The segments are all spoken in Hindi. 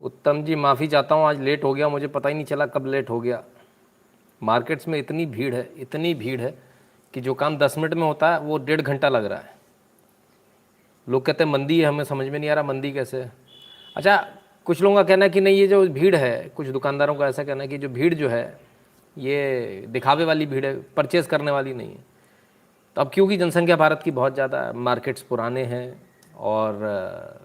उत्तम जी, माफ़ी चाहता हूँ, आज लेट हो गया, मुझे पता ही नहीं चला कब लेट हो गया। मार्केट्स में इतनी भीड़ है, इतनी भीड़ है कि जो काम 10 मिनट में होता है वो 1.5 घंटा लग रहा है। लोग कहते हैं मंदी है, हमें समझ में नहीं आ रहा मंदी कैसे है। अच्छा, कुछ लोगों का कहना है कि नहीं, ये जो भीड़ है, कुछ दुकानदारों का ऐसा कहना है कि जो भीड़ जो है ये दिखावे वाली भीड़ है, परचेज़ करने वाली नहीं है। तो अब क्योंकि जनसंख्या भारत की बहुत ज़्यादा है, मार्केट्स पुराने हैं और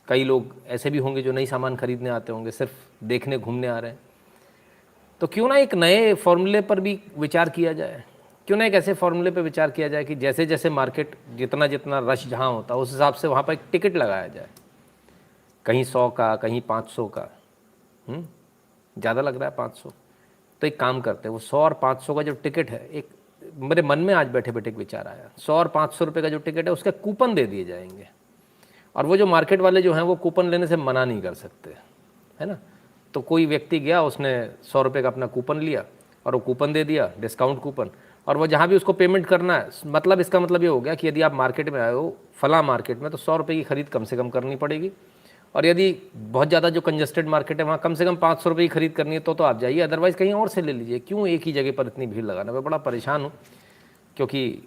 कई लोग ऐसे भी होंगे जो नई सामान खरीदने आते होंगे, सिर्फ देखने घूमने आ रहे हैं। तो क्यों ना एक नए फॉर्मूले पर भी विचार किया जाए, क्यों ना एक ऐसे फॉर्मूले पर विचार किया जाए कि जैसे जैसे मार्केट जितना जितना रश जहाँ होता है उस हिसाब से वहाँ पर एक टिकट लगाया जाए, कहीं 100 का, कहीं 500 का। ज़्यादा लग रहा है 500, तो एक काम करते हैं, वो 100 और 500 का जो टिकट है, एक मेरे मन में आज बैठे बैठे एक विचार आया, 100 और 500 रुपये का जो टिकट है उसके कूपन दे दिए जाएंगे। और वो जो मार्केट वाले जो हैं वो कूपन लेने से मना नहीं कर सकते, है ना। तो कोई व्यक्ति गया, उसने 100 रुपये का अपना कूपन लिया और वो कूपन दे दिया, डिस्काउंट कूपन, और वो जहाँ भी उसको पेमेंट करना है, मतलब इसका मतलब ये हो गया कि यदि आप मार्केट में आए हो फला मार्केट में, तो 100 रुपये की खरीद कम से कम करनी पड़ेगी। और यदि बहुत ज़्यादा जो कंजस्टेड मार्केट है वहाँ कम से कम 500 रुपये की खरीद करनी है तो आप जाइए, अदरवाइज़ कहीं और से ले लीजिए। क्यों एक ही जगह पर इतनी भीड़ लगाना। मैं बड़ा परेशान हूँ, क्योंकि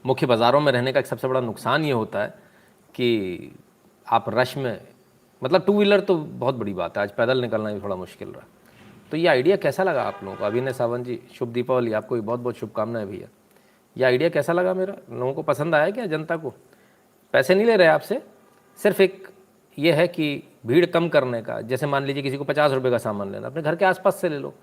मुख्य बाज़ारों में रहने का एक सबसे बड़ा नुकसान ये होता है कि आप रश में, मतलब टू व्हीलर तो बहुत बड़ी बात है, आज पैदल निकलना भी थोड़ा मुश्किल रहा। तो ये आइडिया कैसा लगा आप लोगों को? अभिनय सावंत जी, शुभ दीपावली, आपको भी बहुत बहुत शुभकामनाएं भैया। ये आइडिया कैसा लगा मेरा? लोगों को पसंद आया क्या? जनता को पैसे नहीं ले रहे आपसे, सिर्फ एक ये है कि भीड़ कम करने का। जैसे मान लीजिए किसी को 50 रुपये का सामान लेना, अपने घर के आसपास से ले लो।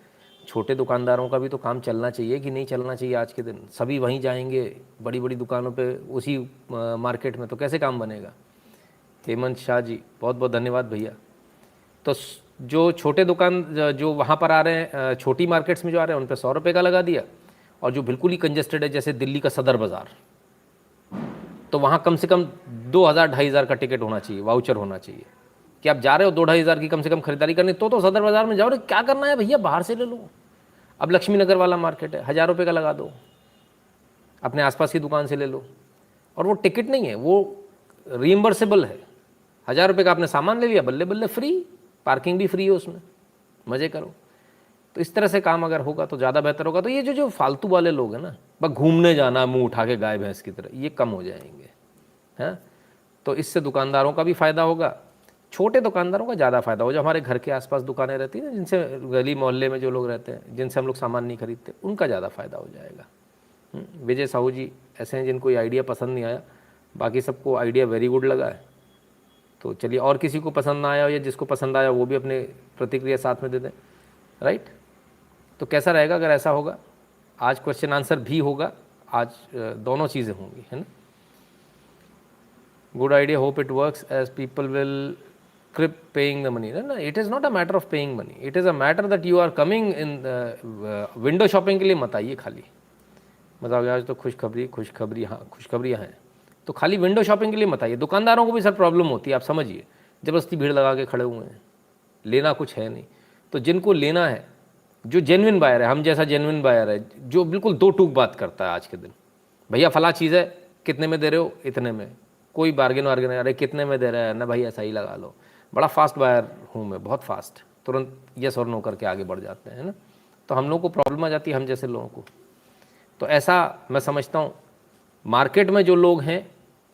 छोटे दुकानदारों का भी तो काम चलना चाहिए कि नहीं चलना चाहिए? आज के दिन सभी वहीं जाएंगे बड़ी बड़ी दुकानों पे, उसी मार्केट में, तो कैसे काम बनेगा? हेमंत शाह जी, बहुत बहुत धन्यवाद भैया। तो जो छोटे दुकान जो वहाँ पर आ रहे हैं, छोटी मार्केट्स में जो आ रहे हैं, उन पर 100 रुपये का लगा दिया। और जो बिल्कुल ही कंजेस्टेड है, जैसे दिल्ली का सदर बाज़ार, तो वहाँ कम से कम 2,000-2,500 का टिकट होना चाहिए, वाउचर होना चाहिए कि आप जा रहे हो 2,000-2,500 की कम से कम खरीदारी करनी, तो सदर बाज़ार में जाओ। क्या करना है भैया, बाहर से ले लो। अब लक्ष्मी नगर वाला मार्केट है, 1,000 रुपये का लगा दो, अपने आसपास की दुकान से ले लो। और वो टिकट नहीं है, वो रीइम्बर्सेबल है। 1,000 रुपये का आपने सामान ले लिया, बल्ले बल्ले फ्री, पार्किंग भी फ्री है उसमें, मज़े करो। तो इस तरह से काम अगर होगा तो ज़्यादा बेहतर होगा। तो ये जो फालतू वाले लोग हैं ना, बस घूमने जाना मुंह उठा के गाय भैंस की तरह, ये कम हो जाएंगे, हैं। तो इससे दुकानदारों का भी फ़ायदा होगा, छोटे दुकानदारों का ज़्यादा फ़ायदा होगा। जो हमारे घर के आसपास दुकानें रहती हैं ना, जिनसे गली मोहल्ले में जो लोग रहते हैं, जिनसे हम लोग सामान नहीं खरीदते, उनका ज़्यादा फ़ायदा हो जाएगा। विजय साहू जी ऐसे हैं जिनको ये आइडिया पसंद नहीं आया, बाकी सबको आइडिया वेरी गुड लगा है। तो चलिए, और किसी को पसंद ना आया हो या जिसको पसंद आया वो भी अपने प्रतिक्रिया साथ में दे दें, राइट। तो कैसा रहेगा अगर ऐसा होगा? आज क्वेश्चन आंसर भी होगा, आज दोनों चीज़ें होंगी, है ना। Good idea, hope it works as people will creep paying the money. ना, it is not a matter of paying money, it is a matter that you are coming in window shopping के लिए मत आइए खाली। मतलब आज तो खुशखबरी, हाँ खुशखबरियाँ हैं, तो खाली विंडो शॉपिंग के लिए मत आइए। दुकानदारों को भी सर प्रॉब्लम होती है, आप समझिए, ज़बरदस्ती भीड़ लगा के खड़े हुए हैं, लेना कुछ है नहीं। तो जिनको लेना है, जो जेन्युइन बायर है, हम जैसा जेन्युइन बायर है, जो बिल्कुल दो टूक बात करता है आज के दिन, भैया फला चीज़ है, कितने में दे रहे हो? इतने में। कोई बार्गेन वार्गेन, अरे कितने में दे रहा है ना भाई, ऐसा ही लगा लो। बड़ा फास्ट बायर हूँ मैं, बहुत फास्ट, तुरंत यस और नो करके आगे बढ़ जाते हैं ना। तो हम लोग को प्रॉब्लम आ जाती है, हम जैसे लोगों को। तो ऐसा मैं समझता हूँ, मार्केट में जो लोग हैं,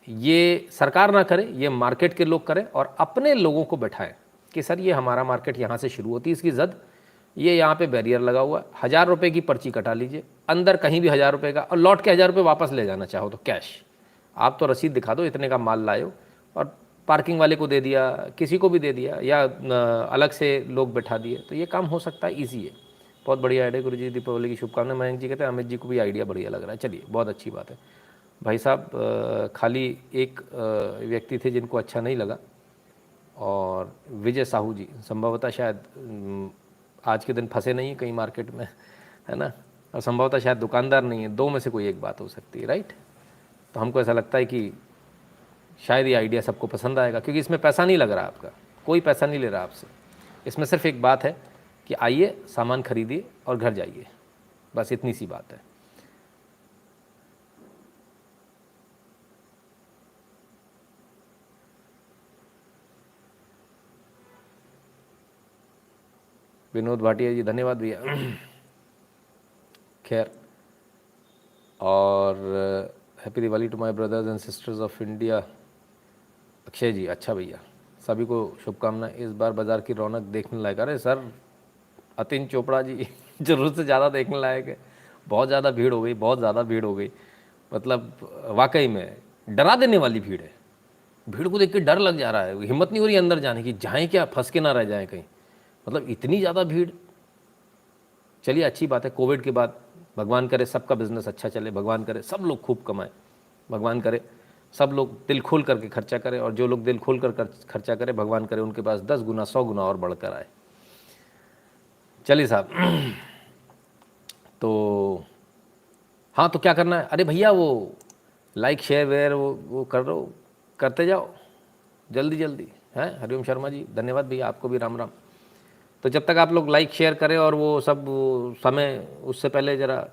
ये सरकार ना करे, ये मार्केट के लोग करें और अपने लोगों को बैठाएं कि सर ये हमारा मार्केट यहाँ से शुरू होती है, इसकी जद ये यहाँ पे बैरियर लगा हुआ है, 1,000 रुपये की पर्ची कटा लीजिए, अंदर कहीं भी 1,000 रुपये का, और लौट के 1,000 रुपये वापस ले जाना चाहो तो कैश। आप तो रसीद दिखा दो, इतने का माल लाए हो, और पार्किंग वाले को दे दिया, किसी को भी दे दिया, या अलग से लोग बैठा दिए, तो ये काम हो सकता है, ईजी है। बहुत बढ़िया आइडिया गुरु जी, दीपावली की शुभकामनाएं। मयंक जी कहते हैं अमित जी को भी आइडिया बढ़िया लग रहा है। चलिए, बहुत अच्छी बात है भाई साहब। खाली एक व्यक्ति थे जिनको अच्छा नहीं लगा, और विजय साहू जी संभवतः शायद आज के दिन फंसे नहीं हैं कहीं मार्केट में, है ना, और संभवतः शायद दुकानदार नहीं है। दो में से कोई एक बात हो सकती है, राइट। तो हमको ऐसा लगता है कि शायद ये आइडिया सबको पसंद आएगा, क्योंकि इसमें पैसा नहीं लग रहा आपका, कोई पैसा नहीं ले रहा आपसे। इसमें सिर्फ एक बात है कि आइए, सामान खरीदिए और घर जाइए, बस इतनी सी बात है। विनोद भाटिया जी धन्यवाद भैया। खैर, और happy Diwali to my brothers and sisters of India. Akshay ji अच्छा भैया, सभी को शुभकामनाएं। इस बार बाज़ार की रौनक देखने लायक। अरे सर अतिन चोपड़ा जी ज़रूरत से ज़्यादा देखने लायक है। बहुत ज़्यादा भीड़ हो गई, बहुत ज़्यादा भीड़ हो गई, मतलब वाकई में डरा देने वाली भीड़ है। भीड़ को देख के डर लग जा रहा है, हिम्मत नहीं हो रही अंदर जाने की, जाएँ क्या, फंस के ना रह जाएँ कहीं, मतलब इतनी ज़्यादा भीड़। चलिए अच्छी बात है, कोविड के बाद भगवान करे सबका बिजनेस अच्छा चले, भगवान करे सब लोग खूब कमाएं, भगवान करे सब लोग दिल खोल करके खर्चा करें, और जो लोग दिल खोल कर खर्चा करें भगवान करे उनके पास 10 गुना 100 गुना और बढ़कर आए। चलिए साहब, तो हाँ, तो क्या करना है? अरे भैया वो लाइक शेयर वेयर वो कर रहे हो, करते जाओ जल्दी जल्दी हैं। हरिओम शर्मा जी धन्यवाद भैया, आपको भी राम राम। तो जब तक आप लोग लाइक शेयर करें और वो सब समय, उससे पहले ज़रा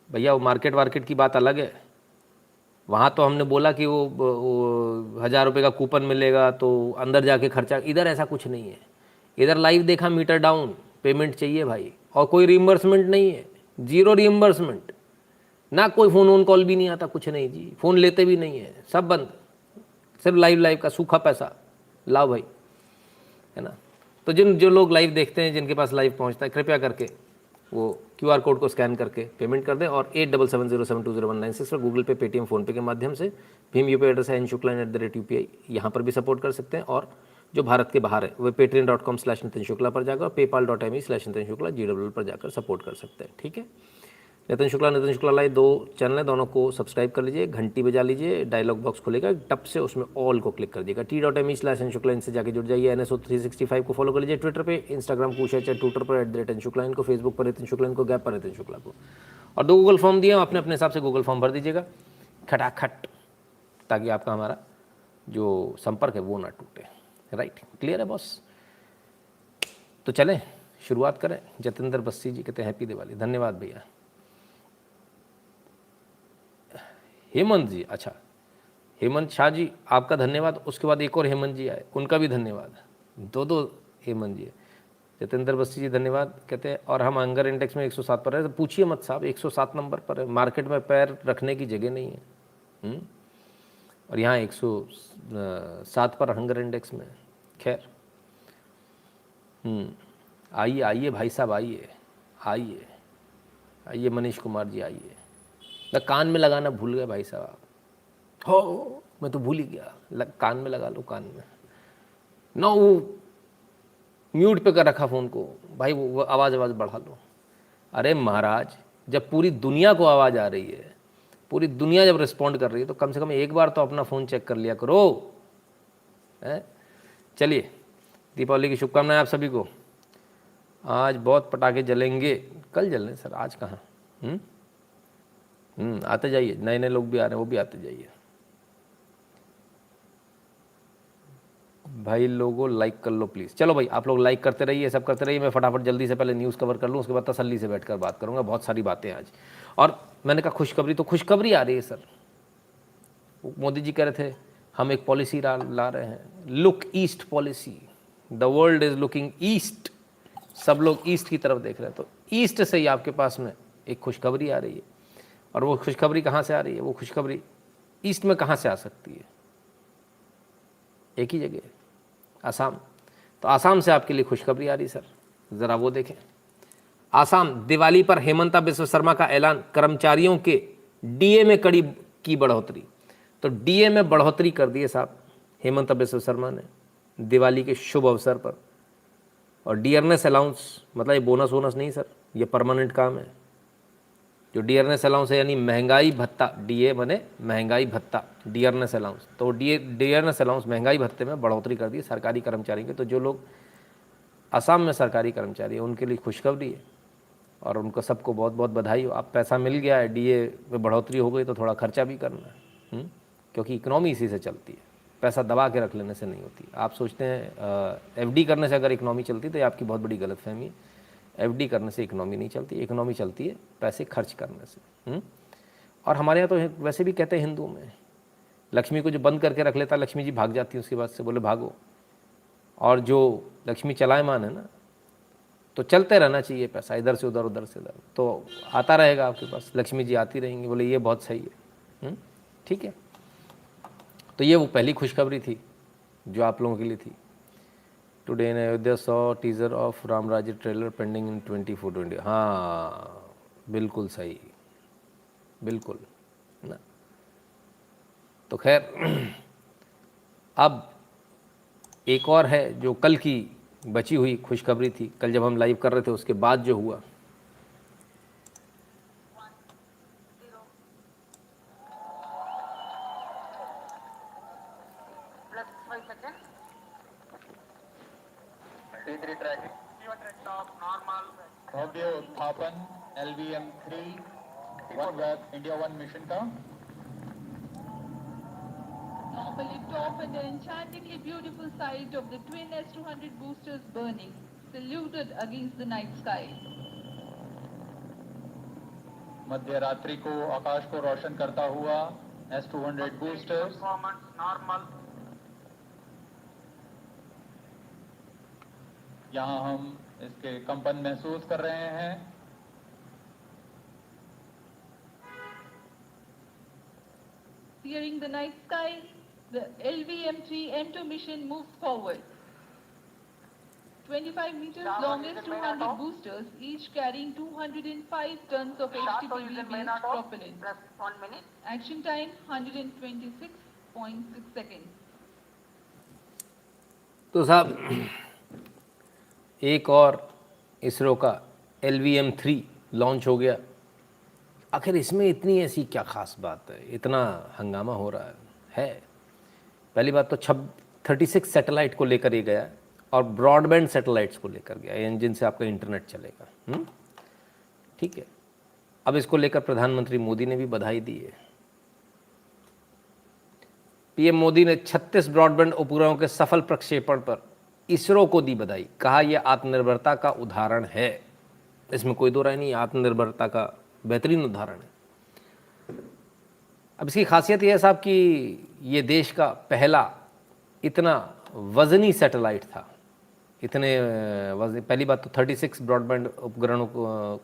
भैया वो मार्केट की बात अलग है। वहाँ तो हमने बोला कि वो 1000 रुपये का कूपन मिलेगा तो अंदर जाके खर्चा, इधर ऐसा कुछ नहीं है। इधर लाइव देखा, मीटर डाउन, पेमेंट चाहिए भाई, और कोई रिइम्बर्समेंट नहीं है, जीरो रिइम्बर्समेंट, ना कोई फ़ोन कॉल भी नहीं आता, कुछ नहीं जी, फ़ोन लेते भी नहीं है, सब बंद, सिर्फ लाइव का सूखा पैसा लाओ भाई, है ना। तो जो लोग लाइव देखते हैं, जिनके पास लाइव पहुंचता है, कृपया करके वो QR कोड को स्कैन करके पेमेंट कर दें, और 8770720196 पर गूगल पे, पेटीएम, फ़ोनपे के माध्यम से, भीम UPI एड्रेस है nshukla@UPI, यहाँ पर भी सपोर्ट कर सकते हैं। और जो भारत के बाहर है वो patreon.com/नितिन शुक्ला पर जाकर, और paypal.me/नितिन शुक्ला GWL पर जाकर सपोर्ट कर सकते हैं, ठीक है। नितिन शुक्ला लाइव 2 चैनल है, दोनों को सब्सक्राइब कर लीजिए, घंटी बजा लीजिए, डायलॉग बॉक्स खुलेगा टप से, उसमें ऑल को क्लिक कर दीजिएगा। t.me/शुक्ला, इनसे जाके जुड़ जाइए। NSO365 को फॉलो कर लीजिए, ट्विटर पे, इंस्टाग्राम को शेयर, ट्विटर पर @नितिन इनको, फेसबुक पर नितिन शुक्ला इनको, गैप पर नितिन शुक्ला को। और 2 गूगल फॉर्म दिए, अपने अपने हिसाब से गूगल फॉर्म भर दीजिएगा खटाखट, ताकि आपका हमारा जो संपर्क है वो ना टूटे। राइट, क्लियर है बॉस? तो चलें शुरुआत करें। जतेंद्र बस्सी जी कहते हैं हैप्पी दिवाली, धन्यवाद भैया। हेमंत जी, अच्छा हेमंत शाह जी आपका धन्यवाद। उसके बाद एक और हेमंत जी आए, उनका भी धन्यवाद। 2 हेमंत जी है। जतेंद्र बस्सी जी धन्यवाद, कहते हैं और हम हंगर इंडेक्स में 107 पर है। तो पूछिए मत साहब, 107 नंबर पर है, मार्केट में पैर रखने की जगह नहीं है। और यहाँ 107 पर हंगर इंडेक्स में। खैर, आइए आइए भाई साहब, आइए आइए आइए, मनीष कुमार जी आइए। मैं कान में लगाना भूल गया भाई साहब, हो मैं तो भूल ही गया, कान में लगा लो, कान में ना, वो म्यूट पे कर रखा फ़ोन को भाई, वो आवाज़ बढ़ा लो। अरे महाराज, जब पूरी दुनिया को आवाज़ आ रही है, पूरी दुनिया जब रिस्पॉन्ड कर रही है, तो कम से कम एक बार तो अपना फ़ोन चेक कर लिया करो। चलिए, दीपावली की शुभकामनाएं आप सभी को। आज बहुत पटाखे जलेंगे, कल जलने सर, आज कहाँ। आते जाइए, नए नए लोग भी आ रहे हैं, वो भी आते जाइए भाई। लोगों लाइक कर लो प्लीज़। चलो भाई, आप लोग लाइक करते रहिए, सब करते रहिए। मैं फटाफट जल्दी से पहले न्यूज़ कवर कर लूँ, उसके बाद तसल्ली से बैठकर बात करूँगा। बहुत सारी बातें आज, और मैंने कहा खुशखबरी, तो खुशखबरी आ रही है सर। मोदी जी कह रहे थे हम एक पॉलिसी ला रहे हैं, look east policy, the world is looking east, सब लोग ईस्ट की तरफ देख रहे हैं। तो ईस्ट से ही आपके पास में एक खुशखबरी आ रही है। और वो खुशखबरी कहाँ से आ रही है? वो खुशखबरी ईस्ट में कहाँ से आ सकती है? एक ही जगह, आसाम। तो आसाम से आपके लिए खुशखबरी आ रही सर, ज़रा वो देखें। आसाम, दिवाली पर हेमंता बिस्व शर्मा का ऐलान, कर्मचारियों के DA में कड़ी की बढ़ोतरी। तो DA में बढ़ोतरी कर दी है साहब हेमंता बिस्व शर्मा ने दिवाली के शुभ अवसर पर। और डियरनेस अलाउंस, मतलब ये बोनस वोनस नहीं सर, ये परमानेंट काम है। जो डियरनेस अलाउंस है, यानी महंगाई भत्ता, DA बने महंगाई भत्ता, डियरनेस अलाउंस। तो डियरनेस अलाउंस, महंगाई भत्ते में बढ़ोतरी कर दी सरकारी कर्मचारी के। तो जो लोग असम में सरकारी कर्मचारी है, उनके लिए खुशखबरी है, और उनको सबको बहुत बहुत बधाई हो। आप पैसा मिल गया है, DA में बढ़ोतरी हो गई, तो थोड़ा खर्चा भी करना है, क्योंकि इकनॉमी इसी से चलती है, पैसा दबा के रख लेने से नहीं होती। आप सोचते हैं FD करने से अगर इकनॉमी चलती, तो ये आपकी बहुत बड़ी गलतफहमी है। FD करने से इकनॉमी नहीं चलती, इकनॉमी चलती है पैसे खर्च करने से। और हमारे यहाँ तो वैसे भी कहते हैं हिंदू में, लक्ष्मी को जो बंद करके रख लेता, लक्ष्मी जी भाग जाती है उसके बाद से, बोले भागो। और जो लक्ष्मी चलायमान है ना, तो चलते रहना चाहिए पैसा, इधर से उधर उधर से इधर, तो आता रहेगा आपके पास, लक्ष्मी जी आती रहेंगी। बोले ये बहुत सही है। ठीक है, तो ये वो पहली खुशखबरी थी जो आप लोगों के लिए थी। Today in Ayodhya saw teaser of Ramrajya trailer pending in 24/20। हाँ बिल्कुल सही, बिल्कुल ना। तो खैर अब एक और है जो कल की बची हुई खुशखबरी थी, कल जब हम लाइव कर रहे थे उसके बाद जो हुआ। भव्य उत्थापन LVM-3 one web India one mission का Normally top and the enchantingly beautiful sight of the twin S200 boosters burning, saluted against the night sky. मध्य रात्रि को आकाश को रोशन करता हुआ S200 boosters नॉर्मल। यहाँ हम इसके कंपन महसूस कर रहे हैं। Clearing the night sky, the LVM-3 M2 mission moves forward. 25 meters long S200 boosters, each carrying 205 tons of HTPV-based propellant. Action time 126.6 seconds. तो साहब एक और इसरो का LVM-3 लॉन्च हो गया। आखिर इसमें इतनी ऐसी क्या ख़ास बात है, इतना हंगामा हो रहा है? पहली बात तो 36 सैटेलाइट को लेकर ये गया और ब्रॉडबैंड सैटेलाइट्स को लेकर गया, यानी जिनसे आपका इंटरनेट चलेगा। ठीक है, अब इसको लेकर प्रधानमंत्री मोदी ने भी बधाई दी है। पीएम मोदी ने 36 ब्रॉडबैंड उपग्रहों के सफल प्रक्षेपण पर इसरो को दी बधाई। कहा यह आत्मनिर्भरता का उदाहरण है, इसमें कोई दो राय नहीं, आत्मनिर्भरता का बेहतरीन उदाहरण है। अब इसकी खासियत यह है साहब कि ये देश का पहला इतना वजनी सैटेलाइट था। इतने वजनी, पहली बात तो 36 ब्रॉडबैंड उपग्रहों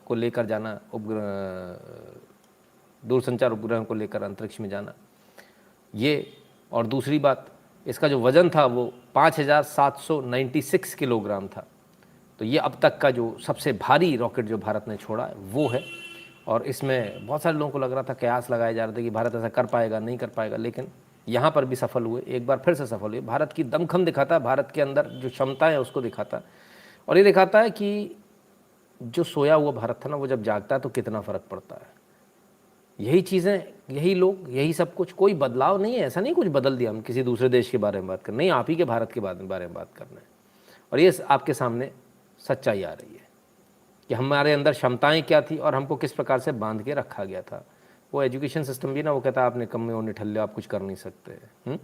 को लेकर जाना, दूरसंचार उपग्रहों को लेकर अंतरिक्ष में जाना ये, और दूसरी बात इसका जो वज़न था वो 5796 किलोग्राम था। तो ये अब तक का जो सबसे भारी रॉकेट जो भारत ने छोड़ा है वो है। और इसमें बहुत सारे लोगों को लग रहा था, कयास लगाए जा रहे थे कि भारत ऐसा कर पाएगा नहीं कर पाएगा, लेकिन यहाँ पर भी सफल हुए, एक बार फिर से सफल हुए। भारत की दमखम दिखाता है, भारत के अंदर जो क्षमता है उसको दिखाता है, और ये दिखाता है कि जो सोया हुआ भारत था ना, वो जब जागता है तो कितना फ़र्क पड़ता है। यही चीज़ें, यही लोग, यही सब कुछ, कोई बदलाव नहीं है। ऐसा नहीं कुछ बदल दिया हम किसी दूसरे देश के बारे में बात करना, नहीं, आप ही के भारत के बारे में बात करना है। और ये आपके सामने सच्चाई आ रही है कि हमारे अंदर क्षमताएं क्या थी और हमको किस प्रकार से बांध के रखा गया था। वो एजुकेशन सिस्टम भी ना, वो कहता है आपने कम में हो निठल्ले, आप कुछ कर नहीं सकते।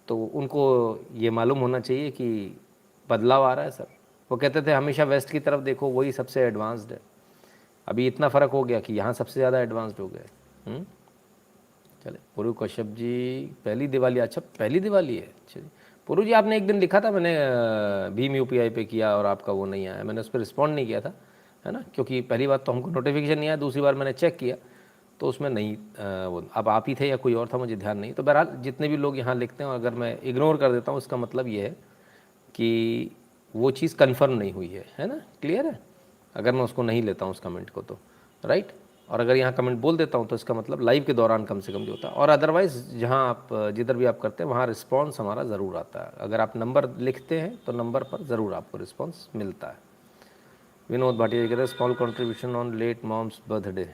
तो उनको ये मालूम होना चाहिए कि बदलाव आ रहा है सर। वो कहते थे हमेशा वेस्ट की तरफ देखो, वही सबसे एडवांस्ड है। अभी इतना फ़र्क हो गया कि यहाँ सबसे ज़्यादा एडवांस्ड हो गए। चले, पूर्व कश्यप जी, पहली दिवाली, अच्छा पहली दिवाली है। अच्छा पूर्व जी, आपने एक दिन लिखा था, मैंने भीम UPI पे किया और आपका वो नहीं आया, मैंने उस पर रिस्पॉन्ड नहीं किया था, है ना, क्योंकि पहली बात तो हमको नोटिफिकेशन नहीं आया, दूसरी बार मैंने चेक किया तो उसमें नहीं, वो अब आप ही थे या कोई और था, मुझे ध्यान नहीं। तो बहरहाल जितने भी लोग यहाँ लिखते हैं, अगर मैं इग्नोर कर देता हूँ, उसका मतलब ये है कि वो चीज़ कन्फर्म नहीं हुई है ना, क्लियर है। अगर मैं उसको नहीं लेता हूँ उस कमेंट को तो, राइट, और अगर यहाँ कमेंट बोल देता हूँ तो इसका मतलब लाइव के दौरान कम से कम जो होता है, और अदरवाइज़ जहाँ आप जिधर भी आप करते हैं वहाँ रिस्पॉन्स हमारा ज़रूर आता है। अगर आप नंबर लिखते हैं तो नंबर पर ज़रूर आपको रिस्पॉन्स मिलता है। विनोद भाटिया जी कहते हैं small contribution on let mom's birthday.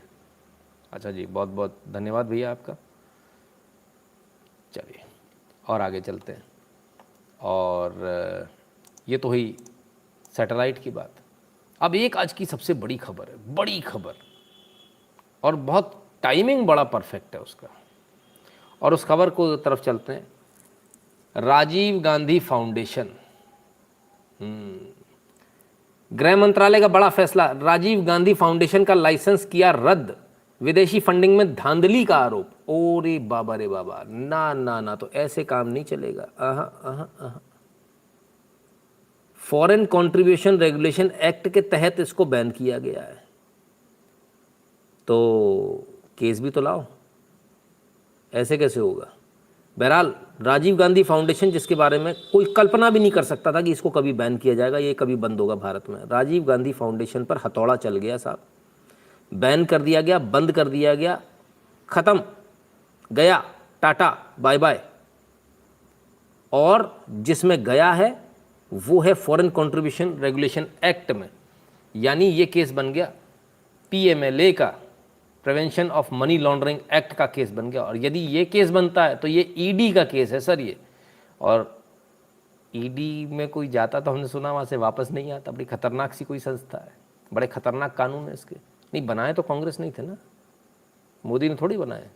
अच्छा जी, बहुत बहुत धन्यवाद भैया आपका। चलिए और आगे चलते हैं, और ये तो हुई सैटेलाइट की बात। अब एक आज की सबसे बड़ी खबर है, बड़ी खबर, और बहुत टाइमिंग बड़ा परफेक्ट है उसका, और उस खबर को तरफ चलते हैं। राजीव गांधी फाउंडेशन, गृह मंत्रालय का बड़ा फैसला, राजीव गांधी फाउंडेशन का लाइसेंस किया रद्द, विदेशी फंडिंग में धांधली का आरोप। ओ रे बाबा रे बाबा, ना ना ना, तो ऐसे काम नहीं चलेगा। फॉरेन कंट्रीब्यूशन रेगुलेशन एक्ट के तहत इसको बैन किया गया है, तो केस भी तो लाओ, ऐसे कैसे होगा। बहरहाल राजीव गांधी फाउंडेशन, जिसके बारे में कोई कल्पना भी नहीं कर सकता था कि इसको कभी बैन किया जाएगा, ये कभी बंद होगा भारत में, राजीव गांधी फाउंडेशन पर हथौड़ा चल गया साहब, बैन कर दिया गया, बंद कर दिया गया, ख़त्म, गया, टाटा बाय बाय। और जिसमें गया है वो है फॉरेन कंट्रीब्यूशन रेगुलेशन एक्ट में, यानी ये केस बन गया पीएमएलए का, prevention of money laundering act का केस बन गया। और यदि ये केस बनता है तो ये ईडी का केस है सर ये, और ईडी में कोई जाता तो हमने सुना वहाँ से वापस नहीं आता, बड़ी खतरनाक सी कोई संस्था है, बड़े खतरनाक कानून है इसके। नहीं बनाए तो कांग्रेस नहीं थे ना, मोदी ने थोड़ी बनाए।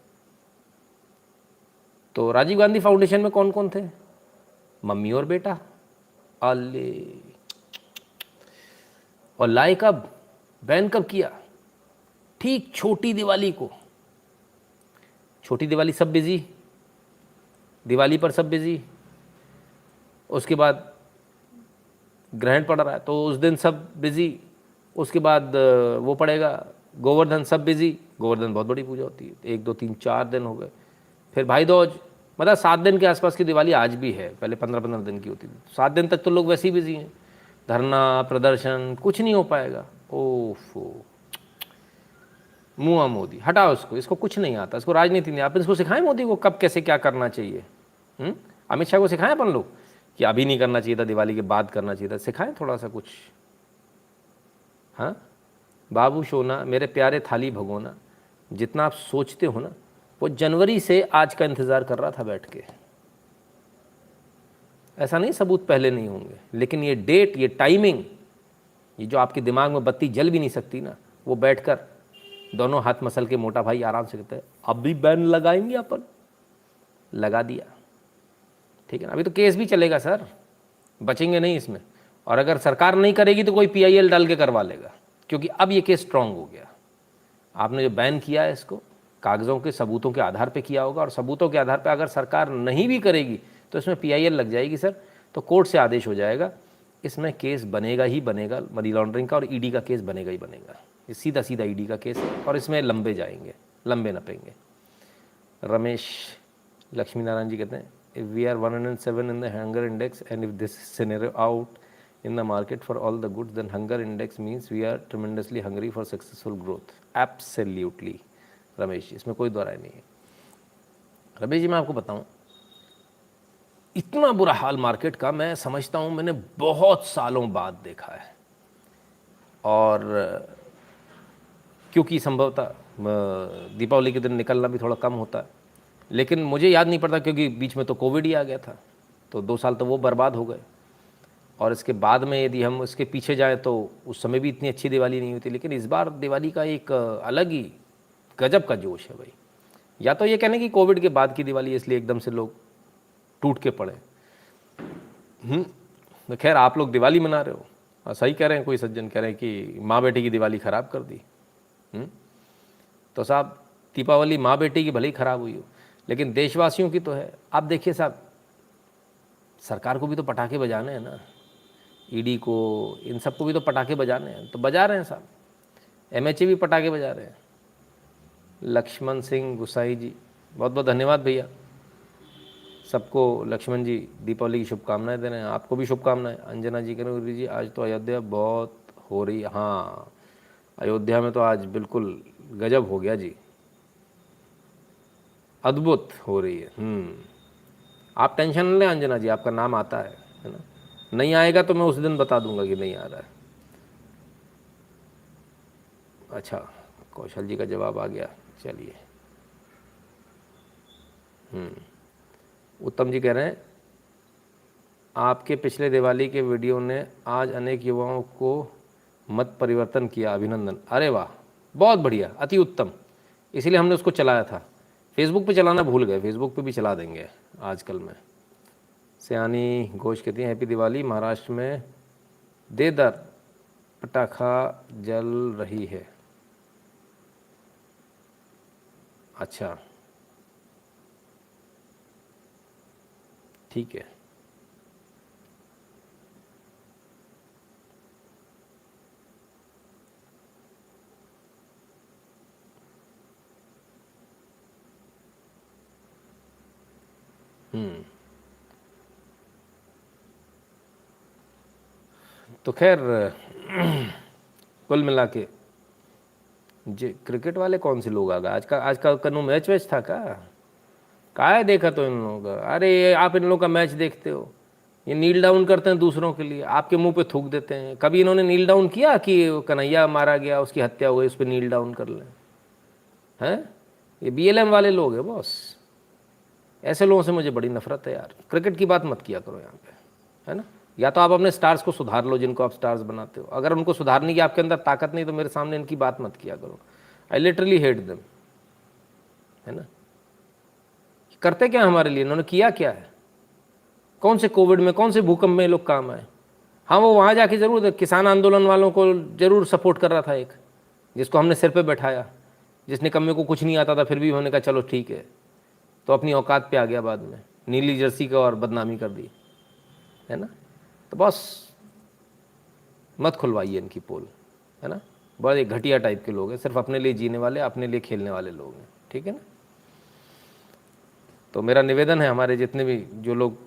तो राजीव गांधी फाउंडेशन में कौन कौन थे, मम्मी और बेटा, अले, और लाए कब, बैन कब किया, ठीक छोटी दिवाली को। छोटी दिवाली सब बिजी, दिवाली पर सब बिजी, उसके बाद ग्रहण पड़ रहा है तो उस दिन सब बिजी, उसके बाद वो पड़ेगा गोवर्धन, सब बिजी, गोवर्धन बहुत बड़ी पूजा होती है, 1 2 3 4 दिन हो गए, फिर भाई दूज, मतलब 7 दिन के आसपास की दिवाली आज भी है, पहले 15-15 दिन की होती थी, 7 दिन तक तो लोग वैसे ही बिजी हैं, धरना प्रदर्शन कुछ नहीं हो पाएगा। ओफो, मुआ मोदी, हटाओ इसको, इसको कुछ नहीं आता, इसको राजनीति नहीं, आप इसको सिखाएं मोदी को कब कैसे क्या करना चाहिए। अमित शाह को सिखाएं अपन लोग कि अभी नहीं करना चाहिए था, दिवाली के बाद करना चाहिए था, सिखाएं थोड़ा सा कुछ। हाँ बाबू सोना, मेरे प्यारे थाली भगोना, जितना आप सोचते हो ना, वो जनवरी से आज का इंतज़ार कर रहा था बैठ के। ऐसा नहीं सबूत पहले नहीं होंगे, लेकिन ये डेट, ये टाइमिंग, ये जो आपके दिमाग में बत्ती जल भी नहीं सकती ना, वो बैठकर दोनों हाथ मसल के मोटा भाई आराम से कहते हैं अभी बैन लगाएंगे अपन, लगा दिया, ठीक है ना। अभी तो केस भी चलेगा सर, बचेंगे नहीं इसमें, और अगर सरकार नहीं करेगी तो कोई पीआईएल डाल के करवा लेगा, क्योंकि अब ये केस स्ट्रांग हो गया। आपने जो बैन किया है इसको कागज़ों के सबूतों के आधार पे किया होगा, और सबूतों के आधार पे अगर सरकार नहीं भी करेगी तो इसमें पीआईएल लग जाएगी सर, तो कोर्ट से आदेश हो जाएगा, इसमें केस बनेगा ही बनेगा मनी लॉन्ड्रिंग का, और ईडी का केस बनेगा ही बनेगा, ये सीधा सीधा ईडी का केस है, और इसमें लंबे जाएंगे, लंबे नपेंगे। रमेश लक्ष्मी नारायण जी कहते हैं if we are 107 in the hunger index and if this scenario out in the market for all the goods, then hunger index means we are tremendously hungry for successful growth. Absolutely Ramesh ji, इसमें कोई दो राय नहीं है। रमेश जी मैं आपको बताऊं, इतना बुरा हाल मार्केट का मैं समझता हूं मैंने बहुत सालों बाद देखा है, और क्योंकि संभवतः दीपावली के दिन निकलना भी थोड़ा कम होता है, लेकिन मुझे याद नहीं पड़ता क्योंकि बीच में तो कोविड ही आ गया था, तो 2 साल तो वो बर्बाद हो गए। और इसके बाद में यदि हम उसके पीछे जाएं तो उस समय भी इतनी अच्छी दिवाली नहीं हुई थी, लेकिन इस बार दिवाली का एक अलग ही गजब का जोश है भाई। या तो ये कहने कि कोविड के बाद की दिवाली इसलिए एकदम से लोग टूट के पड़े, तो खैर आप लोग दिवाली मना रहे हो, सही कह रहे हैं, कोई सज्जन कह रहे हैं कि माँ बेटे की दिवाली ख़राब कर दी। तो साहब दीपावली माँ बेटे की भले ही ख़राब हुई हो, लेकिन देशवासियों की तो है। आप देखिए साहब, सरकार को भी तो पटाखे बजाने हैं ना, ईडी को, इन सबको भी तो पटाखे बजाने हैं, तो बजा रहे हैं साहब, एमएचए भी पटाखे बजा रहे हैं। लक्ष्मण सिंह गुसाई जी, बहुत बहुत धन्यवाद भैया, सबको लक्ष्मण जी दीपावली की शुभकामनाएं दे रहे हैं, आपको भी शुभकामनाएं। अंजना जी कह रहे हैं जी आज तो अयोध्या बहुत हो रही है, हाँ अयोध्या में तो आज बिल्कुल गजब हो गया जी, अद्भुत हो रही है। आप टेंशन न लें अंजना जी, आपका नाम आता है ना, नहीं आएगा तो मैं उस दिन बता दूंगा कि नहीं आ रहा है। अच्छा कौशल जी का जवाब आ गया, चलिए। उत्तम जी कह रहे हैं आपके पिछले दिवाली के वीडियो ने आज अनेक युवाओं को मत परिवर्तन किया, अभिनंदन। अरे वाह, बहुत बढ़िया, अति उत्तम, इसीलिए हमने उसको चलाया था। फेसबुक पे चलाना भूल गए, फेसबुक पे भी चला देंगे आजकल में। सयानी घोष कहती हैं हैप्पी दिवाली, महाराष्ट्र में देदर पटाखा जल रही है। अच्छा ठीक है, तो खैर कुल मिला के जे क्रिकेट वाले कौन से लोग आ गए आज का कनु मैच वैच था का है देखा तो इन लोगों का। अरे आप इन लोगों का मैच देखते हो, ये नील डाउन करते हैं दूसरों के लिए, आपके मुंह पे थूक देते हैं। कभी इन्होंने नील डाउन किया कि कन्हैया मारा गया, उसकी हत्या हो गई, उस पर नील डाउन कर लें? हैं? ये BLM वाले लोग हैं बॉस। ऐसे लोगों से मुझे बड़ी नफरत है यार। क्रिकेट की बात मत किया करो यहाँ पे, है ना। या तो आप अपने स्टार्स को सुधार लो, जिनको आप स्टार्स बनाते हो। अगर उनको सुधारने की आपके अंदर ताकत नहीं तो मेरे सामने इनकी बात मत किया करो। आई लिटरली हेट देम, है ना। करते क्या हमारे लिए, इन्होंने किया क्या है? कौन से कोविड में, कौन से भूकंप में लोग काम आए? हाँ, वो वहाँ जाके जरूर किसान आंदोलन वालों को जरूर सपोर्ट कर रहा था, एक जिसको हमने सिर पे बैठाया, जिसने कम्मे को कुछ नहीं आता था, फिर भी उन्होंने कहा चलो ठीक है, तो अपनी औकात पे आ गया बाद में, नीली जर्सी का और बदनामी कर दी, है ना। तो बस मत खुलवाइए इनकी पोल, है ना। बड़े घटिया टाइप के लोग हैं, सिर्फ अपने लिए जीने वाले, अपने लिए खेलने वाले लोग हैं, ठीक है ना। तो मेरा निवेदन है, हमारे जितने भी जो लोग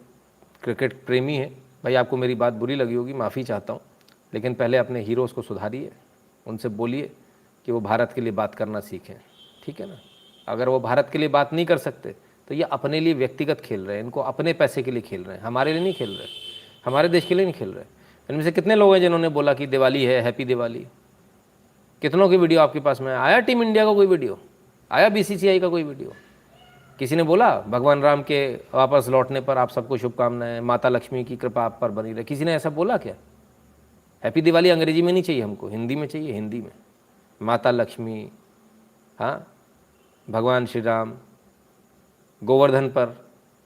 क्रिकेट प्रेमी हैं, भाई आपको मेरी बात बुरी लगी होगी, माफ़ी चाहता हूँ, लेकिन पहले अपने हीरोज़ को सुधारिए, उनसे बोलिए कि वो भारत के लिए बात करना सीखें, ठीक है ना। अगर वो भारत के लिए बात नहीं कर सकते तो ये अपने लिए व्यक्तिगत खेल रहे हैं, इनको अपने पैसे के लिए खेल रहे हैं, हमारे लिए नहीं खेल रहे, हमारे देश के लिए नहीं खेल रहे। इनमें से कितने लोग हैं जिन्होंने बोला कि दिवाली है, हैप्पी दिवाली? कितनों की वीडियो आपके पास में आया? टीम इंडिया का कोई वीडियो आया? BCCI का कोई वीडियो? किसी ने बोला भगवान राम के वापस लौटने पर आप सबको शुभकामनाएं, माता लक्ष्मी की कृपा आप पर बनी रहे? किसी ने ऐसा बोला क्या? हैप्पी दिवाली अंग्रेजी में नहीं चाहिए हमको, हिंदी में चाहिए, हिंदी में। माता लक्ष्मी, हाँ, भगवान श्री राम, गोवर्धन पर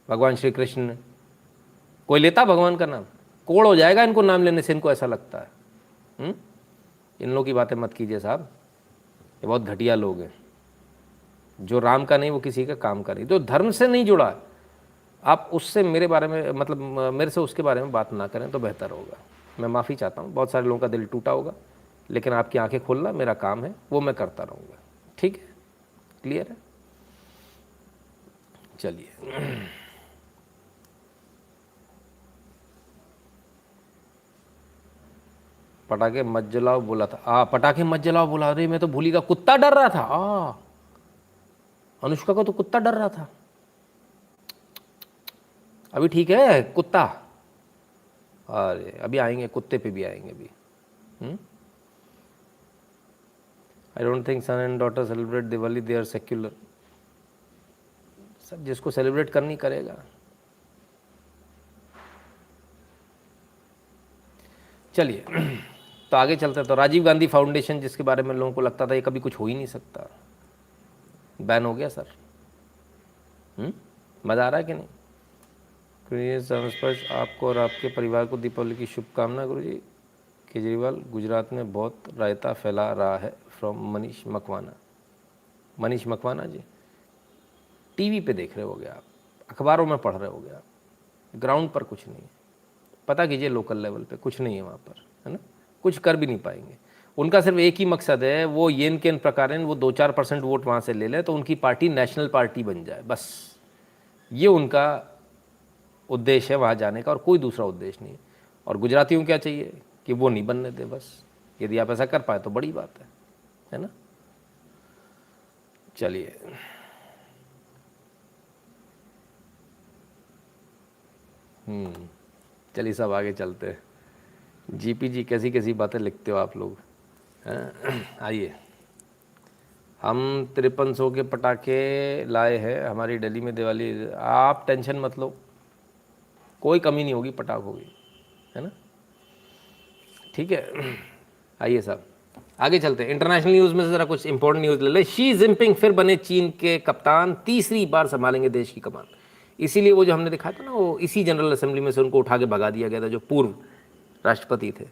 भगवान श्री कृष्ण। कोई लेता भगवान का नाम? कोड़ हो जाएगा इनको नाम लेने से, इनको ऐसा लगता है। इन लोगों की बातें मत कीजिए साहब, ये बहुत घटिया लोग हैं। जो राम का नहीं वो किसी का काम का नहीं, जो धर्म से नहीं जुड़ा आप उससे मेरे बारे में, मतलब मेरे से उसके बारे में बात ना करें तो बेहतर होगा। मैं माफ़ी चाहता हूँ, बहुत सारे लोगों का दिल टूटा होगा, लेकिन आपकी आंखें खोलना मेरा काम है, वो मैं करता रहूँगा, ठीक है। क्लियर है? चलिए पटाखे मत जलाओ बोला था, पटाखे मत जलाओ बोला, अरे मैं तो भूली का, कुत्ता डर रहा था। अनुष्का को तो कुत्ता डर रहा था। अभी ठीक है कुत्ता? अरे अभी आएंगे, कुत्ते पे भी आएंगे अभी। I don't think son and daughter celebrate Diwali, they are secular. सब जिसको सेलिब्रेट करनी करेगा। चलिए तो आगे चलते हैं। तो राजीव गांधी फाउंडेशन, जिसके बारे में लोगों को लगता था ये कभी कुछ हो ही नहीं सकता, बैन हो गया सर। मज़ा आ रहा है कि नहीं? संस्पर्श आपको और आपके परिवार को दीपावली की शुभकामना गुरुजी। केजरीवाल गुजरात में बहुत रायता फैला रहा है, फ्रॉम मनीष मकवाना। मनीष मकवाना जी, टीवी पे देख रहे होगे आप, अखबारों में पढ़ रहे होगे आप, ग्राउंड पर कुछ नहीं है। पता कीजिए लोकल लेवल पे कुछ नहीं है वहाँ पर, है ना। कुछ कर भी नहीं पाएंगे। उनका सिर्फ एक ही मकसद है, वो येन केन प्रकारेण वो 2-4% वोट वहाँ से ले ले तो उनकी पार्टी नेशनल पार्टी बन जाए, बस ये उनका उद्देश्य है वहाँ जाने का, और कोई दूसरा उद्देश्य नहीं। और गुजरातियों को क्या चाहिए कि वो नहीं बनने दे बस। यदि आप ऐसा कर पाए तो बड़ी बात है ना। चलिए चलिए सब आगे चलते हैं। जीपी जी कैसी कैसी बातें लिखते हो आप लोग, आइए। हम 5300 के पटाखे लाए हैं, हमारी दिल्ली में दिवाली। आप टेंशन मत लो, कोई कमी नहीं होगी पटाखों की, है ना, ठीक है। आइए साहब आगे चलते हैं। इंटरनेशनल न्यूज़ में से ज़रा कुछ इंपॉर्टेंट न्यूज़ ले ले। शी जिनपिंग फिर बने चीन के कप्तान, तीसरी बार संभालेंगे देश की कमान। इसीलिए वो जो हमने दिखाया था ना, वो इसी जनरल असेंबली में से उनको उठा के भगा दिया गया था जो पूर्व राष्ट्रपति थे।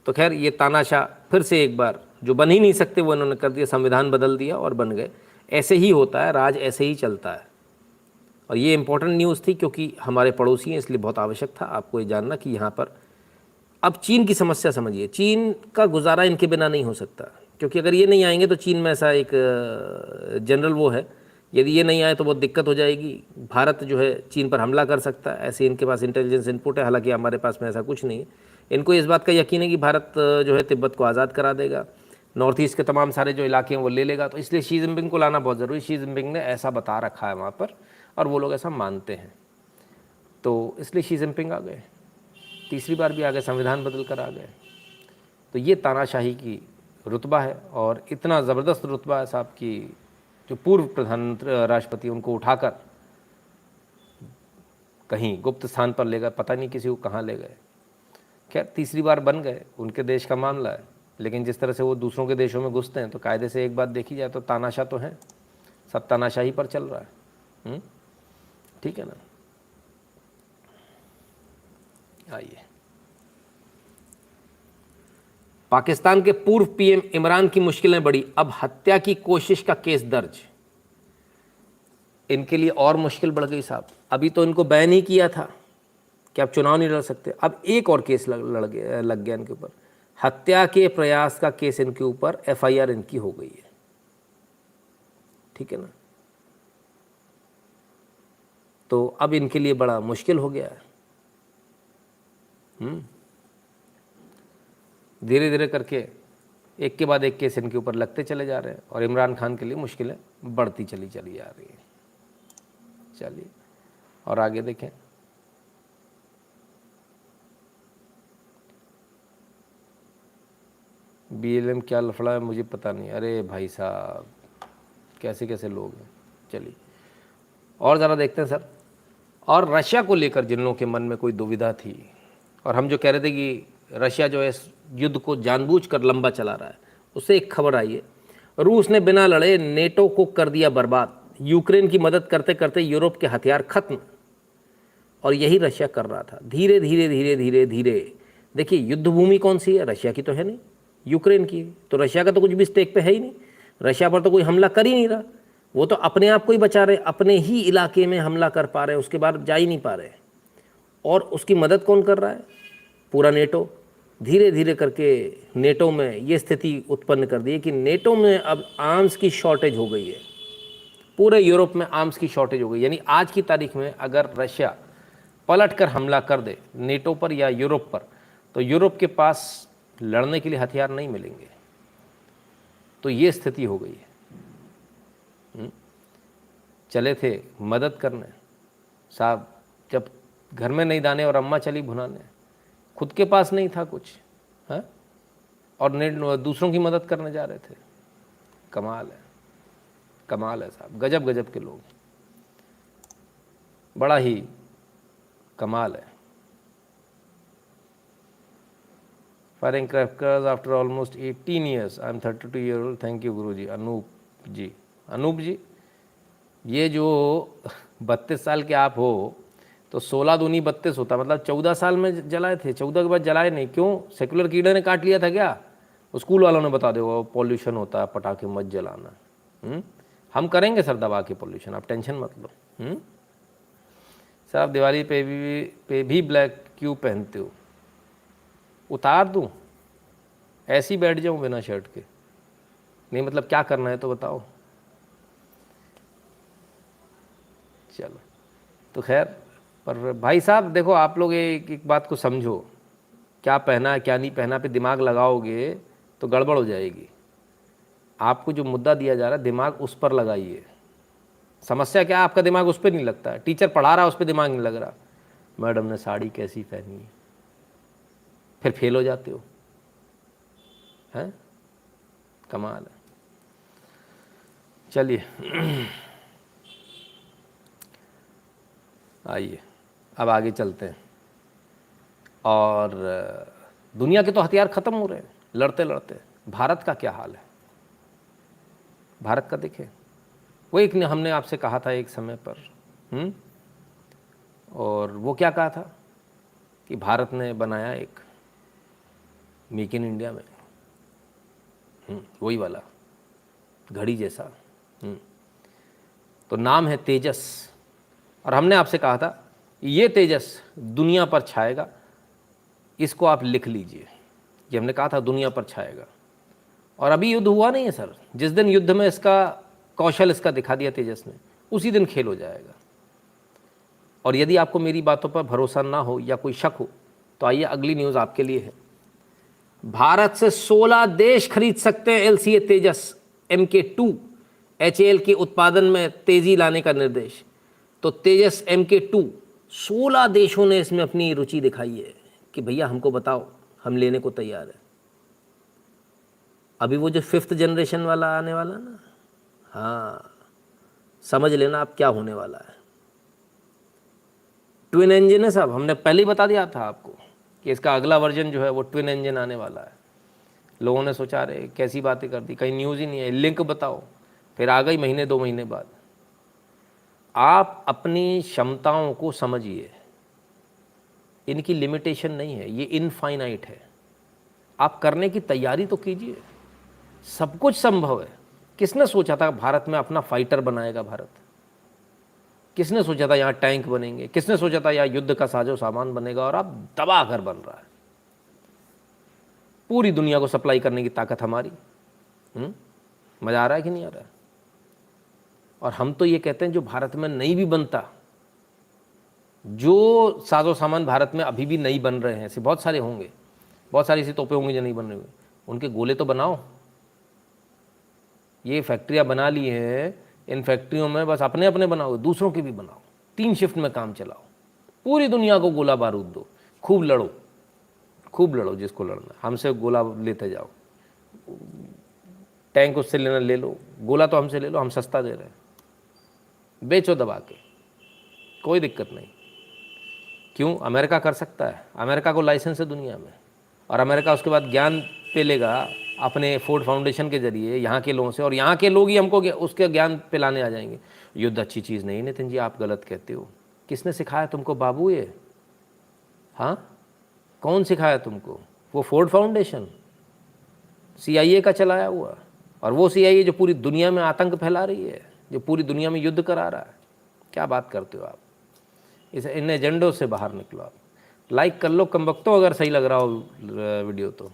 तो खैर ये तानाशाह फिर से एक बार, जो बन ही नहीं सकते वो इन्होंने कर दिया, संविधान बदल दिया और बन गए। ऐसे ही होता है, राज ऐसे ही चलता है। और ये इंपॉर्टेंट न्यूज़ थी क्योंकि हमारे पड़ोसी हैं, इसलिए बहुत आवश्यक था आपको ये जानना कि यहाँ पर अब चीन की समस्या समझिए। चीन का गुजारा इनके बिना नहीं हो सकता, क्योंकि अगर ये नहीं आएंगे तो चीन में ऐसा एक जनरल वो है यदि ये नहीं आए तो बहुत दिक्कत हो जाएगी। भारत जो है चीन पर हमला कर सकता है, ऐसे इनके पास इंटेलिजेंस इनपुट है, हालांकि हमारे पास में ऐसा कुछ नहीं है। इनको इस बात का यकीन है कि भारत जो है तिब्बत को आज़ाद करा देगा, नॉर्थ ईस्ट के तमाम सारे जो इलाके हैं वो ले लेगा। तो इसलिए शी जिनपिंग को लाना बहुत ज़रूरी। शी जिनपिंग ने ऐसा बता रखा है वहाँ पर और वो लोग ऐसा मानते हैं, तो इसलिए शी जिनपिंग आ गए, तीसरी बार भी आ गए, संविधान बदल कर आ गए। तो ये तानाशाही की रुतबा है और इतना ज़बरदस्त रुतबा है साहब कि जो पूर्व प्रधानमंत्री राष्ट्रपति उनको उठाकर कहीं गुप्त स्थान पर ले गए, पता नहीं किसी को कहाँ ले गए। खैर तीसरी बार बन गए, उनके देश का मामला है, लेकिन जिस तरह से वो दूसरों के देशों में घुसते हैं तो कायदे से एक बात देखी जाए तो तानाशाह तो हैं, सब तानाशाही पर चल रहा है। ठीक है ना। आइए, पाकिस्तान के पूर्व पीएम इमरान की मुश्किलें बढ़ी, अब हत्या की कोशिश का केस दर्ज। इनके लिए और मुश्किल बढ़ गई साहब। अभी तो इनको बैन ही किया था कि आप चुनाव नहीं लड़ सकते, अब एक और केस लग गया इनके ऊपर। हत्या के प्रयास का केस इनके ऊपर, एफआईआर इनकी हो गई है। ठीक है ना। तो अब इनके लिए बड़ा मुश्किल हो गया है। धीरे धीरे करके एक के बाद एक केस इनके ऊपर लगते चले जा रहे हैं और इमरान खान के लिए मुश्किलें बढ़ती चली जा रही है। चलिए और आगे देखें। बीएलएम क्या लफड़ा है मुझे पता नहीं। अरे भाई साहब, कैसे कैसे लोग हैं। चलिए और ज़रा देखते हैं सर। और रशिया को लेकर जिन लोगों के मन में कोई दुविधा थी, और हम जो कह रहे थे कि रशिया जो है इस युद्ध को जानबूझकर लंबा चला रहा है, उससे एक खबर आई है। रूस ने बिना लड़े नेटो को कर दिया बर्बाद, यूक्रेन की मदद करते करते यूरोप के हथियार खत्म। और यही रशिया कर रहा था, धीरे धीरे धीरे धीरे धीरे। देखिए युद्ध भूमि कौन सी है, रशिया की तो है नहीं, यूक्रेन की। तो रशिया का तो कुछ भी स्टेक पे है ही नहीं, रशिया पर तो कोई हमला कर ही नहीं रहा। वो तो अपने आप को ही बचा रहे, अपने ही इलाके में हमला कर पा रहे, उसके बाद जा ही नहीं पा रहे। और उसकी मदद कौन कर रहा है, पूरा नेटो। धीरे धीरे करके नेटो में ये स्थिति उत्पन्न कर दी है कि नेटो में अब आर्म्स की शॉर्टेज हो गई है, पूरे यूरोप में आर्म्स की शॉर्टेज हो गई। यानी आज की तारीख में अगर रशिया पलट कर हमला कर दे नेटो पर या यूरोप पर, तो यूरोप के पास लड़ने के लिए हथियार नहीं मिलेंगे। तो ये स्थिति हो गई है। चले थे मदद करने साहब, जब घर में नहीं दाने और अम्मा चली भुनाने, खुद के पास नहीं था कुछ है, और दूसरों की मदद करने जा रहे थे। कमाल है, कमाल है साहब, गजब गजब के लोग, बड़ा ही कमाल है। Firing crackers after almost 18 years, I am 32 year old, thank you गुरु जी। अनूप जी, ये जो 32 साल के आप हो, तो 16 दूनी 32 होता, मतलब 14 साल में जलाए थे। 14 के बाद जलाए नहीं, क्यों? सेकुलर कीड़े ने काट लिया था क्या? स्कूल वालों ने बता दो पॉल्यूशन होता है, पटाखे मत जलाना। हम करेंगे सर दबा के पॉल्यूशन, आप टेंशन मत लो। सर आप दिवाली पे भी ब्लैक क्यों पहनते हो? उतार दूँ, ऐसे ही बैठ जाऊँ बिना शर्ट के? नहीं मतलब क्या करना है तो बताओ। चलो तो खैर, पर भाई साहब देखो, आप लोग एक बात को समझो, क्या पहना क्या नहीं पहना पे दिमाग लगाओगे तो गड़बड़ हो जाएगी। आपको जो मुद्दा दिया जा रहा है, दिमाग उस पर लगाइए। समस्या क्या है, आपका दिमाग उस पर नहीं लगता है। टीचर पढ़ा रहा है, उस पर दिमाग नहीं लग रहा, मैडम ने साड़ी कैसी पहनी है, फिर फेल हो जाते हो, हैं? कमाल है। चलिए आइए अब आगे चलते हैं। और दुनिया के तो हथियार ख़त्म हो रहे हैं लड़ते लड़ते। भारत का क्या हाल है? भारत का देखें, वो एक ने हमने आपसे कहा था एक समय पर, और वो क्या कहा था कि भारत ने बनाया एक मेक इन इंडिया में, वही वाला घड़ी जैसा, तो नाम है तेजस। और हमने आपसे कहा था ये तेजस दुनिया पर छाएगा, इसको आप लिख लीजिए। ये हमने कहा था दुनिया पर छाएगा। और अभी युद्ध हुआ नहीं है सर। जिस दिन युद्ध में इसका कौशल इसका दिखा दिया तेजस ने, उसी दिन खेल हो जाएगा। और यदि आपको मेरी बातों पर भरोसा ना हो या कोई शक हो तो आइए अगली न्यूज़ आपके लिए है। भारत से 16 देश खरीद सकते हैं LCA तेजस MK2, HAL के उत्पादन में तेजी लाने का निर्देश। तो तेजस MK2 16 देशों ने इसमें अपनी रुचि दिखाई है कि भैया हमको बताओ, हम लेने को तैयार है। अभी वो जो 5th जनरेशन वाला आने वाला ना, हाँ समझ लेना आप क्या होने वाला है। ट्विन इंजन है साहब, हमने पहले ही बता दिया था आपको कि इसका अगला वर्जन जो है वो ट्विन इंजन आने वाला है। लोगों ने सोचा अरे कैसी बातें कर दी, कहीं न्यूज़ ही नहीं है, लिंक बताओ, फिर आ गई महीने 2 महीने बाद। आप अपनी क्षमताओं को समझिए, इनकी लिमिटेशन नहीं है, ये इनफाइनाइट है। आप करने की तैयारी तो कीजिए, सब कुछ संभव है। किसने सोचा था भारत में अपना फाइटर बनाएगा भारत? किसने सोचा था यहाँ टैंक बनेंगे? किसने सोचा था यहाँ युद्ध का साजो सामान बनेगा? और अब दबा कर बन रहा है। पूरी दुनिया को सप्लाई करने की ताकत हमारी। मज़ा आ रहा है कि नहीं आ रहा है? और हम तो ये कहते हैं जो भारत में नहीं भी बनता, जो साजो सामान भारत में अभी भी नहीं बन रहे हैं, ऐसे बहुत सारे होंगे, बहुत सारी ऐसी तोपे होंगी जो नहीं बन रहे हुए, उनके गोले तो बनाओ। ये फैक्ट्रियाँ बना ली हैं, इन फैक्ट्रियों में बस अपने अपने बनाओ, दूसरों के भी बनाओ, 3 शिफ्ट में काम चलाओ, पूरी दुनिया को गोला बारूद दो, खूब लड़ो, खूब लड़ो जिसको लड़ना, हमसे गोला लेते जाओ, टैंक उससे लेना ले लो, गोला तो हमसे ले लो, हम सस्ता दे रहे हैं, बेचो दबा के, कोई दिक्कत नहीं। क्यों? अमेरिका कर सकता है, अमेरिका को लाइसेंस है दुनिया में, और अमेरिका उसके बाद ज्ञान पेलेगा अपने फोर्ड फाउंडेशन के जरिए यहाँ के लोगों से, और यहाँ के लोग ही हमको उसके ज्ञान पिलाने आ जाएंगे। युद्ध अच्छी चीज़ नहीं नितिन जी, आप गलत कहते हो। किसने सिखाया तुमको बाबू ये? हाँ, कौन सिखाया तुमको? वो फोर्ड फाउंडेशन, CIA का चलाया हुआ, और वो CIA जो पूरी दुनिया में आतंक फैला रही है, जो पूरी दुनिया में युद्ध करा रहा है। क्या बात करते हो आप? इन एजेंडों से बाहर निकलो आप। लाइक कर लो कमबख्तो, अगर सही लग रहा हो वीडियो तो।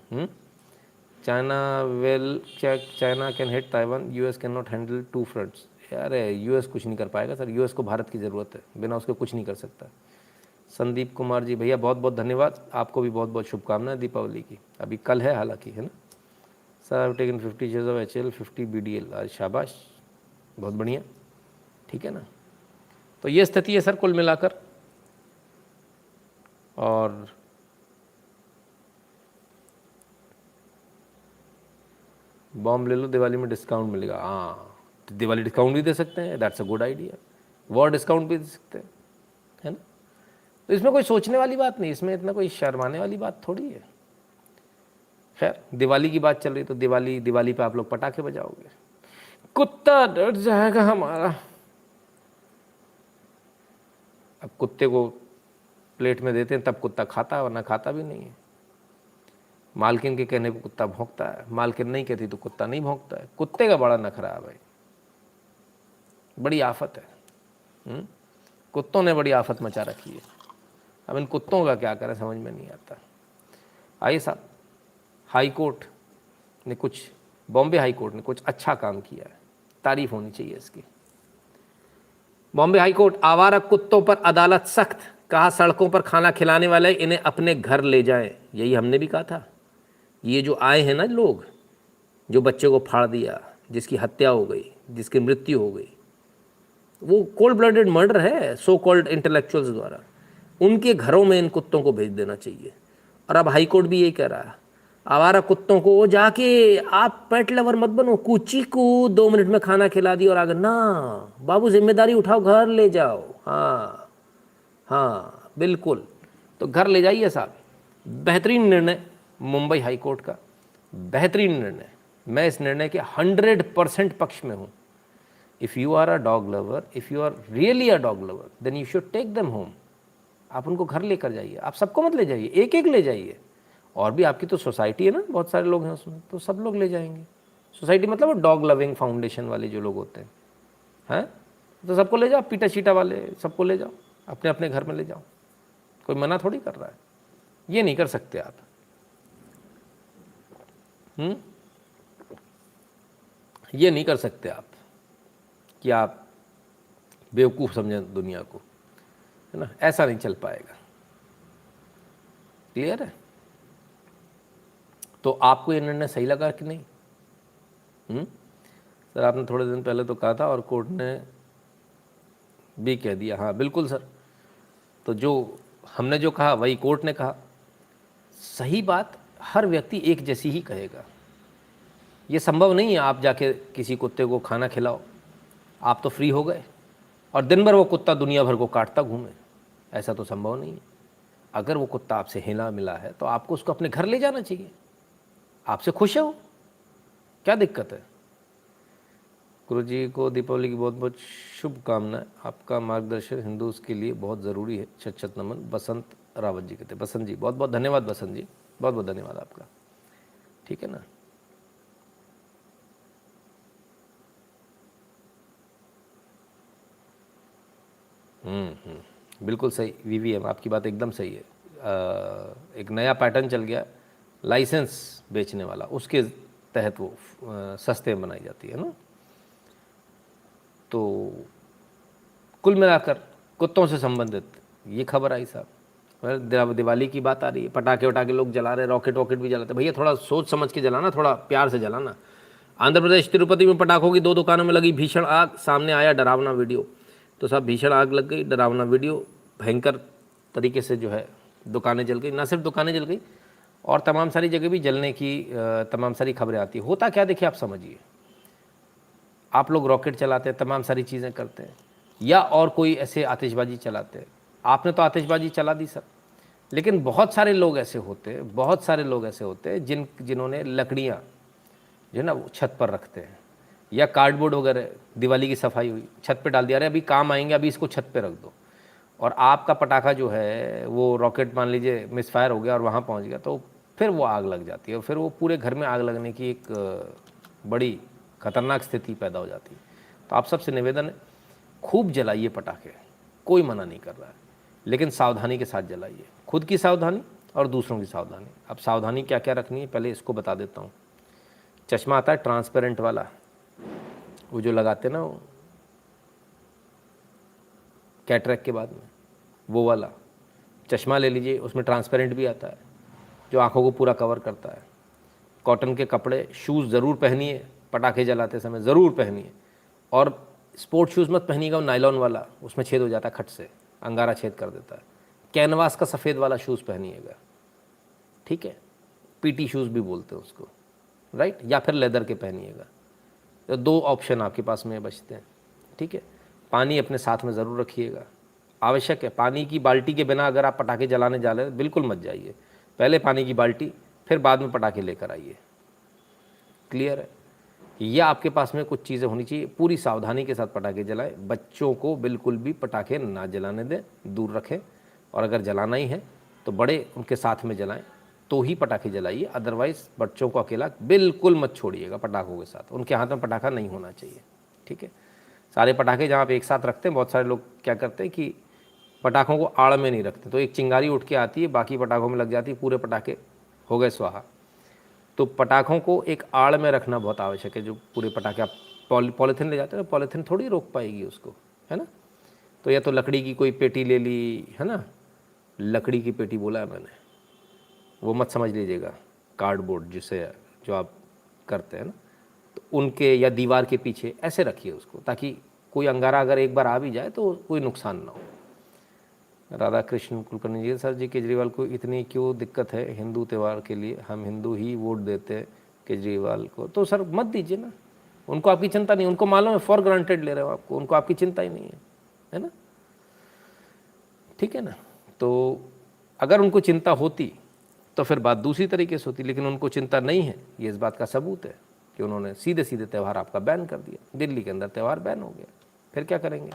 China can hit Taiwan, US can not handle 2 fronts. यार US कुछ नहीं कर पाएगा सर, US को भारत की ज़रूरत है, बिना उसके कुछ नहीं कर सकता। संदीप कुमार जी भैया बहुत बहुत धन्यवाद, आपको भी बहुत बहुत शुभकामनाएं दीपावली की। अभी कल है हालांकि, है ना sir. I have taken 50 shares of HL, 50 BDL। आज शाबाश, बहुत बढ़िया, ठीक है ना। तो ये स्थिति है सर कुल मिलाकर। और बॉम्ब ले लो, दिवाली में डिस्काउंट मिलेगा। हाँ, तो दिवाली डिस्काउंट भी दे सकते हैं, that's a good idea. War discount भी दे सकते हैं, है ना। तो इसमें कोई सोचने वाली बात नहीं, इसमें इतना कोई शर्माने वाली बात थोड़ी है। खैर, दिवाली की बात चल रही तो दिवाली पे आप लोग पटाखे बजाओगे, कुत्ता डर जाएगा हमारा। अब कुत्ते को प्लेट में देते हैं तब कुत्ता खाता है, वरना खाता भी नहीं है। मालकिन के कहने पे कुत्ता भौंकता है, मालकिन नहीं कहती तो कुत्ता नहीं भौंकता है। कुत्ते का बड़ा नखरा है भाई, बड़ी आफत है। कुत्तों ने बड़ी आफत मचा रखी है। अब इन कुत्तों का क्या करें समझ में नहीं आता। आइए साहब, हाई कोर्ट ने कुछ, बॉम्बे हाई कोर्ट ने कुछ अच्छा काम किया है, तारीफ होनी चाहिए इसकी। बॉम्बे हाई कोर्ट, आवारा कुत्तों पर अदालत सख्त, कहा सड़कों पर खाना खिलाने वाले इन्हें अपने घर ले जाएं। यही हमने भी कहा था। ये जो आए हैं ना लोग, जो बच्चे को फाड़ दिया, जिसकी हत्या हो गई, जिसकी मृत्यु हो गई, वो कोल्ड ब्लडेड मर्डर है सो कॉल्ड इंटेलेक्चुअल्स द्वारा। उनके घरों में इन कुत्तों को भेज देना चाहिए। और अब हाई कोर्ट भी यही कह रहा है, आवारा कुत्तों को जाके, आप पेट लवर मत बनो, कुची को 2 मिनट में खाना खिला दिया और आगे ना, बाबू जिम्मेदारी उठाओ, घर ले जाओ। हाँ हाँ बिल्कुल, तो घर ले जाइए साहब। बेहतरीन निर्णय मुंबई हाई कोर्ट का, बेहतरीन निर्णय। मैं इस निर्णय के 100% पक्ष में हूँ। If you are a dog lover, if you are really a dog lover, then you should take them home. आप उनको घर लेकर जाइए, आप सबको मत ले जाइए, एक एक ले जाइए। और भी आपकी तो सोसाइटी है ना, बहुत सारे लोग हैं उसमें, तो सब लोग ले जाएंगे। सोसाइटी मतलब डॉग लविंग फाउंडेशन वाले जो लोग होते हैं, तो सबको ले जाओ, पीटा चीटा वाले सबको ले जाओ, अपने अपने घर में ले जाओ, कोई मना थोड़ी कर रहा है। ये नहीं कर सकते आप। ये नहीं कर सकते आप। कि आप बेवकूफ़ समझें दुनिया को, है ना, ऐसा नहीं चल पाएगा। क्लियर है? तो आपको ये निर्णय सही लगा कि नहीं? सर आपने थोड़े दिन पहले तो कहा था और कोर्ट ने भी कह दिया। हाँ बिल्कुल सर, तो जो हमने जो कहा वही कोर्ट ने कहा। सही बात हर व्यक्ति एक जैसी ही कहेगा। ये संभव नहीं है आप जाके किसी कुत्ते को खाना खिलाओ, आप तो फ्री हो गए और दिन भर वो कुत्ता दुनिया भर को काटता घूमे, ऐसा तो संभव नहीं है। अगर वो कुत्ता आपसे हिला मिला है तो आपको उसको अपने घर ले जाना चाहिए। आपसे खुश है वो, क्या दिक्कत है? गुरु जी को दीपावली की बहुत बहुत शुभकामनाएं। आपका मार्गदर्शन हिंदूज के लिए बहुत ज़रूरी है। छत छत नमन। बसंत रावत जी कहते हैं। बसंत जी बहुत बहुत धन्यवाद। बसंत जी बहुत बहुत धन्यवाद आपका। ठीक है ना? बिल्कुल सही वीवीएम, आपकी बात एकदम सही है। एक नया पैटर्न चल गया लाइसेंस बेचने वाला, उसके तहत वो सस्ते में बनाई जाती है ना। तो कुल मिलाकर कुत्तों से संबंधित ये खबर आई साहब। दिवाली की बात आ रही है, पटाखे वटाखे लोग जला रहे, रॉकेट वॉकेट भी जलाते। भैया थोड़ा सोच समझ के जलाना, थोड़ा प्यार से जलाना। आंध्र प्रदेश तिरुपति में पटाखों की 2 दुकानों में लगी भीषण आग, सामने आया डरावना वीडियो। तो साहब भीषण आग लग गई, डरावना वीडियो, भयंकर तरीके से जो है दुकानें जल गई। ना सिर्फ दुकानें जल गई और तमाम सारी जगह भी जलने की तमाम सारी खबरें आती। होता क्या देखिए आप समझिए, आप लोग रॉकेट चलाते हैं, तमाम सारी चीज़ें करते हैं, या और कोई ऐसे आतिशबाजी चलाते हैं। आपने तो आतिशबाजी चला दी सर, लेकिन बहुत सारे लोग ऐसे होते हैं, बहुत सारे लोग ऐसे होते हैं जिन्होंने लकड़ियाँ जो है ना वो छत पर रखते हैं, या कार्डबोर्ड वगैरह, दिवाली की सफाई हुई, छत पे डाल दिया, अरे अभी काम आएंगे, अभी इसको छत पे रख दो। और आपका पटाखा जो है वो रॉकेट मान लीजिए मिसफायर हो गया और वहाँ पहुँच गया, तो फिर वो आग लग जाती है और फिर वो पूरे घर में आग लगने की एक बड़ी खतरनाक स्थिति पैदा हो जाती है। तो आप सबसे निवेदन है, खूब जलाइए पटाखे, कोई मना नहीं कर रहा है, लेकिन सावधानी के साथ जलाइए। खुद की सावधानी और दूसरों की सावधानी। अब सावधानी क्या क्या रखनी है पहले इसको बता देता हूँ। चश्मा आता है ट्रांसपेरेंट वाला, वो जो लगाते हैं ना वो कैटरेक्ट के बाद में, वो वाला चश्मा ले लीजिए, उसमें ट्रांसपेरेंट भी आता है जो आंखों को पूरा कवर करता है। कॉटन के कपड़े, शूज़ ज़रूर पहनिए, पटाखे जलाते समय ज़रूर पहनिए। और स्पोर्ट शूज़ मत पहनिएगा नायलॉन वाला, उसमें छेद हो जाता है, खट से अंगारा छेद कर देता है। कैनवास का सफ़ेद वाला शूज़ पहनिएगा, ठीक है, पीटी शूज़ भी बोलते हैं उसको, राइट, या फिर लेदर के पहनिएगा। तो 2 ऑप्शन आपके पास में बचते हैं, ठीक है। पानी अपने साथ में ज़रूर रखिएगा, आवश्यक है। पानी की बाल्टी के बिना अगर आप पटाखे जलाने जा रहे हैं बिल्कुल मत जाइए, पहले पानी की बाल्टी फिर बाद में पटाखे लेकर आइए। क्लियर है? या आपके पास में कुछ चीज़ें होनी चाहिए। पूरी सावधानी के साथ पटाखे जलाएं। बच्चों को बिल्कुल भी पटाखे ना जलाने दें, दूर रखें, और अगर जलाना ही है तो बड़े उनके साथ में जलाएं तो ही पटाखे जलाइए, अदरवाइज़ बच्चों को अकेला बिल्कुल मत छोड़िएगा पटाखों के साथ, उनके हाथ में पटाखा नहीं होना चाहिए, ठीक है। सारे पटाखे जहाँ आप एक साथ रखते हैं, बहुत सारे लोग क्या करते हैं कि पटाखों को आड़ में नहीं रखते, तो एक चिंगारी उठ के आती है, बाकी पटाखों में लग जाती है, पूरे पटाखे हो गए स्वाहा। तो पटाखों को एक आड़ में रखना बहुत आवश्यक है। जो पूरे पटाखे आप पॉलीथीन ले जाते हैं ना, पॉलीथीन थोड़ी रोक पाएगी उसको, है ना। तो या तो लकड़ी की कोई पेटी ले ली, है ना, लकड़ी की पेटी बोला है मैंने, वो मत समझ लीजिएगा, कार्डबोर्ड जिसे जो आप करते हैं ना, तो उनके या दीवार के पीछे ऐसे रखिए उसको, ताकि कोई अंगारा अगर एक बार आ भी जाए तो कोई नुकसान ना हो। राधा कृष्ण कुलकर्णी जी, सर जी केजरीवाल को इतनी क्यों दिक्कत है हिंदू त्यौहार के लिए, हम हिंदू ही वोट देते हैं केजरीवाल को। तो सर मत दीजिए ना, उनको आपकी चिंता नहीं, उनको मालूम है, फॉर ग्रांटेड ले रहे हो आपको, उनको आपकी चिंता ही नहीं है ना, ठीक है ना। तो अगर उनको चिंता होती तो फिर बात दूसरी तरीके से होती, लेकिन उनको चिंता नहीं है, ये इस बात का सबूत है कि उन्होंने सीधे सीधे त्यौहार आपका बैन कर दिया। दिल्ली के अंदर त्यौहार बैन हो गया, फिर क्या करेंगे?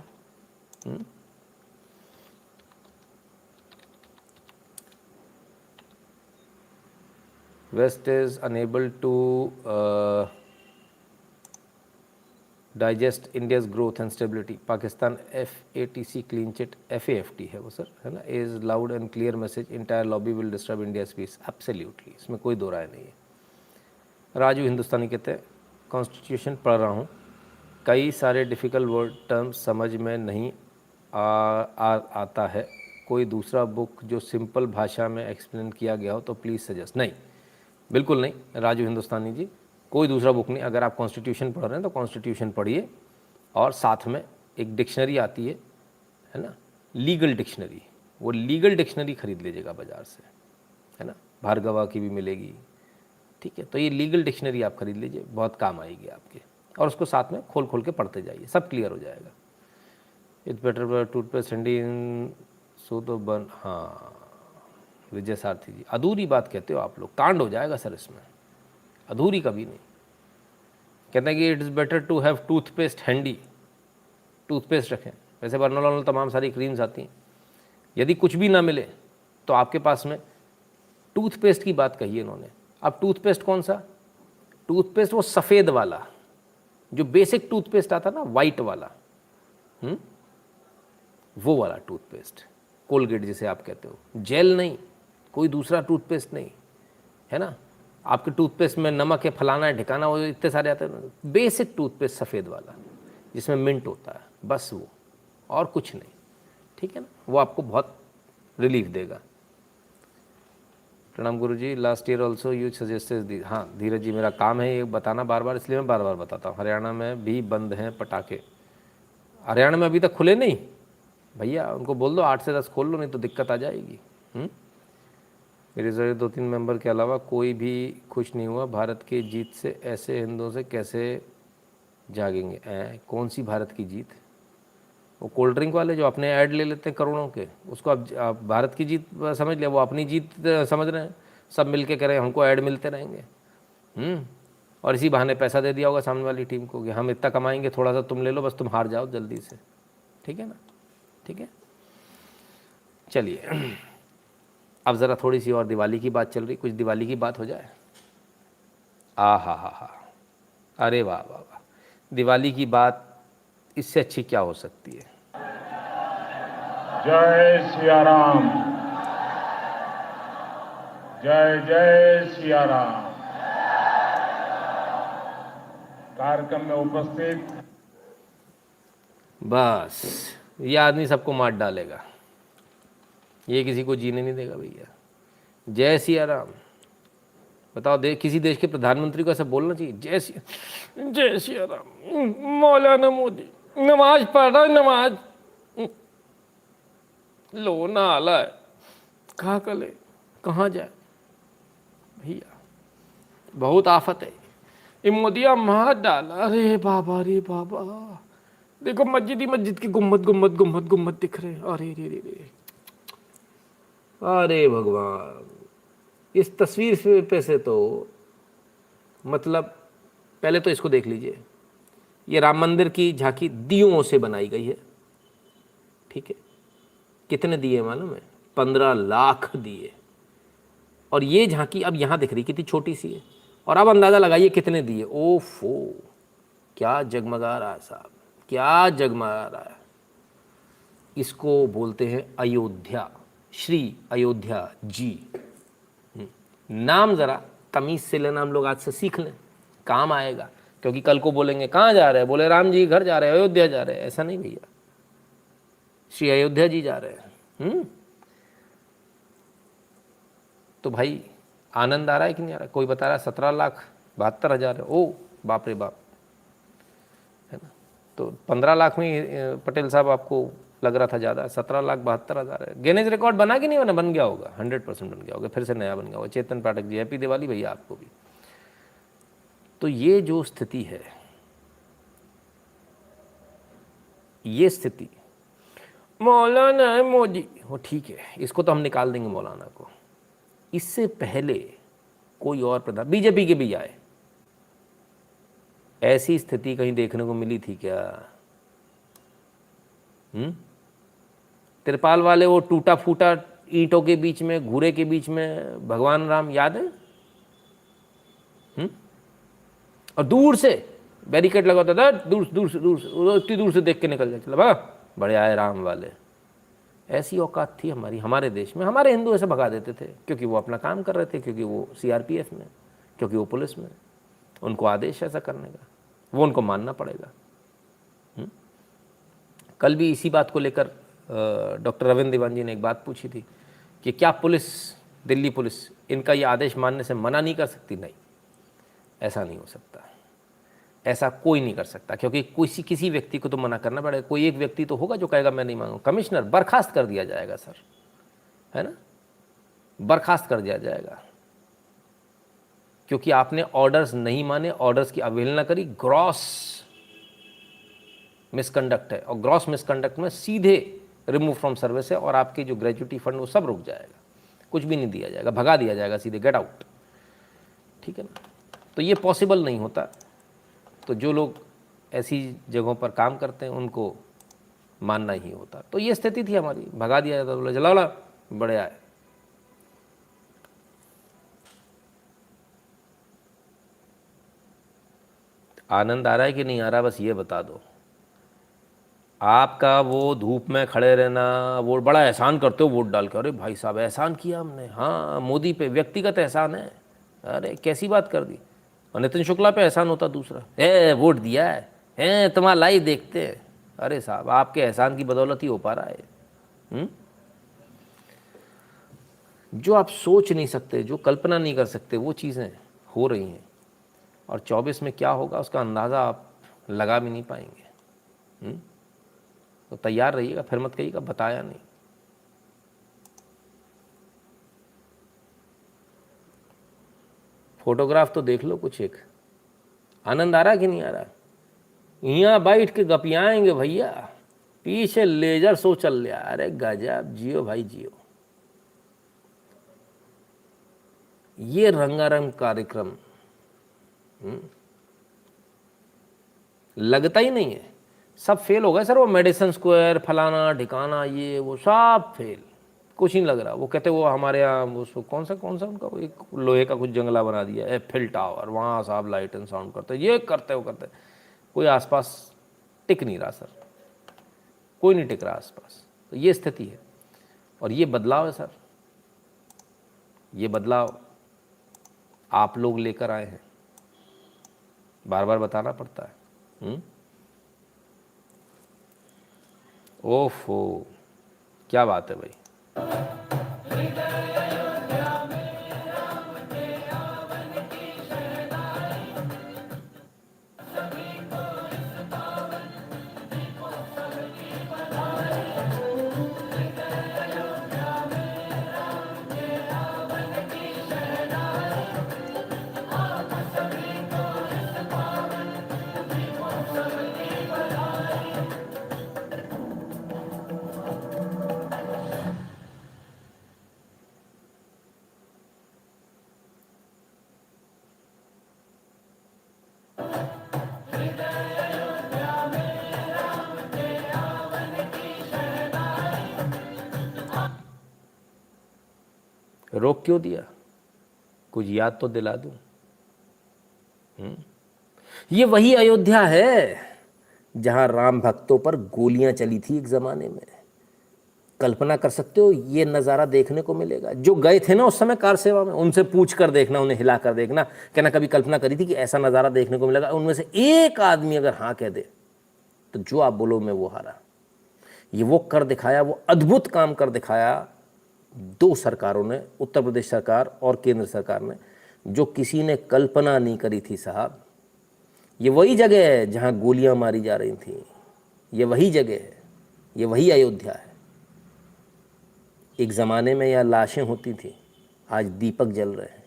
West is unable to digest India's growth and stability. Pakistan FATC clean chit, FAFT है वो सर, है ना, is loud and clear message, entire lobby will disturb India's peace. Absolutely, इसमें कोई दो राय नहीं है। राजू हिंदुस्तानी कहते हैं कॉन्स्टिट्यूशन पढ़ रहा हूँ, कई सारे डिफ़िकल्ट वर्ड टर्म्स समझ में नहीं आता है, कोई दूसरा बुक जो सिंपल भाषा में एक्सप्लेन किया गया हो तो प्लीज़ सजेस्ट। नहीं, बिल्कुल नहीं राजू हिंदुस्तानी जी, कोई दूसरा बुक नहीं। अगर आप कॉन्स्टिट्यूशन पढ़ रहे हैं तो कॉन्स्टिट्यूशन पढ़िए, और साथ में एक डिक्शनरी आती है ना, लीगल डिक्शनरी, वो लीगल डिक्शनरी खरीद लीजिएगा बाज़ार से, है ना, भार्गवा की भी मिलेगी, ठीक है। तो ये लीगल डिक्शनरी आप खरीद लीजिए, बहुत काम आएगी आपके, और उसको साथ में खोल खोल के पढ़ते जाइए, सब क्लियर हो जाएगा। इट्स बेटर टूथपेस्ट हैंडी इन सो तो बन, हाँ विजय सारथी जी, अधूरी बात कहते हो आप लोग, कांड हो जाएगा सर इसमें, अधूरी कभी नहीं। कहते हैं कि it's better to have toothpaste handy, toothpaste रखें। वैसे बर्नोल तमाम सारी क्रीम्स आती हैं, यदि कुछ भी ना मिले तो आपके पास में टूथपेस्ट की बात कही है इन्होंने। अब टूथपेस्ट कौन सा? टूथपेस्ट वो सफ़ेद वाला, जो बेसिक टूथपेस्ट आता ना, वाइट वाला, वो वाला टूथपेस्ट, कोलगेट जिसे आप कहते हो, जेल नहीं, कोई दूसरा टूथपेस्ट नहीं, है ना। आपके टूथपेस्ट में नमक है, फलाना है, ठिकाना, वो इतने सारे आते हैं। बेसिक टूथपेस्ट सफ़ेद वाला जिसमें मिंट होता है, बस वो, और कुछ नहीं, ठीक है ना। वो आपको बहुत रिलीफ देगा। प्रणाम गुरु जी, last year also you suggested. हाँ धीरज जी, मेरा काम है ये बताना बार बार, इसलिए मैं बार बार बताता हूँ। हरियाणा में भी बंद हैं पटाखे, हरियाणा में अभी तक खुले नहीं भैया, उनको बोल दो 8 से 10 खोल लो, नहीं तो दिक्कत आ जाएगी। मेरे जरिए 2-3 मेंबर के अलावा कोई भी खुश नहीं हुआ भारत की जीत से, ऐसे हिंदुओं से कैसे जागेंगे? कौन सी भारत की जीत? वो कोल्ड ड्रिंक वाले जो अपने ऐड ले लेते हैं करोड़ों के, उसको आप भारत की जीत समझ लिया, वो अपनी जीत समझ रहे हैं। सब मिल के करें, हमको ऐड मिलते रहेंगे, और इसी बहाने पैसा दे दिया होगा सामने वाली टीम को कि हम इतना कमाएंगे, थोड़ा सा तुम ले लो, बस तुम हार जाओ जल्दी से, ठीक है ना, ठीक है। चलिए अब ज़रा थोड़ी सी और दिवाली की बात चल रही, कुछ दिवाली की बात हो जाए। हा, अरे वाह वाह वाह, दिवाली की बात इससे अच्छी क्या हो सकती है। जय सिया राम, जय जय सिया राम। कार्यक्रम में उपस्थित, बस ये आदमी सबको मार डालेगा, ये किसी को जीने नहीं देगा भैया। जय सिया राम। बताओ, किसी देश के प्रधानमंत्री को ऐसा बोलना चाहिए, जय सिया राम, मौलाना मोदी नमाज पढ़ रहा है, नमाज लो ना आला है, कहाँ कले, कहाँ जाए भैया, बहुत आफत है। ये मोदिया मार डाला, अरे बाबा रे बाबा, देखो मस्जिद की गुम्मद दिख रहे हैं, अरे रे रे रे, अरे भगवान। इस तस्वीर पे से तो मतलब पहले तो इसको देख लीजिए, ये राम मंदिर की झांकी दियों से बनाई गई है, ठीक है। कितने दिए मालूम है? 15 लाख दिए। और ये झांकी अब यहाँ दिख रही, कितनी छोटी सी है, और अब अंदाज़ा लगाइए कितने दिए। ओफो, क्या जगमगा रहा है साहब, क्या जगमगा रहा है। इसको बोलते हैं अयोध्या, श्री अयोध्या जी। नाम ज़रा तमीज़ से लेना हम लोग आज से सीख लें, काम आएगा। क्योंकि कल को बोलेंगे कहाँ जा रहे हैं, बोले राम जी घर जा रहे हैं, अयोध्या जा रहे हैं। ऐसा नहीं भैया, श्री अयोध्या जी जा रहे हैं। तो भाई आनंद आ रहा है कि नहीं आ रहा? कोई बता रहा है 17,72,000 है, ओ बाप रे बाप, है ना। तो 15 लाख में पटेल साहब आपको लग रहा था ज़्यादा, 17,72,000 है। गिनीज रिकॉर्ड बना कि नहीं बना? बन गया होगा, 100% बन गया होगा, फिर से नया बन गया होगा। चेतन पाठक जी, हैप्पी दिवाली भैया आपको भी। तो ये जो स्थिति है, ये स्थिति मौलाना है मोदी, वो ठीक है, इसको तो हम निकाल देंगे मौलाना को। इससे पहले कोई और प्रधान, बीजेपी के भी आए, ऐसी स्थिति कहीं देखने को मिली थी क्या? त्रिपाल वाले वो टूटा फूटा ईंटों के बीच में, घूरे के बीच में भगवान राम, याद है? और दूर से बैरिकेड लगा होता था, उतनी दूर से देख के निकल जाए, चला भा बड़े आए राम वाले। ऐसी औकात थी हमारे देश में। हमारे हिंदू ऐसे भगा देते थे क्योंकि वो अपना काम कर रहे थे, क्योंकि वो CRPF में, क्योंकि वो पुलिस में, उनको आदेश ऐसा करने का, वो उनको मानना पड़ेगा। कल भी इसी बात को लेकर डॉक्टर रविंद्र दीवान जी ने एक बात पूछी थी कि क्या पुलिस, दिल्ली पुलिस, इनका ये आदेश मानने से मना नहीं कर सकती? नहीं, ऐसा नहीं हो सकता, ऐसा कोई नहीं कर सकता, क्योंकि किसी व्यक्ति को तो मना करना पड़ेगा। कोई एक व्यक्ति तो होगा जो कहेगा मैं नहीं मानूंगा। कमिश्नर बर्खास्त कर दिया जाएगा सर, है ना, बर्खास्त कर दिया जाएगा, क्योंकि आपने ऑर्डर्स नहीं माने, ऑर्डर्स की अवहेलना करी। ग्रॉस मिसकंडक्ट है, और ग्रॉस मिसकंडक्ट में सीधे रिमूव फ्रॉम सर्विस है, और आपके जो ग्रेजुटी फंड वो सब रुक जाएगा, कुछ भी नहीं दिया जाएगा, भगा दिया जाएगा सीधे, गेट आउट। ठीक है ना, तो ये पॉसिबल नहीं होता। तो जो लोग ऐसी जगहों पर काम करते हैं उनको मानना ही होता। तो ये स्थिति थी हमारी, भगा दिया जाता, बोला जलाओ, बड़े आए। आनंद आ रहा है कि नहीं आ रहा, बस ये बता दो। आपका वो धूप में खड़े रहना, वो बड़ा एहसान करते हो वोट डाल के। अरे भाई साहब एहसान किया हमने, हाँ मोदी पे व्यक्तिगत एहसान है। अरे कैसी बात कर दी। और नितिन शुक्ला पे एहसान होता दूसरा, वोट दिया है तुम्हारा लाइव देखते हैं। अरे साहब आपके एहसान की बदौलत ही हो पा रहा है। जो आप सोच नहीं सकते, जो कल्पना नहीं कर सकते, वो चीज़ें हो रही हैं। और 24 में क्या होगा उसका अंदाज़ा आप लगा भी नहीं पाएंगे। तो तैयार रहिएगा, फिर मत कहिएगा बताया नहीं। फोटोग्राफ तो देख लो कुछ एक। आनंद आ रहा कि नहीं आ रहा? यहाँ बैठ के गपियाएंगे भैया, पीछे लेजर शो चल रहा। अरे गजब, जियो भाई जियो। ये रंगारंग कार्यक्रम लगता ही नहीं है, सब फेल हो गए सर। वो मेडिसन स्क्वायर फलाना ठिकाना ये वो सब फेल, कुछ नहीं लग रहा। वो कहते वो हमारे यहाँ उसको कौन सा उनका वो एक लोहे का कुछ जंगला बना दिया, एफिल टावर, वहाँ साहब लाइट एंड साउंड करते, ये करते वो करते। कोई आसपास टिक नहीं रहा सर, कोई नहीं टिक रहा आसपास। तो ये स्थिति है, और ये बदलाव है सर। ये बदलाव आप लोग लेकर आए हैं, बार बार बताना पड़ता है। ओफो, क्या बात है भाई। रोक क्यों दिया? कुछ याद तो दिला दूं। ये वही अयोध्या है जहां राम भक्तों पर गोलियां चली थी एक जमाने में। कल्पना कर सकते हो ये नज़ारा देखने को मिलेगा? जो गए थे ना उस समय कार सेवा में, उनसे पूछ कर देखना, उन्हें हिला कर देखना, कहना कभी कल्पना करी थी कि ऐसा नज़ारा देखने को मिलेगा? उनमें से एक आदमी अगर हाँ कह दे तो जो आप बोलो मैं वो हारा। ये वो कर दिखाया, वो अद्भुत काम कर दिखाया दो सरकारों ने, उत्तर प्रदेश सरकार और केंद्र सरकार ने, जो किसी ने कल्पना नहीं करी थी साहब। ये वही जगह है जहाँ गोलियां मारी जा रही थी, ये वही जगह है, ये वही अयोध्या है। एक ज़माने में यहाँ लाशें होती थी, आज दीपक जल रहे हैं।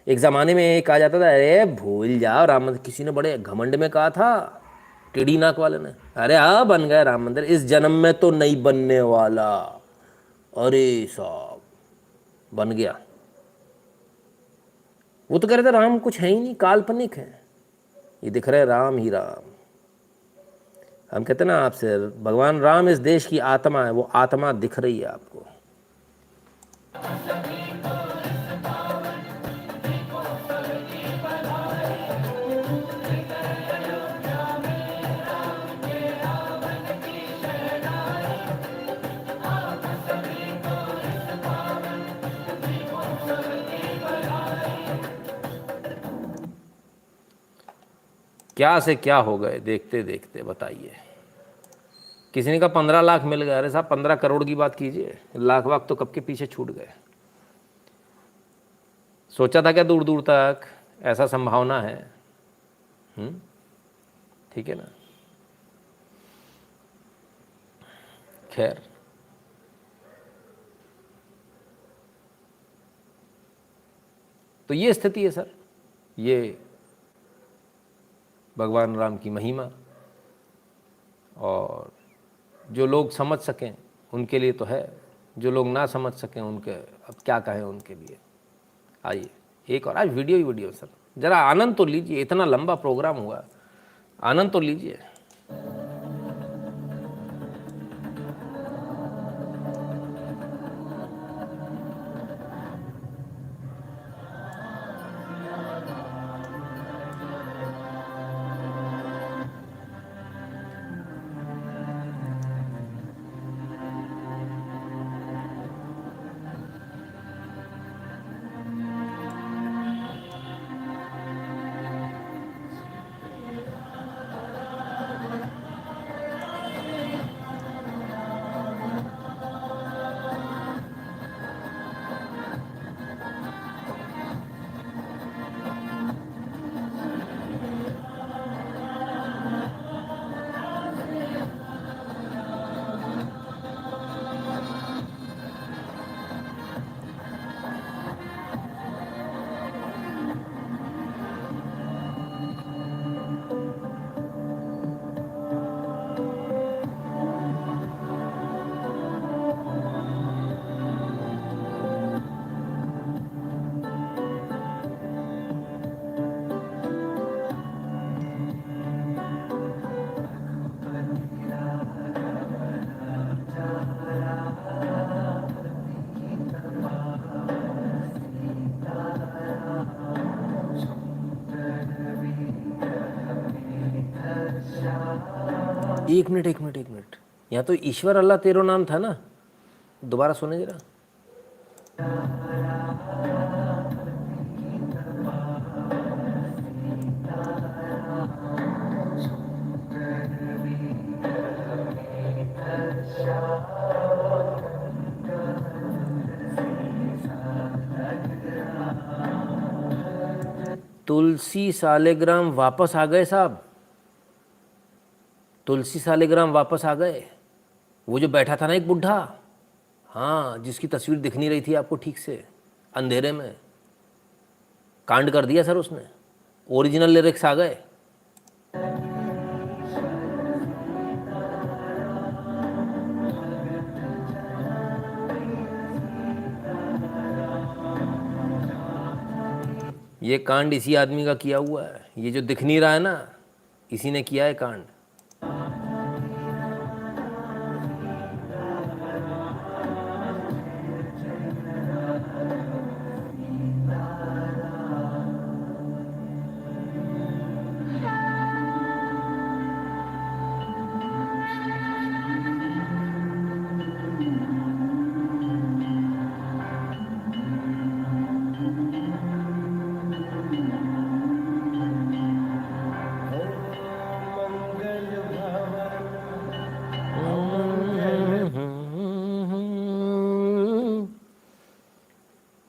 एक ज़माने में एक कहा जाता था अरे भूल जाओ राम मंदिर, किसी ने बड़े घमंड में कहा था, टेढ़ी नाक वाले ने, अरे हाँ बन गया राम मंदिर, इस जन्म में तो नहीं बनने वाला। अरे साहब बन गया। वो तो कह रहे थे राम कुछ है ही नहीं, काल्पनिक है। ये दिख रहे राम ही राम। हम कहते हैं ना आपसे, भगवान राम इस देश की आत्मा है, वो आत्मा दिख रही है आपको। क्या से क्या हो गए देखते देखते, बताइए किसी ने कहा 15 लाख मिल गए, अरे साहब 15 करोड़ की बात कीजिए, लाख वाख तो कब के पीछे छूट गए। सोचा था क्या दूर दूर तक ऐसा संभावना है? ठीक है ना। खैर, तो ये स्थिति है सर, ये भगवान राम की महिमा। और जो लोग समझ सकें उनके लिए तो है, जो लोग ना समझ सकें उनके अब क्या कहें उनके लिए। आइए एक और, आज वीडियो ही वीडियो सर, ज़रा आनंद तो लीजिए, इतना लंबा प्रोग्राम हुआ, आनंद तो लीजिए। एक मिनट एक मिनट एक मिनट, यहाँ तो ईश्वर अल्लाह तेरो नाम था ना, दोबारा सुने जरा। तुलसी सालेग्राम वापस आ गए साहब, तुलसी सालेग्राम वापस आ गए। वो जो बैठा था ना एक बुढ़ा, हाँ, जिसकी तस्वीर दिख नहीं रही थी आपको ठीक से, अंधेरे में, कांड कर दिया सर उसने, ओरिजिनल लिरिक्स आ गए। ये कांड इसी आदमी का किया हुआ है, ये जो दिख नहीं रहा है ना, इसी ने किया है कांड।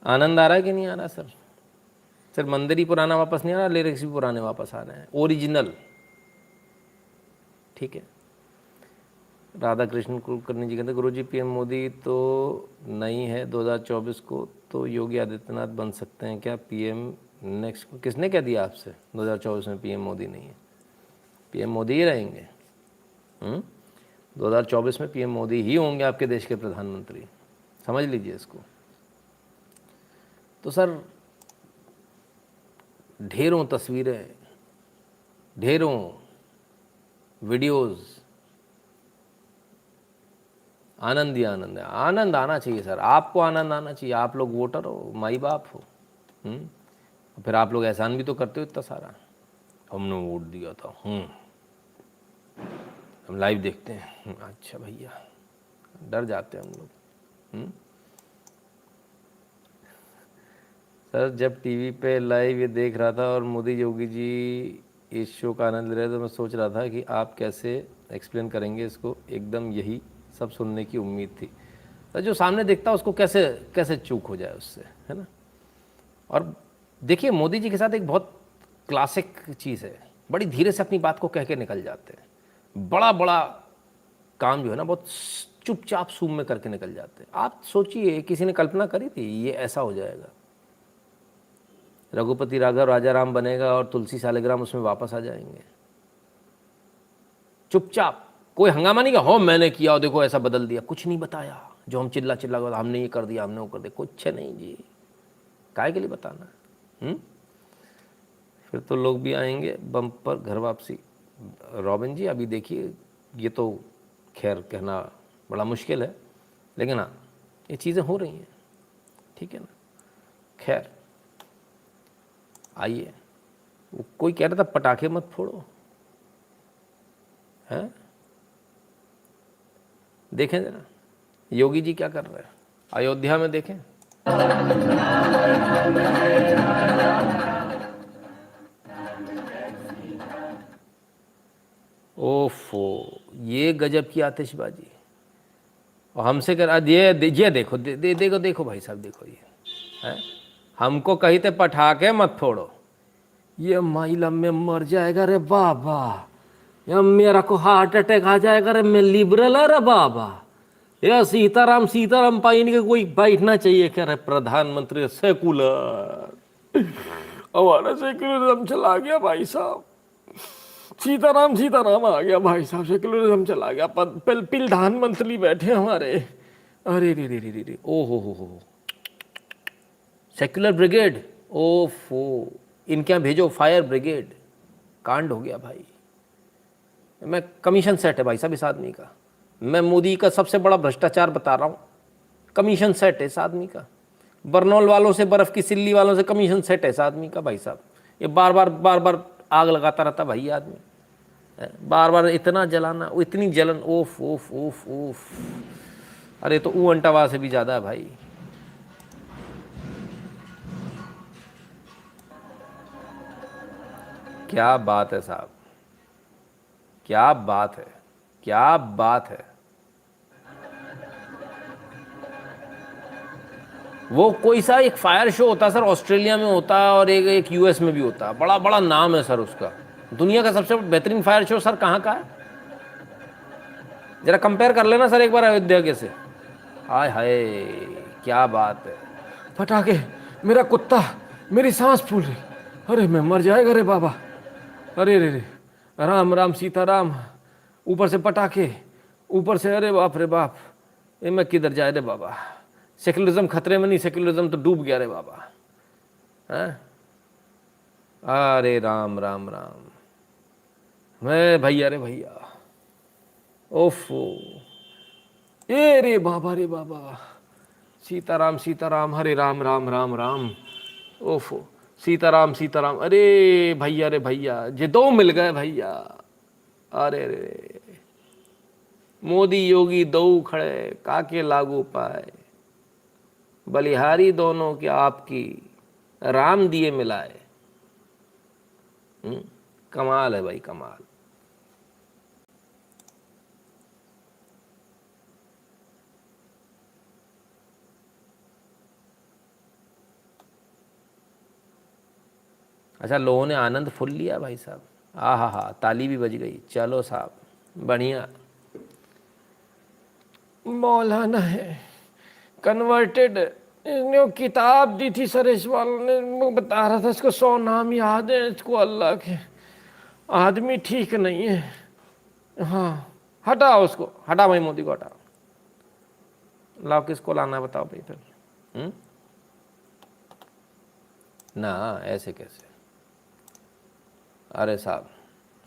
आनंद आ रहा है कि नहीं आ रहा सर? सर मंदिर ही पुराना वापस नहीं आ रहा, लिरिक्स भी पुराने वापस आ रहे हैं, ओरिजिनल। ठीक है। राधा कृष्ण कुलकर्णी जी कहते गुरु जी पीएम मोदी तो नहीं है 2024 को, तो योगी आदित्यनाथ बन सकते हैं क्या पीएम नेक्स्ट? किसने कह दिया आपसे 2024 में पीएम मोदी नहीं है? पीएम मोदी ही रहेंगे। 2024 में पीएम मोदी ही होंगे आपके देश के प्रधानमंत्री, समझ लीजिए इसको। तो सर ढेरों तस्वीरें, ढेरों वीडियोस, आनंद ही आनंद है। आनंद आना चाहिए सर, आपको आनंद आना चाहिए, आप लोग वोटर हो, माई बाप हो। फिर आप लोग एहसान भी तो करते हो इतना सारा, हमने वोट दिया था, हम लाइव देखते हैं, अच्छा भैया, डर जाते हैं हम लोग। सर जब टीवी पे लाइव ये देख रहा था और मोदी योगी जी इस शो का आनंद ले रहे तो मैं सोच रहा था कि आप कैसे एक्सप्लेन करेंगे इसको, एकदम यही सब सुनने की उम्मीद थी। तो जो सामने देखता है उसको कैसे कैसे चूक हो जाए उससे, है ना। और देखिए मोदी जी के साथ एक बहुत क्लासिक चीज़ है, बड़ी धीरे से अपनी बात को कह के निकल जाते हैं। बड़ा बड़ा काम जो है ना बहुत चुपचाप सूम में करके निकल जाते हैं। आप सोचिए किसी ने कल्पना करी थी ये ऐसा हो जाएगा? रघुपति राघव राजा राम बनेगा और तुलसी सालिग्राम उसमें वापस आ जाएंगे। चुपचाप, कोई हंगामा नहीं किया, हो मैंने किया और देखो ऐसा बदल दिया, कुछ नहीं बताया। जो हम चिल्ला चिल्ला कर हमने ये कर दिया, हमने वो कर दिया, कुछ नहीं जी, काहे के लिए बताना। फिर तो लोग भी आएंगे बम्पर घर वापसी। रॉबिन जी अभी देखिए, ये तो खैर कहना बड़ा मुश्किल है, लेकिन हाँ ये चीज़ें हो रही हैं, ठीक है ना। खैर आइए, वो कोई कह रहा था पटाखे मत फोड़ो, हैं? देखें जरा योगी जी क्या कर रहे हैं अयोध्या में, देखें। ओफो, ये गजब की आतिशबाजी। और हमसे कर ये देखो देखो देखो भाई साहब, देखो ये है। हमको कही थे पटाखे मत फोड़ो, ये माइला में मर जाएगा रे बाबा, या मेरा को हार्ट अटैक आ जाएगा रे, मैं लिबरल है रे बाबा, या सीताराम सीताराम पाइन के कोई बैठना चाहिए क्या रे प्रधानमंत्री, सेकुलर। हमारा सेकुलरिज्म चला गया भाई साहब, सीताराम सीताराम आ गया भाई साहब, सेकुलरिज्म चला गया। प्रधानमंत्री बैठे हमारे, अरे रे रे रे रे, ओ हो सेक्युलर ब्रिगेड, ओफो, इनके यहाँ भेजो फायर ब्रिगेड। कांड हो गया भाई। मैं कमीशन सेट है भाई साहब इस आदमी का, मैं मोदी का सबसे बड़ा भ्रष्टाचार बता रहा हूँ। कमीशन सेट है इस आदमी का, बरनौल वालों से, बर्फ़ की सिल्ली वालों से कमीशन सेट है इस आदमी का भाई साहब। ये बार बार आग लगाता रहता भाई ये आदमी, बार बार इतना जलाना, इतनी जलन, ओफ ओफ ओफ ओफ। अरे तो ऊ अंटावा से भी ज़्यादा है भाई। क्या बात है साहब, क्या बात है, क्या बात है। वो कोई सा एक फायर शो होता है सर, ऑस्ट्रेलिया में होता है और एक यूएस में भी होता है, बड़ा बड़ा नाम है सर उसका। दुनिया का सबसे बेहतरीन फायर शो सर कहाँ का है, जरा कंपेयर कर लेना सर एक बार अयोध्या के से। हाय हाय क्या बात है। पटाखे, मेरा कुत्ता, मेरी सांस फूल रही, अरे मैं मर जाएगा रे बाबा, अरे रे रे, राम राम सीताराम, ऊपर से पटाखे, ऊपर से अरे बाप रे बाप, ये मैं किधर जाए रे बाबा। सेक्युलरिज्म खतरे में नहीं, सेक्युलरिज्म तो डूब गया रे बाबा, हैं? अरे राम राम राम, मैं भैया रे भैया, ओफो, ए रे बाबा, सीताराम सीताराम, हरे राम राम राम राम, ओफो, सीताराम सीताराम, अरे भैया रे भैया, ये दो मिल गए भैया, अरे रे, मोदी योगी दो खड़े, काके लागू पाए, बलिहारी दोनों के आपकी, राम दिए मिलाए। कमाल है भाई, कमाल। अच्छा, लोगों ने आनंद फुल लिया भाई साहब, हा, ताली भी बज गई। चलो साहब बढ़िया। मौलाना है कन्वर्टेड, इसने किताब दी थी सर, इस वालों ने बता रहा था इसको 100 नाम याद है इसको अल्लाह के, आदमी ठीक नहीं है। हाँ हटाओ उसको, हटा भाई, मोदी को हटाओ। लाओ किसको लाना है बताओ भाई फिर। ना ऐसे कैसे, अरे साहब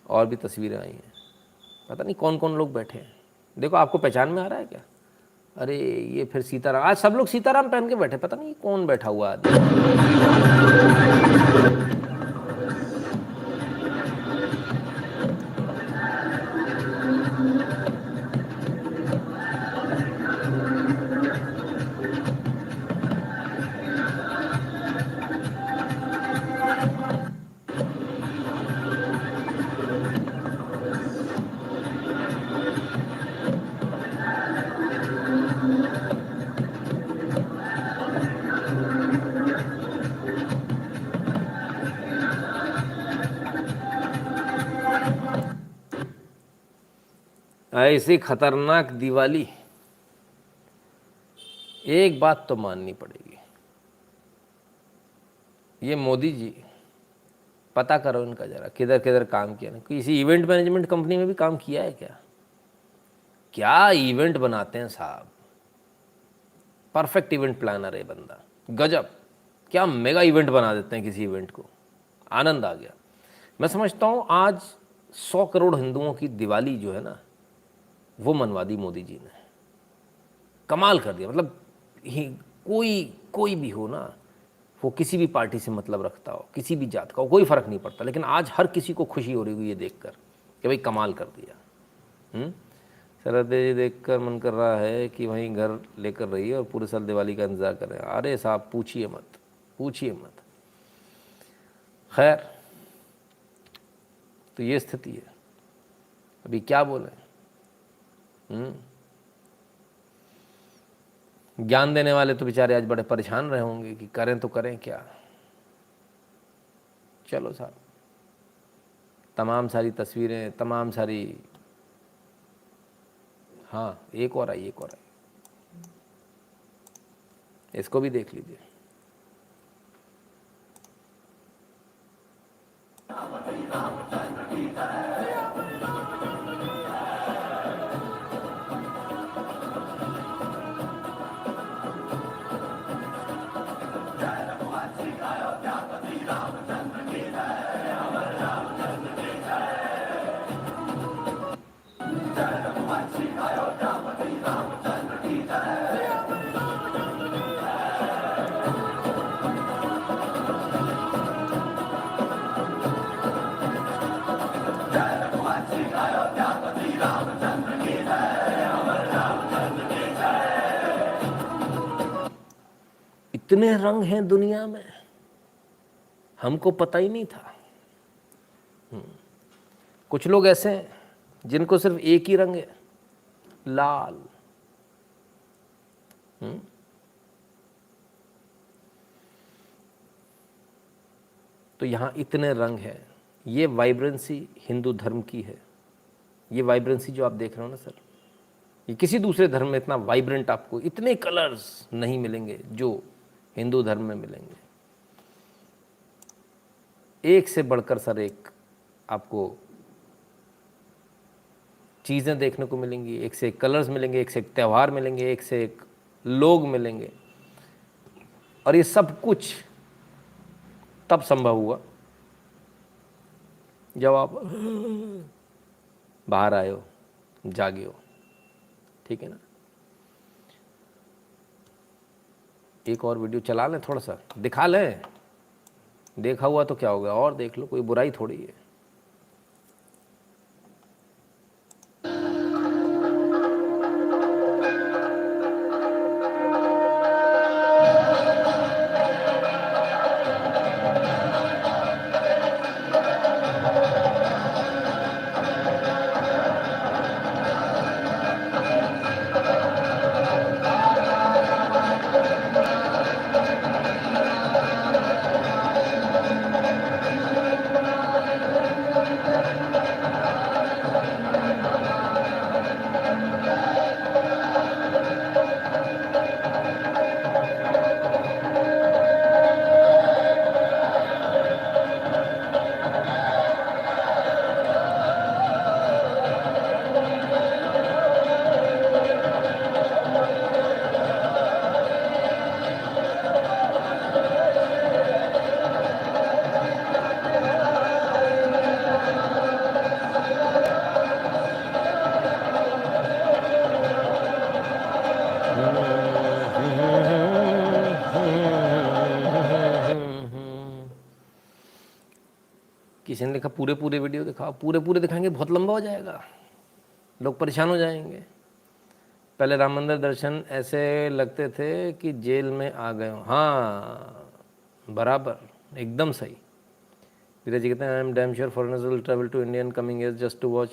और भी तस्वीरें आई हैं, पता नहीं कौन कौन लोग बैठे हैं। देखो आपको पहचान में आ रहा है क्या? अरे ये फिर सीताराम, आज सब लोग सीताराम पहन के बैठे, पता नहीं कौन बैठा हुआ आदमी। ऐसी खतरनाक दिवाली, एक बात तो माननी पड़ेगी, ये मोदी जी, पता करो इनका जरा किधर किधर काम किया ना। किसी इवेंट मैनेजमेंट कंपनी में भी काम किया है क्या? क्या इवेंट बनाते हैं साहब, परफेक्ट इवेंट प्लानर है बंदा, गजब, क्या मेगा इवेंट बना देते हैं किसी इवेंट को, आनंद आ गया। मैं समझता हूँ आज 100 करोड़ हिंदुओं की दिवाली जो है ना, वो मनवा दी मोदी जी ने, कमाल कर दिया। मतलब कोई भी हो ना, वो किसी भी पार्टी से मतलब रखता हो, किसी भी जात का हो, कोई फ़र्क नहीं पड़ता, लेकिन आज हर किसी को खुशी हो रही हुई ये देखकर कि भाई कमाल कर दिया। सरहदें जी देखकर मन कर रहा है कि वहीं घर लेकर रहिए और पूरे साल दिवाली का इंतज़ार करें। अरे साहब पूछिए मत। खैर, तो ये स्थिति है, अभी क्या बोलें। ज्ञान देने वाले तो बेचारे आज बड़े परेशान रहे होंगे कि करें तो करें क्या। चलो साहब, तमाम सारी तस्वीरें, तमाम सारी, हाँ एक और आई, इसको भी देख लीजिए। इतने रंग हैं दुनिया में, हमको पता ही नहीं था। कुछ लोग ऐसे हैं जिनको सिर्फ एक ही रंग है, लाल। तो यहाँ इतने रंग हैं, ये वाइब्रेंसी हिंदू धर्म की है। ये वाइब्रेंसी जो आप देख रहे हो ना सर, ये किसी दूसरे धर्म में इतना वाइब्रेंट आपको इतने कलर्स नहीं मिलेंगे जो हिंदू धर्म में मिलेंगे। एक से बढ़कर सर एक आपको चीज़ें देखने को मिलेंगी, एक से एक कलर्स मिलेंगे, एक से एक त्यौहार मिलेंगे, एक से एक लोग मिलेंगे। और ये सब कुछ तब संभव हुआ जब आप बाहर आए हो, जागे हो, ठीक है ना। एक और वीडियो चला लें, थोड़ा सा दिखा लें, देखा हुआ तो क्या हो गया, और देख लो, कोई बुराई थोड़ी है। किसी ने लिखा पूरे वीडियो दिखाओ। पूरे दिखाएंगे बहुत लंबा हो जाएगा, लोग परेशान हो जाएंगे। पहले राम मंदिर दर्शन ऐसे लगते थे कि जेल में आ गए हो। हाँ बराबर, एकदम सही। धीरज जी कहते हैं I am damn sure foreigners will travel to India in coming years just to watch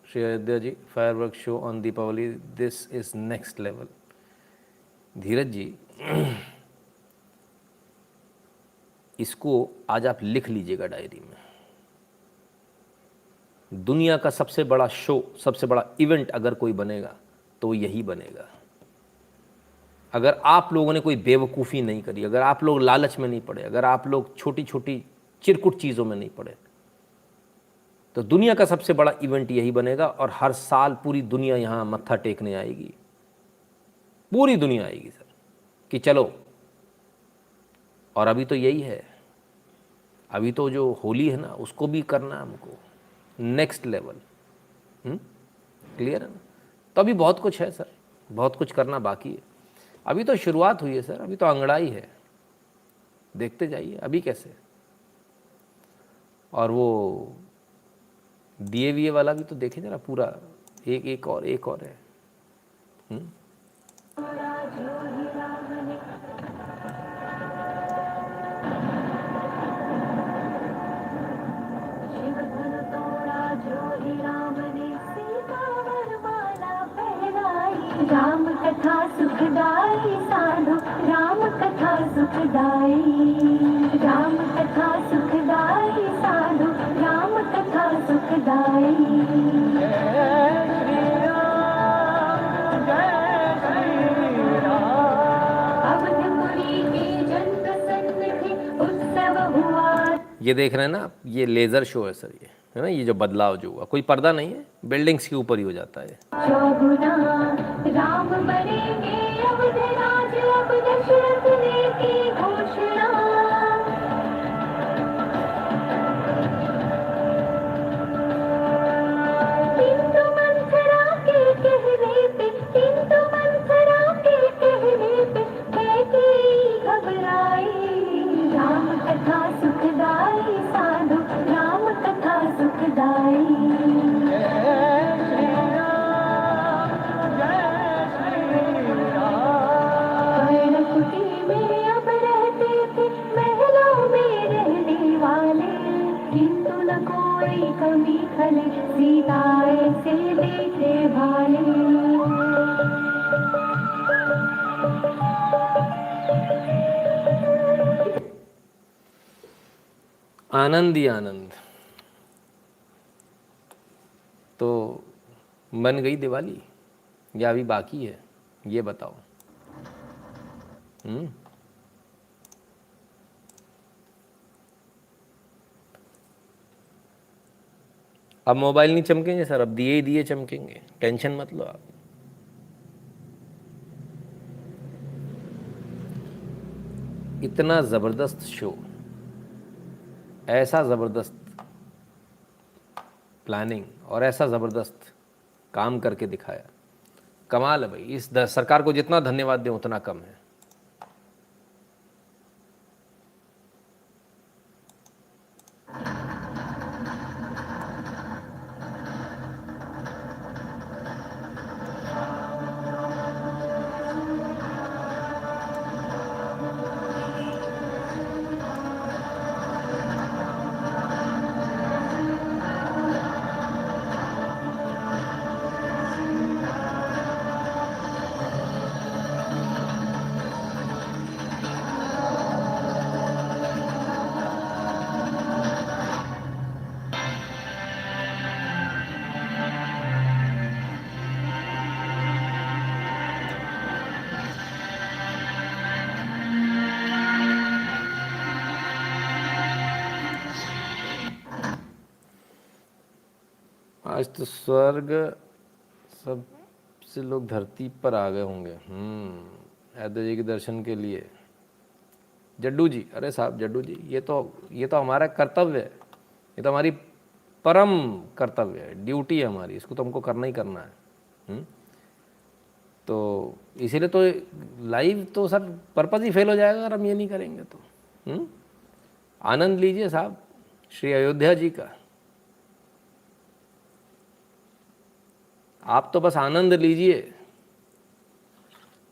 Shri Ayodhya ji firework show on Deepavali, this is next level. Dheeraj ji इसको आज आप लिख लीजिएगा डायरी में, दुनिया का सबसे बड़ा शो, सबसे बड़ा इवेंट अगर कोई बनेगा तो यही बनेगा। अगर आप लोगों ने कोई बेवकूफ़ी नहीं करी, अगर आप लोग लालच में नहीं पड़े, अगर आप लोग छोटी छोटी चिरकुट चीज़ों में नहीं पड़े, तो दुनिया का सबसे बड़ा इवेंट यही बनेगा। और हर साल पूरी दुनिया यहाँ मत्था टेकने आएगी, पूरी दुनिया आएगी सर, कि चलो। और अभी तो यही है, अभी तो जो होली है ना उसको भी करना है हमको नेक्स्ट लेवल। क्लियर है ना? तो अभी बहुत कुछ है सर, बहुत कुछ करना बाकी है। अभी तो शुरुआत हुई है सर, अभी तो अंगड़ाई है, देखते जाइए अभी कैसे। और वो दिए विए वाला भी तो देखे जरा पूरा, एक और है। राम कथा सुखदाई साधु, राम कथा सुखदाई, राम कथा सुखदाई साधु, राम कथा सुखदाई। जय श्री राम, जय श्री राम। अवधपुरी के जन प्रसन्न थे, उत्सव हुआ। ये देख रहे हैं ना आप, ये लेज़र शो है सर, ये है ना, ये जो बदलाव जो हुआ, कोई पर्दा नहीं है, बिल्डिंग्स के ऊपर ही हो जाता है। चौगुना राम बनेंगे अवध राज, अब दशरथ ने की घोषणा। किंतु मंथरा के कहने पे, किंतु मंथरा के कहने पे कैकेयी घबराई। राम कथा सुखदाई साधु, राम कथा सुखदाई। कुटी में अब रहते थे, महलों में रहने वाले, किंतु न कोई कमी खले, सीता ऐसे देखे भाले। आनंद ही आनंद। तो बन गई दिवाली या अभी बाकी है, ये बताओ। अब मोबाइल नहीं चमकेंगे सर, अब दिए ही दिए चमकेंगे, टेंशन मत लो आप। इतना ज़बरदस्त शो, ऐसा ज़बरदस्त प्लानिंग और ऐसा ज़बरदस्त काम करके दिखाया, कमाल है भाई। इस सरकार को जितना धन्यवाद दें उतना कम है। आज तो स्वर्ग सबसे लोग धरती पर आ गए होंगे यादव जी के दर्शन के लिए। जड्डू जी, अरे साहब जड्डू जी, ये तो हमारा कर्तव्य है, ये तो हमारी परम कर्तव्य है, ड्यूटी है हमारी, इसको तो हमको करना ही करना है। तो इसीलिए तो लाइव तो सर पर्पज़ ही फेल हो जाएगा अगर हम ये नहीं करेंगे तो। आनंद लीजिए साहब श्री अयोध्या जी का, आप तो बस आनंद लीजिए।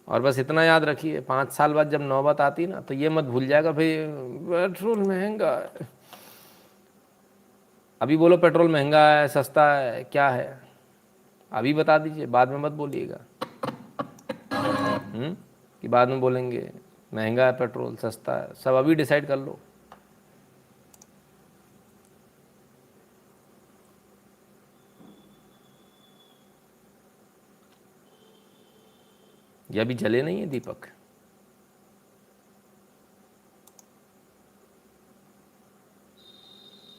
और बस इतना याद रखिए, 5 साल बाद जब नौबत आती ना तो ये मत भूल जाएगा भाई पेट्रोल महंगा है। अभी बोलो पेट्रोल महंगा है सस्ता है क्या है, अभी बता दीजिए, बाद में मत बोलिएगा कि बाद में बोलेंगे महंगा है पेट्रोल सस्ता है। सब अभी डिसाइड कर लो। ये अभी जले नहीं है दीपक?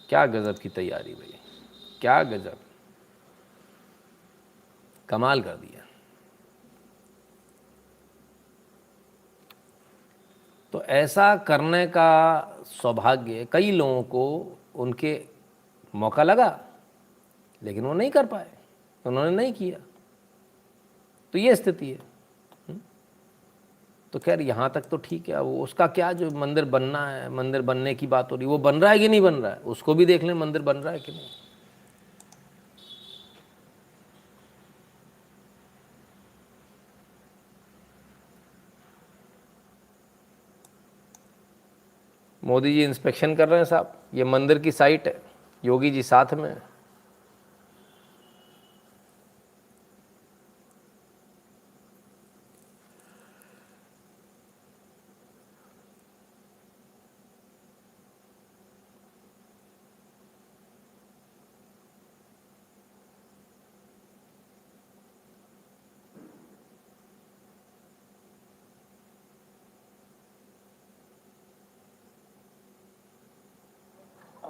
क्या गजब की तैयारी भाई, क्या गजब, कमाल कर दिया। तो ऐसा करने का सौभाग्य कई लोगों को उनके मौका लगा, लेकिन वो नहीं कर पाए, उन्होंने नहीं किया। तो ये स्थिति है। तो खैर यहाँ तक तो ठीक है। अब उसका क्या, जो मंदिर बनना है, मंदिर बनने की बात हो रही, वो बन रहा है कि नहीं बन रहा है, उसको भी देख लें मंदिर बन रहा है कि नहीं। मोदी जी इंस्पेक्शन कर रहे हैं साहब, ये मंदिर की साइट है, योगी जी साथ में है।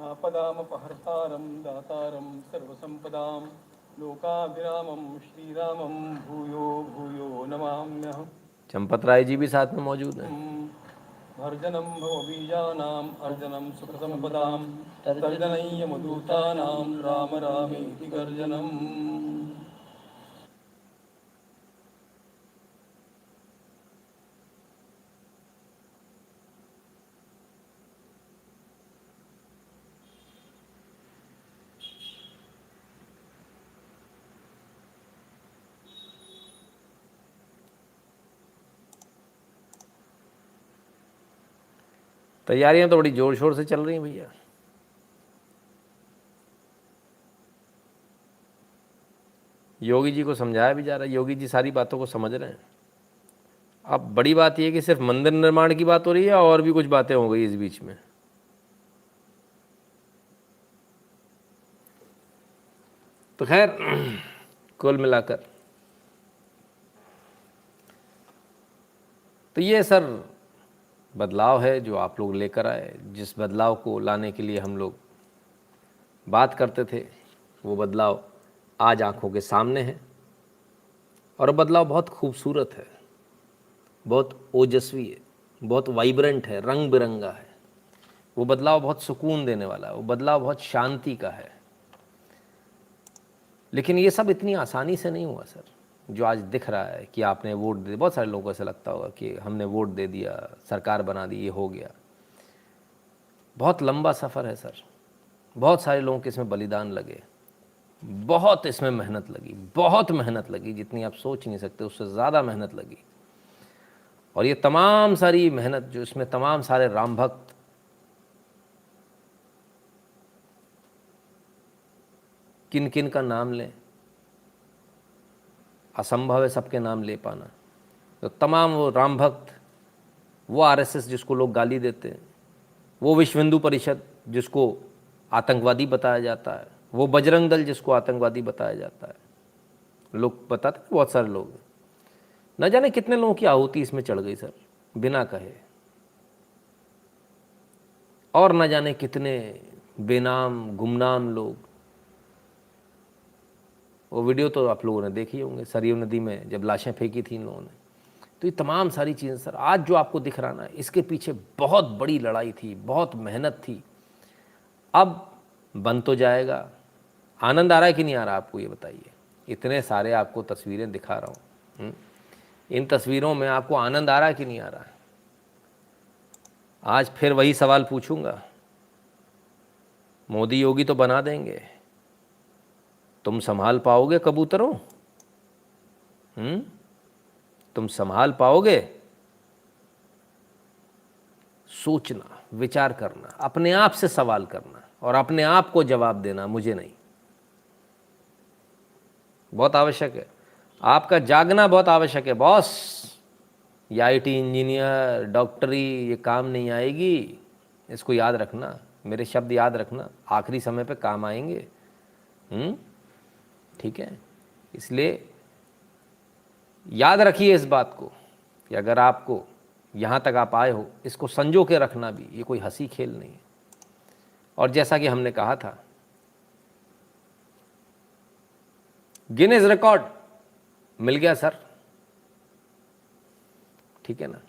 आपदामपहर्तारं दातारं सर्वसम्पदां लोकाभिरामं श्रीरामं भूयो भूयो नमाम्यहम्। चंपत राय जी भी साथ में मौजूद हैं। भर्जनं भवबीजानाम् अर्जनं सुखसम्पदां तर्जनय्यमधूतानां राम रामेति गर्जनम्। तैयारियां तो बड़ी जोर शोर से चल रही हैं भैया। योगी जी को समझाया भी जा रहा है, योगी जी सारी बातों को समझ रहे हैं। अब बड़ी बात यह है कि सिर्फ मंदिर निर्माण की बात हो रही है और भी कुछ बातें हो गई इस बीच में। तो खैर कुल मिलाकर तो ये सर बदलाव है जो आप लोग लेकर आए। जिस बदलाव को लाने के लिए हम लोग बात करते थे, वो बदलाव आज आंखों के सामने है। और बदलाव बहुत खूबसूरत है, बहुत ओजस्वी है, बहुत वाइब्रेंट है, रंग बिरंगा है। वो बदलाव बहुत सुकून देने वाला है, वो बदलाव बहुत शांति का है। लेकिन ये सब इतनी आसानी से नहीं हुआ सर। जो आज दिख रहा है कि आपने वोट दे, बहुत सारे लोगों को ऐसा लगता होगा कि हमने वोट दे दिया, सरकार बना दी, ये हो गया। बहुत लंबा सफ़र है सर। बहुत सारे लोगों के इसमें बलिदान लगे, बहुत इसमें मेहनत लगी, बहुत मेहनत लगी, जितनी आप सोच नहीं सकते उससे ज़्यादा मेहनत लगी। और ये तमाम सारी मेहनत, जो इसमें तमाम सारे राम भक्त, किन किन का नाम लें, असंभव है सबके नाम ले पाना। तो तमाम वो राम भक्त, वो आरएसएस जिसको लोग गाली देते हैं, वो विश्व हिंदू परिषद जिसको आतंकवादी बताया जाता है, वो बजरंग दल जिसको आतंकवादी बताया जाता है, लोग बताते हैं, बहुत सारे लोग, न जाने कितने लोगों की आहुति इसमें चढ़ गई सर बिना कहे। और न जाने कितने बेनाम गुमनाम लोग। वो वीडियो तो आप लोगों ने देखी होंगे, सरयू नदी में जब लाशें फेंकी थी इन लोगों ने। तो ये तमाम सारी चीज़ें सर, आज जो आपको दिख रहा ना, इसके पीछे बहुत बड़ी लड़ाई थी, बहुत मेहनत थी। अब बन तो जाएगा। आनंद आ रहा है कि नहीं आ रहा आपको, ये बताइए। इतने सारे आपको तस्वीरें दिखा रहा हूँ, इन तस्वीरों में आपको आनंद आ रहा है कि नहीं आ रहा है? आज फिर वही सवाल पूछूंगा, मोदी योगी तो बना देंगे, तुम संभाल पाओगे कबूतरों? तुम संभाल पाओगे? सोचना, विचार करना, अपने आप से सवाल करना और अपने आप को जवाब देना, मुझे नहीं। बहुत आवश्यक है, आपका जागना बहुत आवश्यक है बॉस। ये आईटी इंजीनियर, डॉक्टरी, ये काम नहीं आएगी, इसको याद रखना, मेरे शब्द याद रखना, आखिरी समय पे काम आएंगे। ठीक है, इसलिए याद रखिए इस बात को कि अगर आपको यहाँ तक आप आए हो, इसको संजो के रखना भी, ये कोई हंसी खेल नहीं है। और जैसा कि हमने कहा था, गिनीज रिकॉर्ड मिल गया सर, ठीक है ना।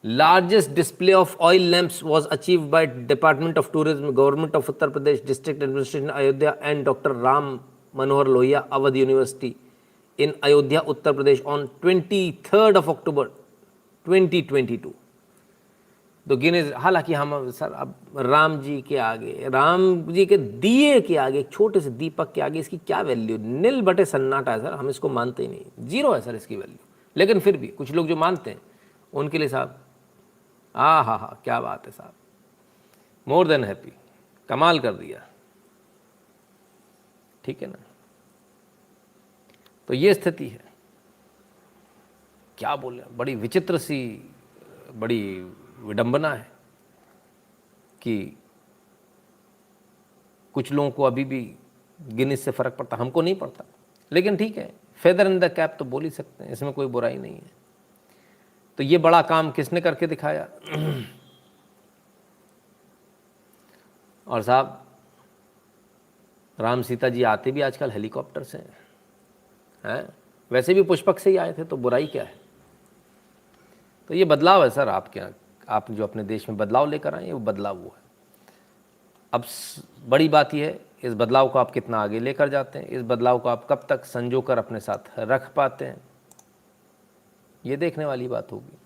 Largest display of oil lamps was achieved by department of tourism, government of Uttar Pradesh, district administration Ayodhya and doctor Ram Manohar Lohia Awadh university in Ayodhya Uttar Pradesh on 23 अक्टूबर 2022। तो गिनीज, हालांकि हम सर अब राम जी के आगे, राम जी के दिए के आगे, एक छोटे से दीपक के आगे इसकी क्या वैल्यू, नील बटे सन्नाटा है सर, हम इसको मानते ही नहीं, जीरो है सर इसकी वैल्यू। लेकिन फिर भी कुछ लोग जो मानते हैं उनके लिए साहब हाँ, क्या बात है साहब, मोर देन हैप्पी, कमाल कर दिया, ठीक है ना। तो ये स्थिति है, क्या बोले, बड़ी विचित्र सी, बड़ी विडंबना है कि कुछ लोगों को अभी भी गिनीज से फर्क पड़ता, हमको नहीं पड़ता। लेकिन ठीक है, फेदर इन द कैप तो बोल ही सकते हैं, इसमें कोई बुराई नहीं है। तो ये बड़ा काम किसने करके दिखाया? और साहब राम सीता जी आते भी आजकल हेलीकॉप्टर से हैं, वैसे भी पुष्पक से ही आए थे, तो बुराई क्या है? तो ये बदलाव है सर आपके यहाँ, आप जो अपने देश में बदलाव लेकर आए, वो बदलाव वो है। अब बड़ी बात यह है, इस बदलाव को आप कितना आगे लेकर जाते हैं, इस बदलाव को आप कब तक संजो कर अपने साथ रख पाते हैं, ये देखने वाली बात होगी।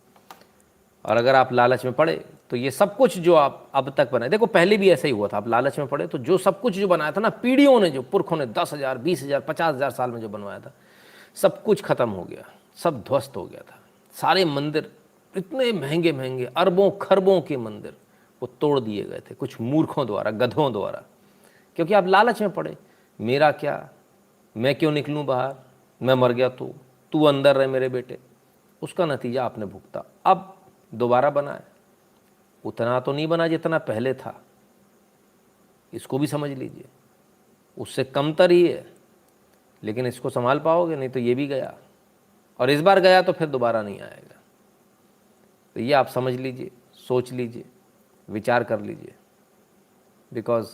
और अगर आप लालच में पड़े तो ये सब कुछ जो आप अब तक बनाए, देखो पहले भी ऐसा ही हुआ था, आप लालच में पड़े तो जो सब कुछ जो बनाया था ना, पीढ़ियों ने, जो पुरखों ने 10,000, 20,000, 50,000 साल में जो बनवाया था, सब कुछ खत्म हो गया, सब ध्वस्त हो गया था। सारे मंदिर इतने महंगे महंगे, अरबों खरबों के मंदिर, वो तोड़ दिए गए थे कुछ मूर्खों द्वारा, गधों द्वारा, क्योंकि आप लालच में पड़े। मेरा क्या, मैं क्यों निकलूं बाहर, मैं मर गया तो तू अंदर रहे मेरे बेटे, उसका नतीजा आपने भुगता। अब दोबारा बना है, उतना तो नहीं बना जितना पहले था, इसको भी समझ लीजिए, उससे कमतर ही है, लेकिन इसको संभाल पाओगे, नहीं तो ये भी गया, और इस बार गया तो फिर दोबारा नहीं आएगा। तो ये आप समझ लीजिए, सोच लीजिए, विचार कर लीजिए, बिकॉज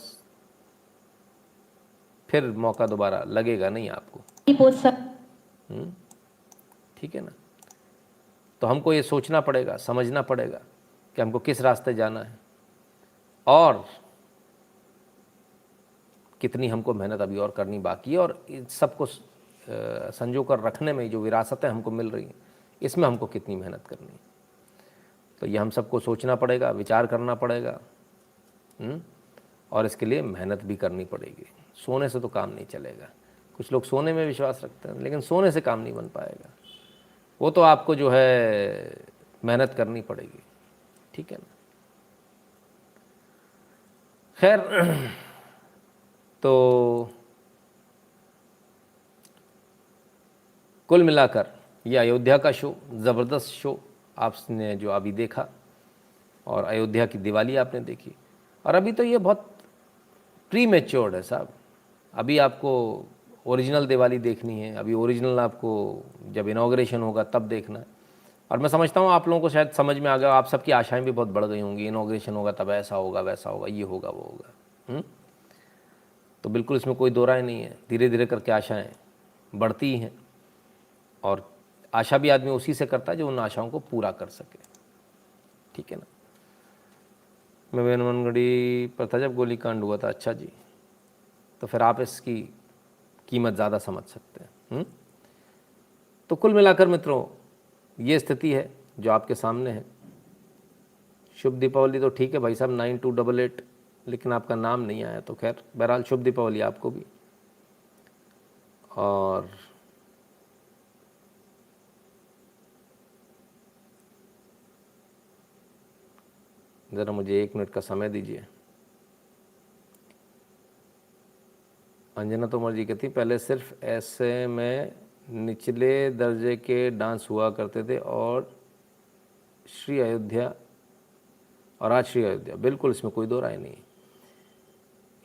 फिर मौका दोबारा लगेगा नहीं आपको, ठीक है ना। तो हमको ये सोचना पड़ेगा, समझना पड़ेगा कि हमको किस रास्ते जाना है, और कितनी हमको मेहनत अभी और करनी बाकी है, और इन सबको संजो कर रखने में जो विरासतें हमको मिल रही हैं, इसमें हमको कितनी मेहनत करनी है। तो ये हम सबको सोचना पड़ेगा, विचार करना पड़ेगा, और इसके लिए मेहनत भी करनी पड़ेगी। सोने से तो काम नहीं चलेगा। कुछ लोग सोने में विश्वास रखते हैं, लेकिन सोने से काम नहीं बन पाएगा, वो तो आपको जो है मेहनत करनी पड़ेगी, ठीक है ना। खैर, तो कुल मिलाकर ये अयोध्या का शो, ज़बरदस्त शो आपने जो अभी देखा, और अयोध्या की दिवाली आपने देखी। और अभी तो ये बहुत प्री मैच्योर्ड है साहब, अभी आपको ओरिजिनल दिवाली देखनी है, अभी ओरिजिनल आपको जब इनॉग्रेशन होगा तब देखना है। और मैं समझता हूँ आप लोगों को शायद समझ में आ गया, आप सबकी आशाएं भी बहुत बढ़ गई होंगी, इनॉग्रेशन होगा तब ऐसा होगा, वैसा होगा, ये होगा, वो होगा। तो बिल्कुल इसमें कोई दो राय नहीं है, धीरे धीरे करके आशाएं बढ़ती हैं, और आशा भी आदमी उसी से करता है जो उन आशाओं को पूरा कर सके, ठीक है ना। मैं वेनमनगढ़ी पर था जब गोलीकांड हुआ था, अच्छा जी, तो फिर आप इसकी कीमत ज़्यादा समझ सकते हैं। तो कुल मिलाकर मित्रों ये स्थिति है जो आपके सामने है। शुभ दीपावली तो ठीक है भाई साहब, 9288, लेकिन आपका नाम नहीं आया, तो खैर बहरहाल शुभ दीपावली आपको भी। और ज़रा मुझे 1 मिनट का समय दीजिए। अंजना तोमर जी कहती, पहले सिर्फ ऐसे में निचले दर्जे के डांस हुआ करते थे, और श्री अयोध्या, और आज श्री अयोध्या, बिल्कुल इसमें कोई दो राय नहीं।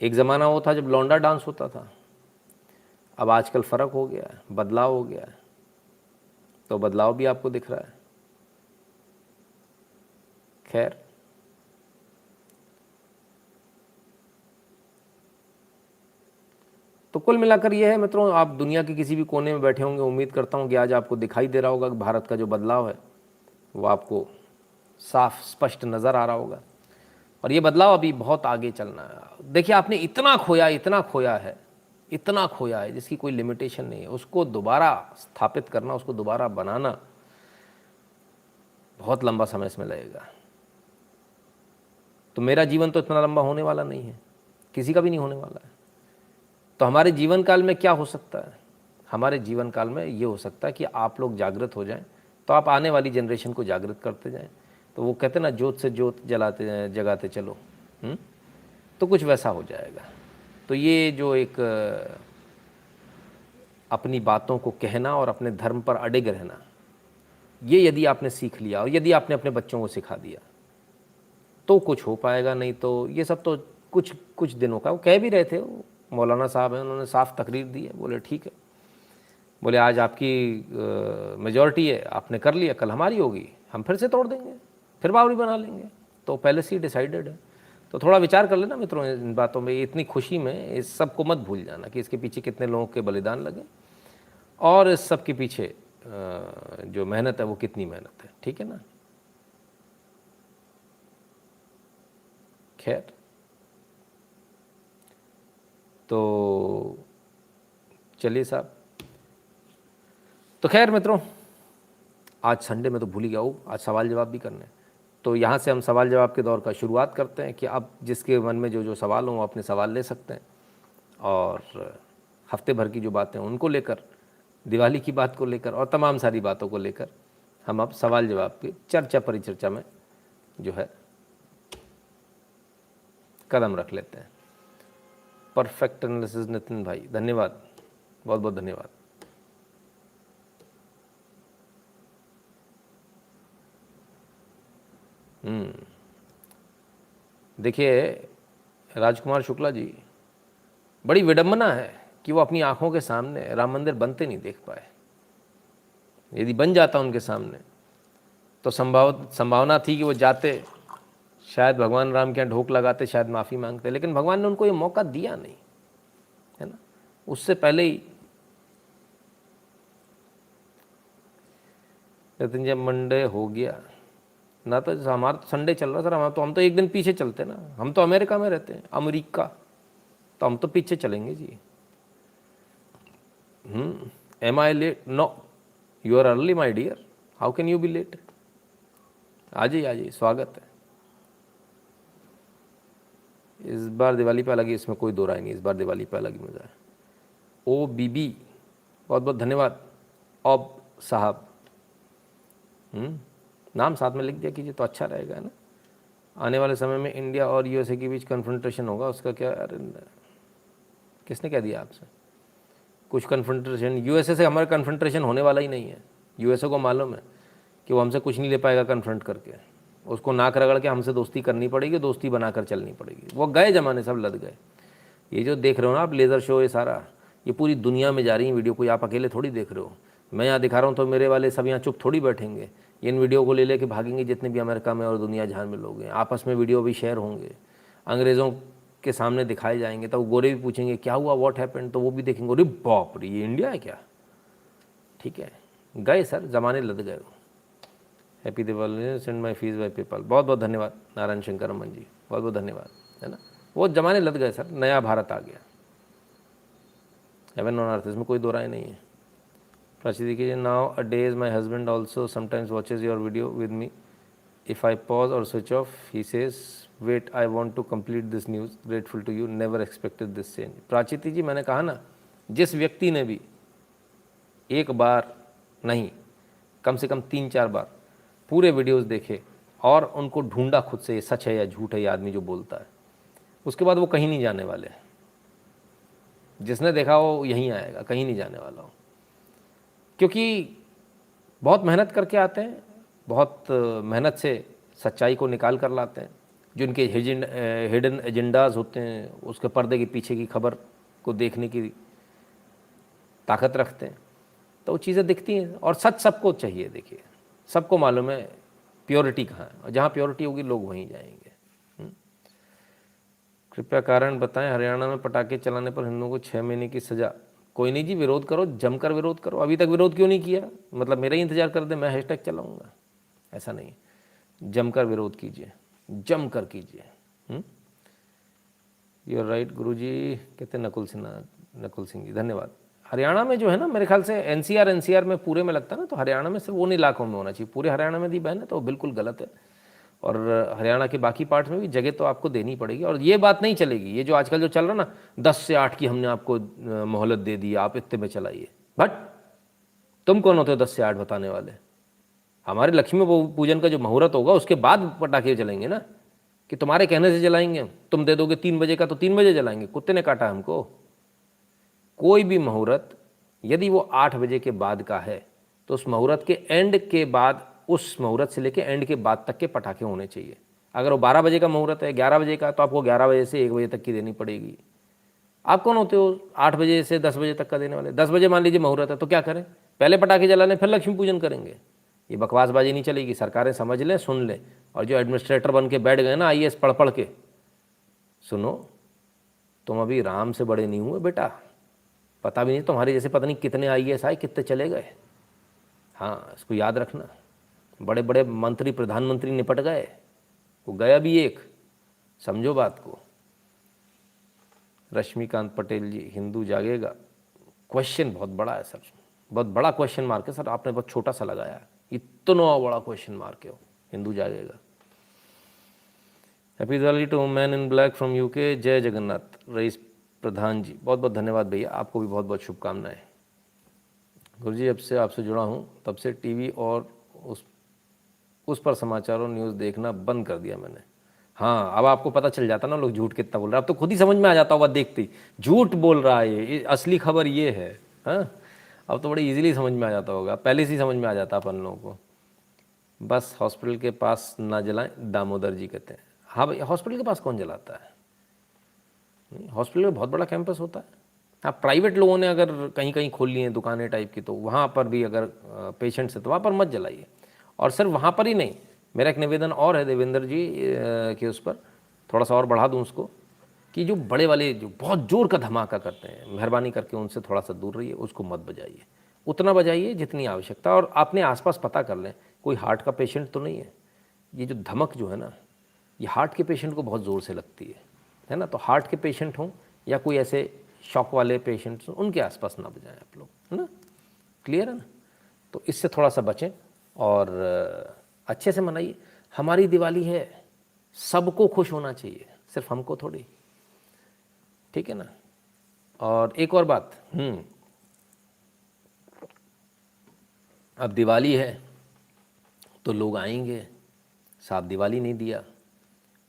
एक ज़माना वो था जब लौंडा डांस होता था, अब आजकल फ़र्क हो गया है, बदलाव हो गया है, तो बदलाव भी आपको दिख रहा है। खैर, तो कुल मिलाकर यह है मित्रों, आप दुनिया के किसी भी कोने में बैठे होंगे, उम्मीद करता हूं कि आज आपको दिखाई दे रहा होगा कि भारत का जो बदलाव है वो आपको साफ स्पष्ट नज़र आ रहा होगा। और ये बदलाव अभी बहुत आगे चलना है। देखिए, आपने इतना खोया है जिसकी कोई लिमिटेशन नहीं है। उसको दोबारा स्थापित करना, उसको दोबारा बनाना बहुत लंबा समय इसमें लगेगा। तो मेरा जीवन तो इतना लंबा होने वाला नहीं है, किसी का भी नहीं होने वाला है। तो हमारे जीवन काल में क्या हो सकता है? हमारे जीवन काल में ये हो सकता है कि आप लोग जागृत हो जाएं, तो आप आने वाली जनरेशन को जागृत करते जाएं। तो वो कहते हैं ना, ज्योत से ज्योत जगाते चलो, तो कुछ वैसा हो जाएगा। तो ये जो एक अपनी बातों को कहना और अपने धर्म पर अडिग रहना, ये यदि आपने सीख लिया और यदि आपने अपने बच्चों को सिखा दिया तो कुछ हो पाएगा। नहीं तो ये सब तो कुछ दिनों का। वो कह भी रहे थे, मौलाना साहब हैं, उन्होंने साफ तकरीर दी है, बोले ठीक है, बोले आज आपकी मेजॉरिटी है, आपने कर लिया, कल हमारी होगी, हम फिर से तोड़ देंगे, फिर बावड़ी बना लेंगे। तो पहले से ही डिसाइडेड है। तो थोड़ा विचार कर लेना मित्रों इन बातों में। इतनी खुशी में इस सब को मत भूल जाना कि इसके पीछे कितने लोगों के बलिदान लगे और इस सब के पीछे जो मेहनत है वो कितनी मेहनत है। ठीक है ना? खैर, तो चलिए साहब। तो खैर मित्रों, आज संडे में तो भूल ही गया हूँ, आज सवाल जवाब भी करने। तो यहाँ से हम सवाल जवाब के दौर का शुरुआत करते हैं कि अब जिसके मन में जो सवाल हों वो अपने सवाल ले सकते हैं। और हफ्ते भर की जो बातें हैं उनको लेकर, दिवाली की बात को लेकर और तमाम सारी बातों को लेकर हम अब सवाल जवाब की चर्चा परिचर्चा में जो है कदम रख लेते हैं। परफेक्ट एनालिसिस नितिन भाई, धन्यवाद, बहुत बहुत धन्यवाद। देखिए राजकुमार शुक्ला जी, बड़ी विडंबना है कि वो अपनी आंखों के सामने राम मंदिर बनते नहीं देख पाए। यदि बन जाता उनके सामने तो संभावना थी कि वो जाते, शायद भगवान राम के यहाँ ढोक लगाते, शायद माफ़ी मांगते, लेकिन भगवान ने उनको ये मौका दिया नहीं, है ना? उससे पहले ही लेकिन जब मंडे हो गया ना, तो हमारा तो संडे चल रहा सर, हम तो एक दिन पीछे चलते ना। हम तो अमेरिका में रहते हैं, अमेरिका, तो हम तो पीछे चलेंगे जी। Am I late? No, you are early my dear, how can you be late? आ जाइए, स्वागत है। इस बार दिवाली पे अलग ही, इसमें कोई दो राय नहीं, इस बार दिवाली पे अलग ही मज़ा है। ओ बीबी, बहुत बहुत धन्यवाद। अब साहब, नाम साथ में लिख दिया कीजिए तो अच्छा रहेगा, है ना? आने वाले समय में इंडिया और यूएसए के बीच कन्फ्रंटेशन होगा, उसका क्या? अरे किसने कह दिया आपसे? कुछ कन्फ्रंटेशन यूएसए से हमारा कन्फ्रंटेशन होने वाला ही नहीं है। यूएसए को मालूम है कि वो हमसे कुछ नहीं ले पाएगा कन्फ्रंट करके, उसको नाक रगड़ के हमसे दोस्ती करनी पड़ेगी, दोस्ती बनाकर चलनी पड़ेगी। वो गए ज़माने, सब लद गए। ये जो देख रहे हो ना आप लेज़र शो, ये सारा, ये पूरी दुनिया में जा रही है वीडियो, कोई आप अकेले थोड़ी देख रहे हो। मैं यहाँ दिखा रहा हूँ तो मेरे वाले सब यहाँ चुप थोड़ी बैठेंगे, इन वीडियो को ले लेके भागेंगे जितने भी अमेरिका में और दुनिया जहाँ में लोग हैं। आपस में वीडियो भी शेयर होंगे, अंग्रेज़ों के सामने दिखाए जाएंगे, तो वो गोरे भी पूछेंगे क्या हुआ, व्हाट हैपेंड, तो वो भी देखेंगे, अरे बाप रे, ये इंडिया है क्या? ठीक है, गए सर, ज़माने लद गए। Happy Diwali, send my fees by PayPal, बहुत बहुत धन्यवाद नारायण शंकर रमन जी, बहुत बहुत धन्यवाद, है ना? वो ज़माने लद गए सर, नया भारत आ गया। हेवन ऑन अर्थ, इसमें कोई दो राय नहीं है। प्राची कीजिए, nowadays my husband also sometimes watches your video with me, if I pause और switch off he says wait I want to complete this news, grateful to you, never expected this change. Prachi ji, मैंने कहा ना, जिस व्यक्ति ने भी एक बार नहीं, कम से कम 3-4 बार पूरे वीडियोस देखे और उनको ढूंढा खुद से, ये सच है या झूठ है ये आदमी जो बोलता है, उसके बाद वो कहीं नहीं जाने वाले। जिसने देखा वो यहीं आएगा, कहीं नहीं जाने वाला हो, क्योंकि बहुत मेहनत करके आते हैं, बहुत मेहनत से सच्चाई को निकाल कर लाते हैं। जो इनके हिडन एजेंडाज होते हैं, उसके पर्दे के पीछे की खबर को देखने की ताकत रखते हैं। तो वो चीज़ें दिखती हैं। और सच सबको चाहिए, देखिए सबको मालूम है प्योरिटी कहाँ है, और जहाँ प्योरिटी होगी लोग वहीं जाएंगे। कृपया कारण बताएं, हरियाणा में पटाखे चलाने पर हिंदुओं को 6 महीने की सज़ा। कोई नहीं जी, विरोध करो, जमकर विरोध करो। अभी तक विरोध क्यों नहीं किया? मतलब मेरा ही इंतजार कर दे, मैं हैशटैग चलाऊंगा? ऐसा नहीं, जमकर विरोध कीजिए, जमकर कीजिए। यू आर राइट गुरुजी, कहते नकुल सिंह जी, धन्यवाद। हरियाणा में जो है ना, मेरे ख्याल से एनसीआर में पूरे में लगता है ना, तो हरियाणा में सिर्फ उन इलाकों में होना चाहिए। पूरे हरियाणा में दी बैन है तो बिल्कुल गलत है। और हरियाणा के बाकी पार्ट में भी जगह तो आपको देनी पड़ेगी। और ये बात नहीं चलेगी, ये जो आजकल जो चल रहा ना 10 से 8 की हमने आपको मोहलत दे दी, आप इतने में चलाइए। बट तुम कौन होते हो 10 से 8 बताने वाले? हमारे लक्ष्मी पूजन का जो मुहूर्त होगा उसके बाद पटाखे चलेंगे ना, कि तुम्हारे कहने से जलाएंगे। तुम दे दोगे 3 बजे का तो 3 बजे जलाएंगे, कुत्ते ने काटा हमको। कोई भी मुहूर्त यदि वो 8 बजे के बाद का है तो उस मुहूर्त के एंड के बाद, उस मुहूर्त से लेके एंड के बाद तक के पटाखे होने चाहिए। अगर वो 12 बजे का मुहूर्त है, 11 बजे का, तो आपको 11 बजे से 1 बजे तक की देनी पड़ेगी। आप कौन होते हो 8 बजे से 10 बजे तक का देने वाले? 10 बजे मान लीजिए मुहूर्त है तो क्या करें? पहले पटाखे जलाने फिर लक्ष्मी पूजन करेंगे? ये बकवासबाजी नहीं चलेगी। सरकारें समझ लें, सुन लें। और जो एडमिनिस्ट्रेटर बन के बैठ गए ना IAS पढ़ के, सुनो, तुम अभी राम से बड़े नहीं हुए बेटा। पता भी नहीं तुम्हारे जैसे पता नहीं कितने IAS आए, कितने चले गए। हाँ, इसको याद रखना। बड़े बड़े मंत्री, प्रधानमंत्री निपट गए, वो गया भी एक। समझो बात को। रश्मिकांत पटेल जी, हिंदू जागेगा? क्वेश्चन बहुत बड़ा है सर, बहुत बड़ा क्वेश्चन मार्क है सर। आपने बहुत छोटा सा लगाया, इतना बड़ा क्वेश्चन मार्क है। हिंदू जागेगा। Happy Diwali to man in black from UK। जय जगन्नाथ। रईस प्रधान जी, बहुत बहुत धन्यवाद भैया, आपको भी बहुत बहुत शुभकामनाएं। गुरुजी, जब से आपसे जुड़ा हूँ तब से टीवी और उस पर समाचार और न्यूज़ देखना बंद कर दिया मैंने। हाँ, अब आपको पता चल जाता ना लोग झूठ कितना बोल रहे हैं। अब तो खुद ही समझ में आ जाता होगा देखते ही, झूठ बोल रहा है ये, असली खबर ये है। हाँ, अब तो बड़ी इजीली समझ में आ जाता होगा, पहले से ही समझ में आ जाता अपन लोगों को। बस हॉस्पिटल के पास ना जलाएं, दामोदर जी कहते हैं। हाँ भाई, हॉस्पिटल के पास कौन जलाता है? हॉस्पिटल में बहुत बड़ा कैंपस होता है। हाँ, प्राइवेट लोगों ने अगर कहीं कहीं खोल ली हैं दुकानें टाइप की, तो वहाँ पर भी अगर पेशेंट्स है तो वहाँ पर मत जलाइए। और सिर्फ वहाँ पर ही नहीं, मेरा एक निवेदन और है देवेंद्र जी कि उस पर थोड़ा सा और बढ़ा दूँ उसको, कि जो बड़े वाले जो बहुत ज़ोर का धमाका करते हैं, मेहरबानी करके उनसे थोड़ा सा दूर रहिए, उसको मत बजाइए। उतना बजाइए जितनी आवश्यकता। और अपने आसपास पता कर लें कोई हार्ट का पेशेंट तो नहीं है। ये जो धमक जो है ना, ये हार्ट के पेशेंट को बहुत ज़ोर से लगती है ना। तो हार्ट के पेशेंट हों या कोई ऐसे शॉक वाले पेशेंट्स, उनके आसपास ना बजाएं आप लोग, है ना। क्लियर है ना? तो इससे थोड़ा सा बचें और अच्छे से मनाइए। हमारी दिवाली है, सबको खुश होना चाहिए, सिर्फ हमको थोड़ी। ठीक है ना। और एक और बात, अब दिवाली है तो लोग आएंगे, साहब दिवाली नहीं दिया,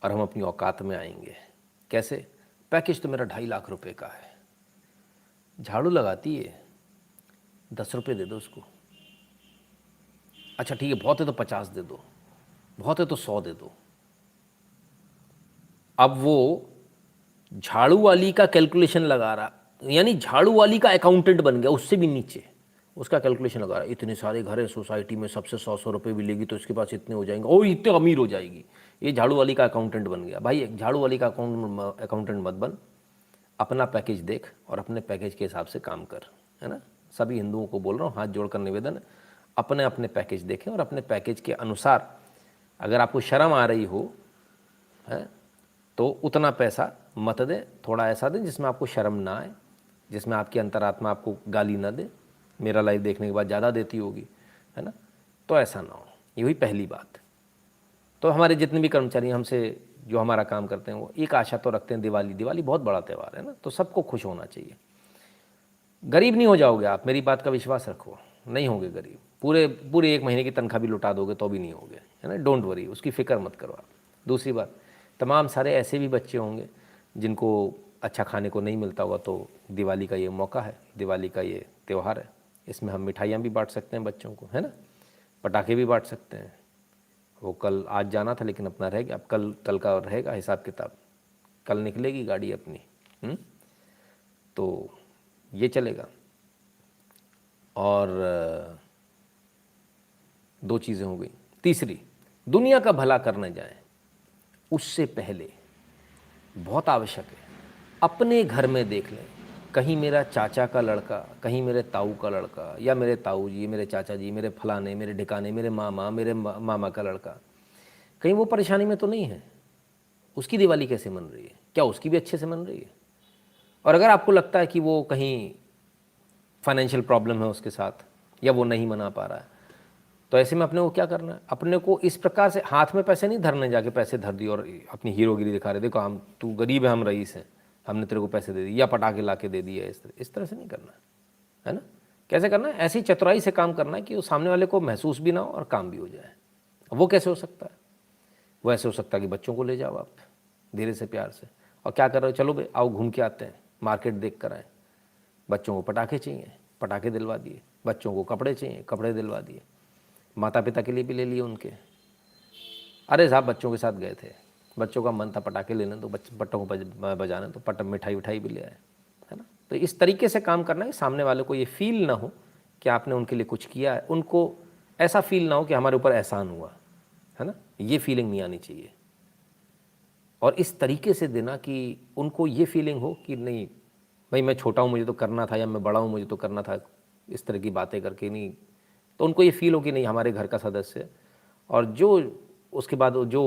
और हम अपनी औकात में आएंगे। कैसे? पैकेज तो मेरा 2.5 लाख रुपए का है। झाड़ू लगाती है, 10 रुपये दे दो उसको। अच्छा ठीक है, बहुत है तो 50 दे दो, बहुत है तो 100 दे दो। अब वो झाड़ू वाली का कैलकुलेशन लगा रहा, यानी झाड़ू वाली का अकाउंटेंट बन गया, उससे भी नीचे उसका कैलकुलेशन लगा रहा। इतने सारे घर हैं सोसाइटी में, सबसे 100-100 रुपये भी लेगी तो इसके पास इतने हो जाएंगे, और इतने अमीर हो जाएगी। ये झाड़ू वाली का अकाउंटेंट बन गया। भाई, झाड़ू वाली का अकाउंटेंट मत बन, अपना पैकेज देख और अपने पैकेज के हिसाब से काम कर, है ना। सभी हिंदुओं को बोल रहा हूँ, हाथ जोड़कर निवेदन है, अपने अपने पैकेज देखें और अपने पैकेज के अनुसार अगर आपको शर्म आ रही हो है तो उतना पैसा मत दें, थोड़ा ऐसा दें जिसमें आपको शर्म ना आए, जिसमें आपकी अंतरात्मा आपको गाली ना दे। मेरा लाइव देखने के बाद ज़्यादा देती होगी, है ना, तो ऐसा ना हो। ये हुई पहली बात। तो हमारे जितने भी कर्मचारी हमसे जो हमारा काम करते हैं वो एक आशा तो रखते हैं, दिवाली बहुत बड़ा त्यौहार है ना, तो सबको खुश होना चाहिए। गरीब नहीं हो जाओगे आप, मेरी बात का विश्वास रखो, नहीं होगे गरीब। पूरे 1 महीने की तनख्वाह भी लुटा दोगे तो भी नहीं होगे, है ना। डोंट वरी, उसकी फ़िक्र मत करो आप। दूसरी बात, तमाम सारे ऐसे भी बच्चे होंगे जिनको अच्छा खाने को नहीं मिलता होगा, तो दिवाली का ये मौका है, दिवाली का ये त्यौहार है, इसमें हम मिठाइयाँ भी बांट सकते हैं बच्चों को, है ना, पटाखे भी बांट सकते हैं। वो कल आज जाना था लेकिन अपना रह गया, अब कल का रहेगा हिसाब किताब, कल निकलेगी गाड़ी अपनी। तो ये चलेगा। और दो चीज़ें हो गई। तीसरी, दुनिया का भला करने जाएं उससे पहले बहुत आवश्यक है अपने घर में देख लें, कहीं मेरा चाचा का लड़का, कहीं मेरे ताऊ का लड़का, या मेरे ताऊ जी, मेरे चाचा जी, मेरे फलाने, मेरे ढिकाने, मेरे मामा, मेरे मामा का लड़का, कहीं वो परेशानी में तो नहीं है। उसकी दिवाली कैसे मन रही है? क्या उसकी भी अच्छे से मन रही है? और अगर आपको लगता है कि वो कहीं फाइनेंशियल प्रॉब्लम है उसके साथ, या वो नहीं मना पा रहा है, तो ऐसे में अपने को क्या करना है? अपने को इस प्रकार से हाथ में पैसे नहीं धरने, जाके पैसे धर दिए और अपनी हीरोगिरी दिखा रहे, देखो हम, तू गरीब है, हम रईस हैं, हमने तेरे को पैसे दे दिए, या पटाखे ला के दे दिए। इस तरह से नहीं करना है ना। कैसे करना है? ऐसी चतुराई से काम करना है कि वो सामने वाले को महसूस भी ना हो और काम भी हो जाए। वो कैसे हो सकता है? वो ऐसे हो सकता है कि बच्चों को ले जाओ आप धीरे से, प्यार से, और क्या कर रहे हो, चलो भाई आओ घूम के आते हैं, मार्केट देख कर आए। बच्चों को पटाखे चाहिए, पटाखे दिलवा दिए। बच्चों को कपड़े चाहिए, कपड़े दिलवा दिए। माता पिता के लिए भी ले लिए उनके। अरे साहब बच्चों के साथ गए थे, बच्चों का मन था पटाखे लेने, तो पट्टों को बजाने, तो पट मिठाई विठाई भी ले आए, है ना। तो इस तरीके से काम करना है कि सामने वाले को ये फील ना हो कि आपने उनके लिए कुछ किया है, उनको ऐसा फील ना हो कि हमारे ऊपर एहसान हुआ, है ना। ये फीलिंग नहीं आनी चाहिए। और इस तरीके से देना कि उनको ये फीलिंग हो कि नहीं भाई मैं छोटा हूँ, मुझे तो करना था, या मैं बड़ा हूँ, मुझे तो करना था। इस तरह की बातें करके नहीं, तो उनको ये फील हो कि नहीं हमारे घर का सदस्य है। और जो उसके बाद जो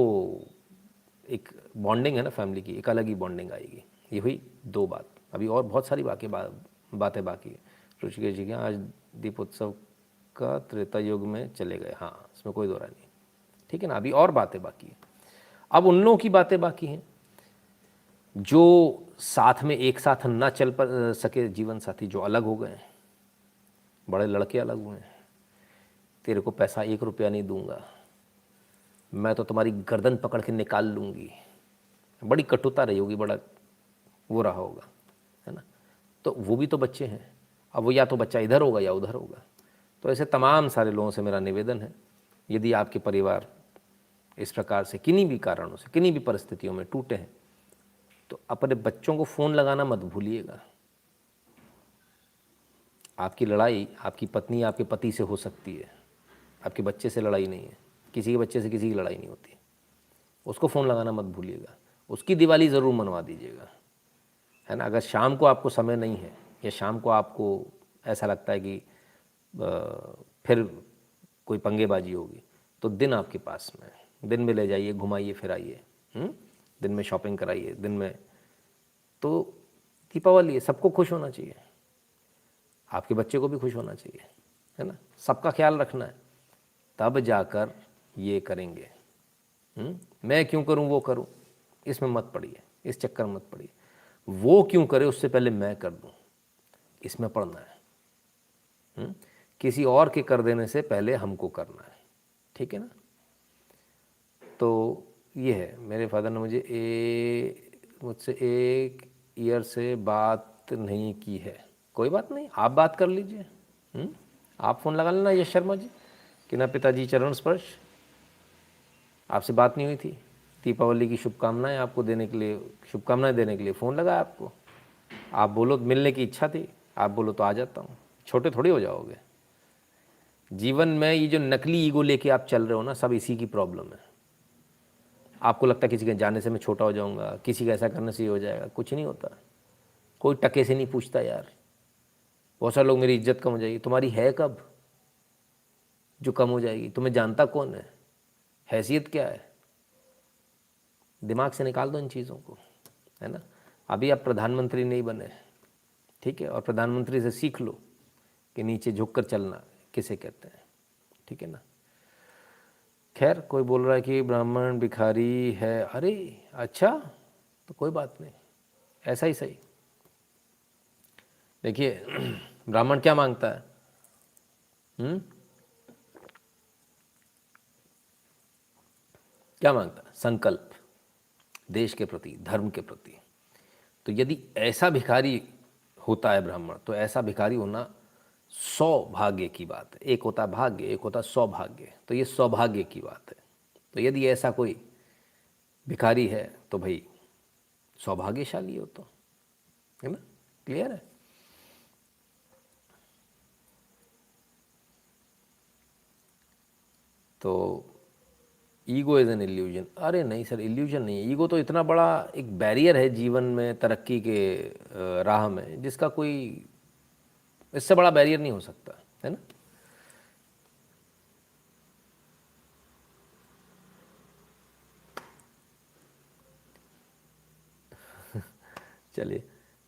एक बॉन्डिंग है ना फैमिली की, एक अलग ही बॉन्डिंग आएगी। ये हुई दो बात। अभी और बहुत सारी बातें बाकी है। ऋषिकेश जी के आज दीपोत्सव का त्रेता युग में चले गए, हाँ इसमें कोई दो राय नहीं, ठीक है ना। अभी और बातें बाकी है। अब उन लोगों की बातें बाकी हैं जो साथ में एक साथ ना चल सके, जीवन साथी जो अलग हो गए हैं, बड़े लड़के अलग हुए हैं। तेरे को पैसा 1 रुपया नहीं दूंगा, मैं तो तुम्हारी गर्दन पकड़ के निकाल लूँगी। बड़ी कटुता रही होगी, बड़ा वो रहा होगा, है ना। तो वो भी तो बच्चे हैं। अब वो या तो बच्चा इधर होगा या उधर होगा। तो ऐसे तमाम सारे लोगों से मेरा निवेदन है, यदि आपके परिवार इस प्रकार से किन्हीं भी कारणों से, किन्हीं भी परिस्थितियों में टूटे हैं, तो अपने बच्चों को फ़ोन लगाना मत भूलिएगा। आपकी लड़ाई आपकी पत्नी आपके पति से हो सकती है, आपके बच्चे से लड़ाई नहीं है। किसी के बच्चे से किसी की लड़ाई नहीं होती। उसको फ़ोन लगाना मत भूलिएगा, उसकी दिवाली ज़रूर मनवा दीजिएगा, है ना। अगर शाम को आपको समय नहीं है, या शाम को आपको ऐसा लगता है कि फिर कोई पंगेबाजी होगी, तो दिन आपके पास में है। दिन में ले जाइए, घुमाइए फिराइए, दिन में शॉपिंग कराइए, दिन में। तो दीपावली है, सबको खुश होना चाहिए, आपके बच्चे को भी खुश होना चाहिए, है ना। सबका ख्याल रखना है, तब जाकर ये करेंगे। मैं क्यों करूं, वो करूं, इसमें मत पड़िए, इस चक्कर में मत पड़िए। वो क्यों करे उससे पहले मैं कर दूं, इसमें पड़ना है। किसी और के कर देने से पहले हमको करना है, ठीक है ना। तो ये है, मेरे फादर ने मुझसे 1 ईयर से बात नहीं की है। कोई बात नहीं, आप बात कर लीजिए। आप फ़ोन लगा लेना यश शर्मा जी कि ना पिताजी चरण स्पर्श, आपसे बात नहीं हुई थी, दीपावली की शुभकामनाएं आपको देने के लिए, शुभकामनाएं देने के लिए फ़ोन लगाया आपको। आप बोलो मिलने की इच्छा थी, आप बोलो तो आ जाता हूँ। छोटे थोड़ी हो जाओगे। जीवन में ये जो नकली ईगो लेके आप चल रहे हो ना, सब इसी की प्रॉब्लम है। आपको लगता है किसी के जाने से मैं छोटा हो जाऊंगा, किसी का ऐसा करने से ही हो जाएगा। कुछ नहीं होता, कोई टके से नहीं पूछता यार। बहुत सारे लोग मेरी इज्जत कम हो जाएगी, तुम्हारी है कब जो कम हो जाएगी? तुम्हें जानता कौन है? हैसियत क्या है? दिमाग से निकाल दो इन चीज़ों को, है ना। अभी आप प्रधानमंत्री नहीं बने, ठीक है, और प्रधानमंत्री से सीख लो कि नीचे झुक कर चलना किसे कहते हैं, ठीक है ना। खैर, कोई बोल रहा है कि ब्राह्मण भिखारी है। अरे अच्छा, तो कोई बात नहीं, ऐसा ही सही। देखिए ब्राह्मण क्या मांगता है? क्या मांगता है? संकल्प, देश के प्रति, धर्म के प्रति। तो यदि ऐसा भिखारी होता है ब्राह्मण, तो ऐसा भिखारी होना सौभाग्य की बात है। एक होता भाग्य, एक होता सौभाग्य। तो ये सौभाग्य की बात है। तो यदि ऐसा कोई भिखारी है तो भाई सौभाग्यशाली हो, तो है ना। क्लियर है। तो ईगो इज़ एन इल्यूजन। अरे नहीं सर, इल्यूजन नहीं है। ईगो तो इतना बड़ा एक बैरियर है जीवन में, तरक्की के राह में, जिसका कोई इससे बड़ा बैरियर नहीं हो सकता, है ना। चलिए,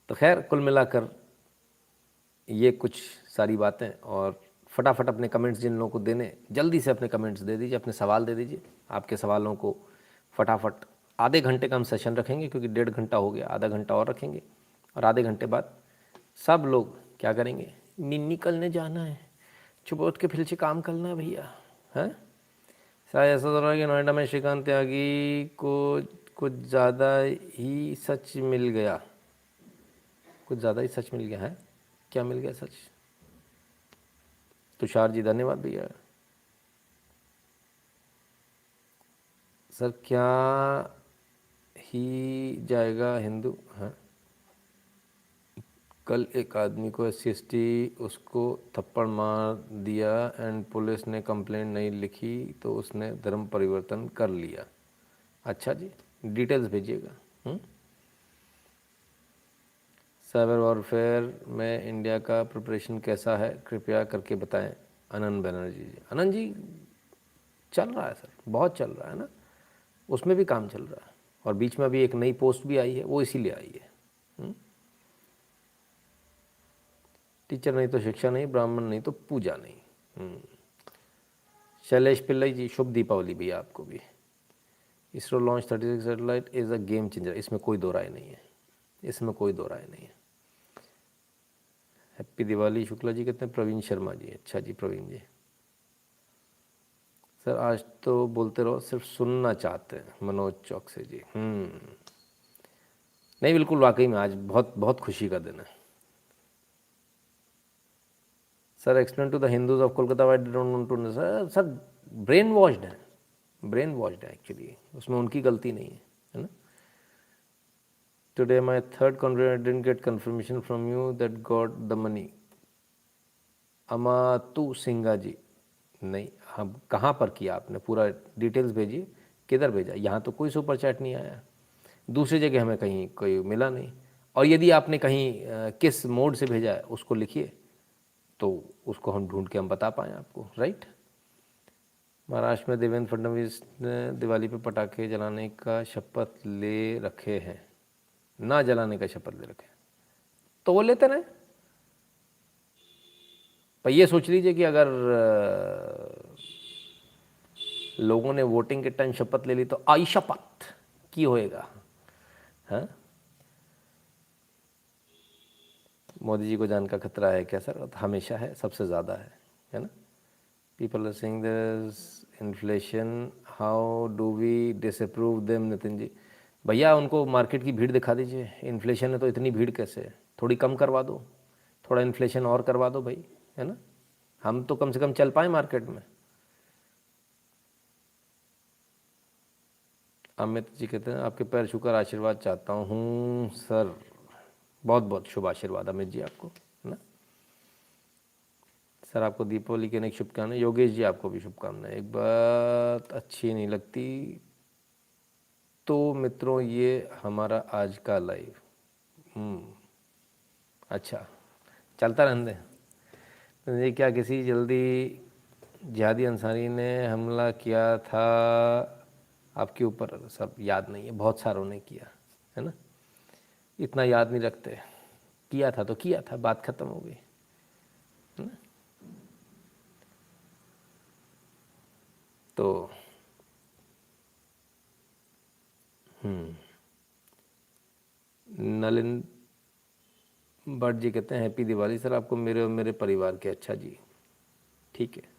तो खैर कुल मिलाकर ये कुछ सारी बातें, और फटाफट अपने कमेंट्स जिन लोगों को देने, जल्दी से अपने कमेंट्स दे दीजिए, अपने सवाल दे दीजिए। आपके सवालों को फटाफट, आधे घंटे का हम सेशन रखेंगे क्योंकि 1.5 घंटा हो गया, आधा घंटा और रखेंगे, और आधे घंटे बाद सब लोग क्या करेंगे, निकलने जाना है, सुबह उठ के फिर से काम करना है भैया, हैं। शायद ऐसा हो रहा है कि नोएडा में श्रीकांत त्यागी को कुछ ज़्यादा ही सच मिल गया, कुछ ज़्यादा ही सच मिल गया है। क्या मिल गया सच? तुषार जी धन्यवाद भैया। सर क्या ही जाएगा हिंदू? हाँ, कल एक आदमी को SC/ST उसको थप्पड़ मार दिया एंड पुलिस ने कंप्लेंट नहीं लिखी तो उसने धर्म परिवर्तन कर लिया। अच्छा जी, डिटेल्स भेजिएगा। साइबर वॉरफेयर में इंडिया का प्रिपरेशन कैसा है, कृपया करके बताएं। अनंत बनर्जी जी। अनंत जी, चल रहा है सर, बहुत चल रहा है ना, उसमें भी काम चल रहा है, और बीच में अभी एक नई पोस्ट भी आई है, वो इसीलिए आई है। टीचर नहीं तो शिक्षा नहीं, ब्राह्मण नहीं तो पूजा नहीं। शैलेश पिल्लई जी, शुभ दीपावली भैया आपको भी। ISRO launch 36 satellite is a game changer, इसमें कोई दो राय नहीं है, इसमें कोई दो राय नहीं है। हैप्पी दिवाली शुक्ला जी कहते हैं। प्रवीण शर्मा जी, अच्छा जी प्रवीण जी। सर आज तो बोलते रहो, सिर्फ सुनना चाहते हैं, मनोज चौकसे जी। नहीं बिल्कुल, वाकई में आज बहुत बहुत खुशी का दिन है। Sir explain to the Hindus of Kolkata why they don't want to. Sir brainwashed है, ब्रेन वॉश्ड है एक्चुअली, उसमें उनकी गलती नहीं है ना। Today my third conference, I didn't get confirmation from you that got the money. Amatu Singa ji, नहीं, हम कहाँ पर किया आपने, पूरा डिटेल्स भेजिए, किधर भेजा। यहाँ तो कोई सुपर चैट नहीं आया, दूसरी जगह हमें कहीं कोई मिला नहीं, और यदि आपने कहीं किस मोड से भेजा है उसको लिखिए, तो उसको हम ढूंढ के हम बता पाएँ आपको, राइट। महाराष्ट्र में देवेंद्र फडणवीस ने दिवाली पे पटाखे जलाने का शपथ ले रखे हैं, ना जलाने का शपथ ले रखे हैं, तो वो लेते रहे। पर ये सोच लीजिए कि अगर लोगों ने वोटिंग के टाइम शपथ ले ली तो आई शपथ की होएगा, हाँ। मोदी जी को जान का खतरा है क्या सर? हमेशा है, सबसे ज़्यादा है ना। People are saying this inflation, how do we disapprove them? Nitin ji, भैया उनको मार्केट की भीड़ दिखा दीजिए, इन्फ्लेशन है तो इतनी भीड़ कैसे है, थोड़ी कम करवा दो, थोड़ा इन्फ्लेशन और करवा दो भाई, है ना, हम तो कम से कम चल पाए मार्केट में। अमित जी कहते हैं आपके पैर छूकर आशीर्वाद चाहता हूँ सर। बहुत बहुत शुभ आशीर्वाद अमित जी आपको, है ना। सर आपको दीपावली की अनेक शुभकामनाएं। योगेश जी आपको भी शुभकामनाएं। एक बात अच्छी नहीं लगती तो मित्रों ये हमारा आज का लाइव, अच्छा चलता रहने दें। ये क्या किसी जल्दी जिहादी अंसारी ने हमला किया था आपके ऊपर? सब याद नहीं है, बहुत सारों ने किया है ना, इतना याद नहीं रखते। किया था तो किया था, बात खत्म हो गई, है ना। तो नलिन भट्ट जी कहते हैं हैप्पी दिवाली सर आपको, मेरे और मेरे परिवार के। अच्छा जी, ठीक है।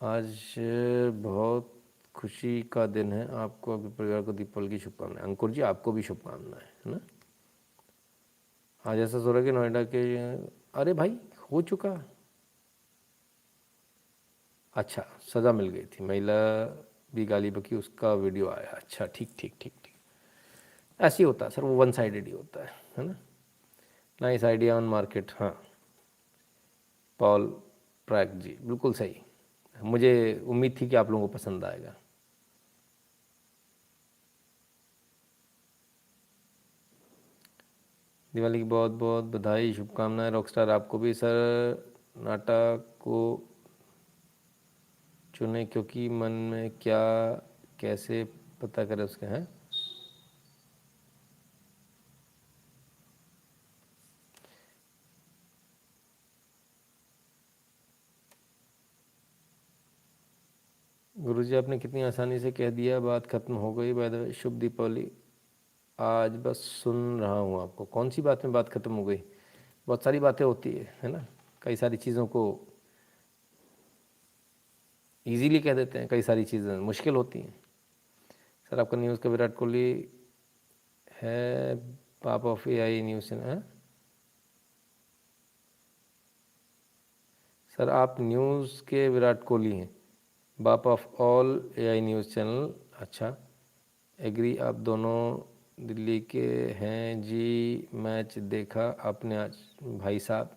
आज बहुत खुशी का दिन है, आपको आपके परिवार को दीपावली की शुभकामनाएं। अंकुर जी आपको भी शुभकामनाएं, है ना। आज ऐसा हो रहा है कि नोएडा के, अरे भाई हो चुका, अच्छा, सज़ा मिल गई थी, महिला भी गाली बकी, उसका वीडियो आया। अच्छा, ठीक ठीक ठीक ठीक, ऐसे ही होता है सर, वो वन साइडेड ही होता है ना। Nice idea on market. हाँ, पॉल ट्रैक जी, बिल्कुल सही। मुझे उम्मीद थी कि आप लोगों को पसंद आएगा। दिवाली की बहुत बहुत बधाई, शुभकामनाएं रॉकस्टार। आपको भी सर। नाटक को चुने क्योंकि मन में क्या कैसे पता करें उसके हैं। गुरुजी आपने कितनी आसानी से कह दिया, बात खत्म हो गई। बाय द वे शुभ दीपावली। आज बस सुन रहा हूँ आपको। कौन सी बात में बात खत्म हो गई? बहुत सारी बातें होती है ना। कई सारी चीज़ों को इजीली कह देते हैं, कई सारी चीज़ें मुश्किल होती हैं। सर आपका न्यूज़ का विराट कोहली है पाप ऑफ एआई न्यूज़ है। सर आप न्यूज़ के विराट कोहली हैं, बाप of all AI news channel. अच्छा, एग्री। आप दोनों दिल्ली के हैं जी। मैच देखा आपने आज? भाई साहब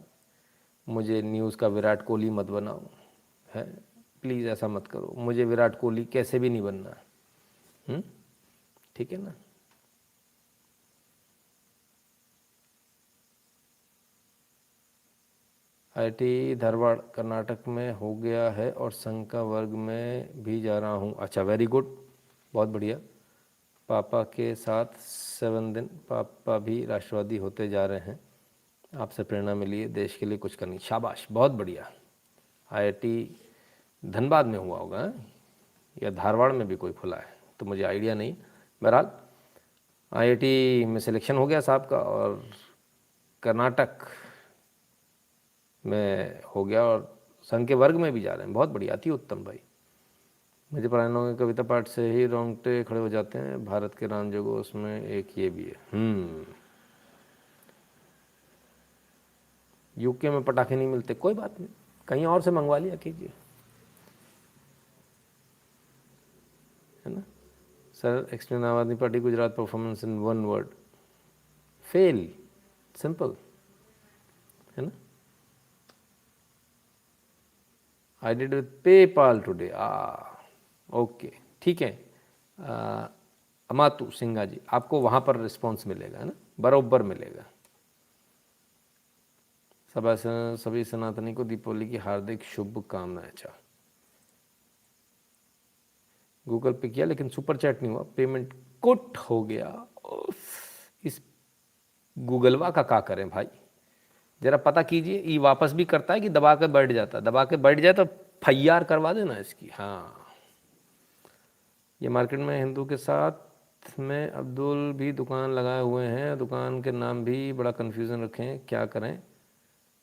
मुझे न्यूज़ का विराट कोहली मत बनाओ, है प्लीज़, ऐसा मत करो। मुझे विराट कोहली कैसे भी नहीं बनना, ठीक है ना। आईआईटी धारवाड़ कर्नाटक में हो गया है और संघ का वर्ग में भी जा रहा हूँ। अच्छा, वेरी गुड, बहुत बढ़िया। पापा के साथ 7 दिन। पापा भी राष्ट्रवादी होते जा रहे हैं। आपसे प्रेरणा मिली है देश के लिए कुछ करनी। शाबाश, बहुत बढ़िया। आईआईटी धनबाद में हुआ होगा, या धारवाड़ में भी कोई खुला है तो मुझे आइडिया नहीं। बहरहाल आईआईटी में सिलेक्शन हो गया साहब का, और कर्नाटक में हो गया, और संघ के वर्ग में भी जा रहे हैं। बहुत बढ़िया, अति उत्तम भाई। मुझे परायणों के कविता पाठ से ही रोंगटे खड़े हो जाते हैं। भारत के राम जगो, उसमें एक ये भी है। यूके में पटाखे नहीं मिलते, कोई बात नहीं, कहीं और से मंगवा लिया कीजिए, है ना। सर एक्सप्लेन आम आदमी party Gujarat performance in 1 word. Fail, simple, है ना। I did with PayPal today. Okay, ठीक है। अमातु सिंघा जी, आपको वहाँ पर रिस्पॉन्स मिलेगा, है ना, बरोबर मिलेगा। सभी सनातनी को दीपावली की हार्दिक शुभकामनाएं। अच्छा, गूगल पे किया लेकिन सुपर चैट नहीं हुआ, पेमेंट कुट हो गया। इस गूगलवा का क्या करें भाई, जरा पता कीजिए। ये वापस भी करता है कि दबा के बैठ जाता है? दबा के बैठ जाए तो फैयार करवा देना इसकी। हाँ, ये मार्केट में हिंदू के साथ में अब्दुल भी दुकान लगाए हुए हैं। दुकान के नाम भी बड़ा कन्फ्यूज़न रखे हैं, क्या करें?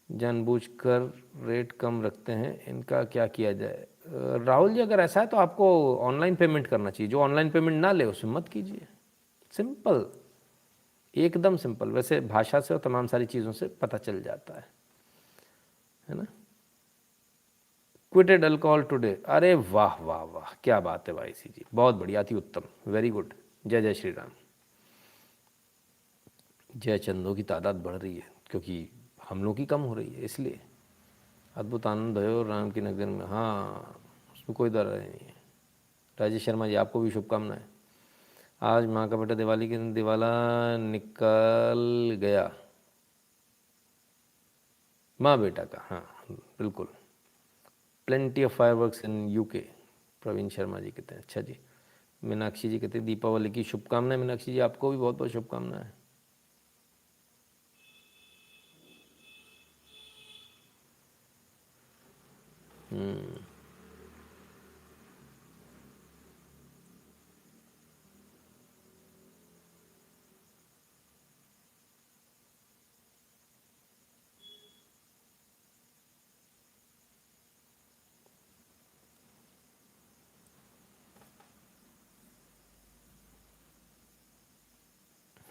जानबूझकर रेट कम रखते हैं, इनका क्या किया जाए? राहुल जी, अगर ऐसा है तो आपको ऑनलाइन पेमेंट करना चाहिए। जो ऑनलाइन पेमेंट ना ले उसमें मत कीजिए। सिंपल, एकदम सिंपल। वैसे भाषा से और तमाम सारी चीज़ों से पता चल जाता है ना। Quoted alcohol today. अरे वाह वाह वाह, क्या बात है भाई सी जी, बहुत बढ़िया, अति उत्तम, वेरी गुड। जय जय श्री राम। जय चंदों की तादाद बढ़ रही है क्योंकि हम लोग की कम हो रही है, इसलिए। अद्भुत आनंद भयो राम की नगर में। हाँ, उसमें कोई डर नहीं है। राजेश शर्मा जी, आपको भी शुभकामनाएं। आज माँ का बेटा दिवाली के दिन दिवाला निकल गया। माँ बेटा का, हाँ बिल्कुल। Plenty of fireworks in UK, Praveen Sharma ji कहते हैं। अच्छा जी। मीनाक्षी जी कहते हैं दीपावली की शुभकामनाएं। मीनाक्षी जी, आपको भी बहुत बहुत शुभकामनाएं।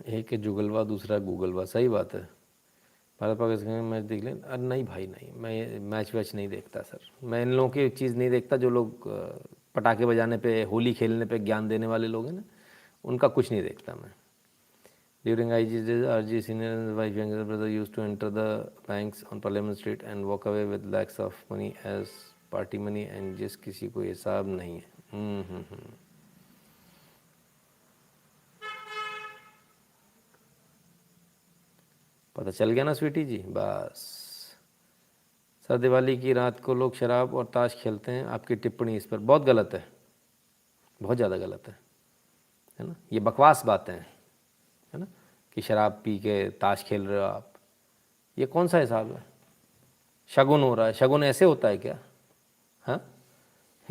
एक है जुगलवा, दूसरा गूगलवा, सही बात है। भारत पाकिस्तान में मैच देख लें? अरे नहीं भाई नहीं, मैं मैच वैच नहीं देखता सर। मैं इन लोगों की चीज़ नहीं देखता, जो लोग पटाखे बजाने पे, होली खेलने पे ज्ञान देने वाले लोग हैं ना, उनका कुछ नहीं देखता मैं। During IG's RG senior wife younger brother used to enter the banks on Parliament Street and walk away with lakhs of money as party money and जिस किसी को हिसाब नहीं है। पता चल गया ना स्वीटी जी, बस। सर दिवाली की रात को लोग शराब और ताश खेलते हैं, आपकी टिप्पणी इस पर? बहुत गलत है, बहुत ज़्यादा गलत है ना। ये बकवास बातें हैं, है ना, कि शराब पी के ताश खेल रहे हो आप। ये कौन सा हिसाब है? शगुन हो रहा है। शगुन ऐसे होता है क्या? हाँ,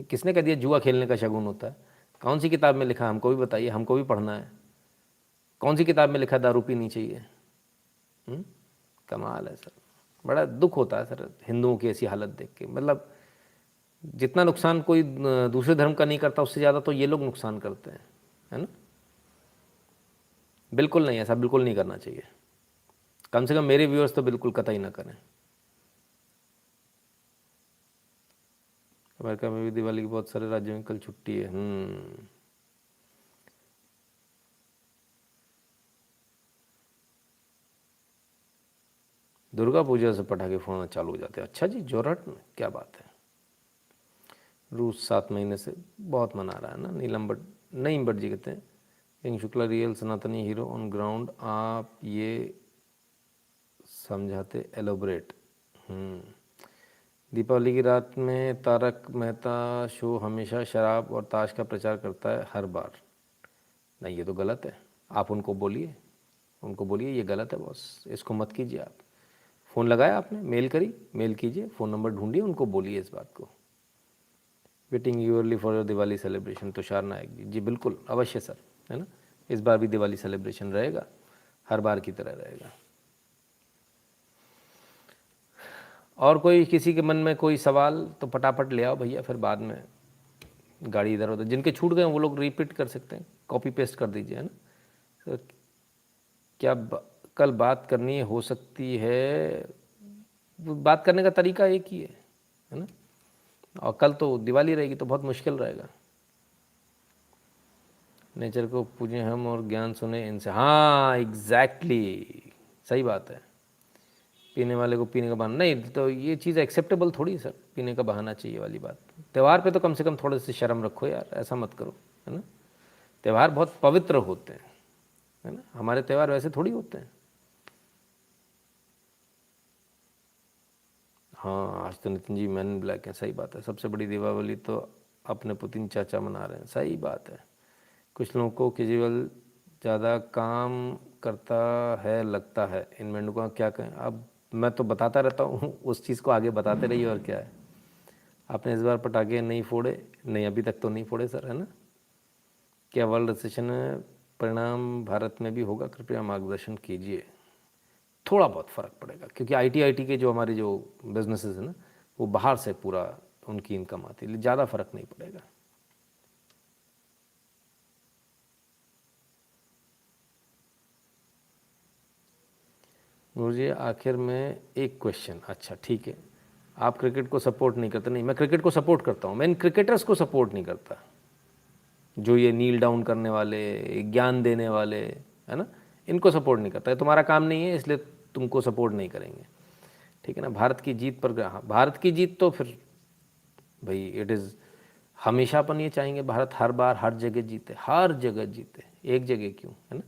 किसने कह दिया जुआ खेलने का शगुन होता है? कौन सी किताब में लिखा? हमको भी बताइए, हमको भी पढ़ना है। कौन सी किताब में लिखा दारू पीनी चाहिए? कमाल है सर, बड़ा दुख होता है सर हिंदुओं की ऐसी हालत देख के। मतलब जितना नुकसान कोई दूसरे धर्म का नहीं करता, उससे ज़्यादा तो ये लोग नुकसान करते हैं, है ना। बिल्कुल नहीं, ऐसा बिल्कुल नहीं करना चाहिए। कम से कम मेरे व्यूअर्स तो बिल्कुल कतई ना करें। अमेरिका में भी दिवाली की बहुत सारे राज्यों में कल छुट्टी है। दुर्गा पूजा से पटाखे फोड़ना चालू हो जाते हैं। अच्छा जी, जोरहट में, क्या बात है। रूस 7 महीने से बहुत मना रहा है ना। नीलम भट्ट, नहीं भट्ट जी कहते हैं किंग शुक्ला रियल सनातनी हीरो ऑन ग्राउंड, आप ये समझाते एलोबरेट। दीपावली की रात में तारक मेहता शो हमेशा शराब और ताश का प्रचार करता है हर बार। नहीं, ये तो गलत है। आप उनको बोलिए, ये गलत है बॉस, इसको मत कीजिए। आप फ़ोन लगाया आपने, मेल करी, मेल कीजिए, फ़ोन नंबर ढूंढिए, उनको बोलिए इस बात को। Waiting eagerly for your Diwali celebration, Tushar Nayak ji बिल्कुल अवश्य सर, है ना। इस बार भी दिवाली सेलिब्रेशन रहेगा, हर बार की तरह रहेगा। और कोई किसी के मन में कोई सवाल तो फटाफट ले आओ भैया, फिर बाद में गाड़ी इधर उधर। जिनके छूट गए वो लोग रिपीट कर सकते हैं, कॉपी पेस्ट कर दीजिए, है ना। तो क्या कल बात करनी हो सकती है? बात करने का तरीका एक ही है ना। और कल तो दिवाली रहेगी तो बहुत मुश्किल रहेगा। नेचर को पूजें हम और ज्ञान सुने इनसे। हाँ एग्जैक्टली, सही बात है। पीने वाले को पीने का बहाना नहीं, तो ये चीज़ एक्सेप्टेबल थोड़ी सर, पीने का बहाना चाहिए वाली बात। त्यौहार पे तो कम से कम थोड़े से शर्म रखो यार, ऐसा मत करो, है ना। त्यौहार बहुत पवित्र होते हैं, है ना। हमारे त्यौहार वैसे थोड़ी होते हैं। हाँ आज तो नितिन जी मैन ब्लैक है, सही बात है। सबसे बड़ी दीपावली तो अपने पुतिन चाचा मना रहे हैं, सही बात है। कुछ लोगों को केजरीवाल ज़्यादा काम करता है लगता है। इन मेंढकों का क्या कहें? अब मैं तो बताता रहता हूँ, उस चीज़ को आगे बताते रहिए, और क्या है। आपने इस बार पटाखे नहीं फोड़े? नहीं, अभी तक तो नहीं फोड़े सर, है ना। क्या वर्ल्ड रिसेशन परिणाम भारत में भी होगा? कृपया मार्गदर्शन कीजिए। थोड़ा बहुत फ़र्क पड़ेगा, क्योंकि आईटी के जो हमारे जो बिजनेसेस हैं ना, वो बाहर से पूरा उनकी इनकम आती है, ज़्यादा फ़र्क नहीं पड़ेगा। मुझे आखिर में एक क्वेश्चन, अच्छा ठीक है, आप क्रिकेट को सपोर्ट नहीं करते? नहीं, मैं क्रिकेट को सपोर्ट करता हूँ, मैं इन क्रिकेटर्स को सपोर्ट नहीं करता जो ये नील डाउन करने वाले, ज्ञान देने वाले, है ना, इनको सपोर्ट नहीं करता। तुम्हारा काम नहीं है, इसलिए तुमको सपोर्ट नहीं करेंगे, ठीक है ना। भारत की जीत पर, हाँ भारत की जीत तो फिर भाई इट इज़, हमेशा अपन ये चाहेंगे भारत हर बार हर जगह जीते, हर जगह जीते, एक जगह क्यों, है ना।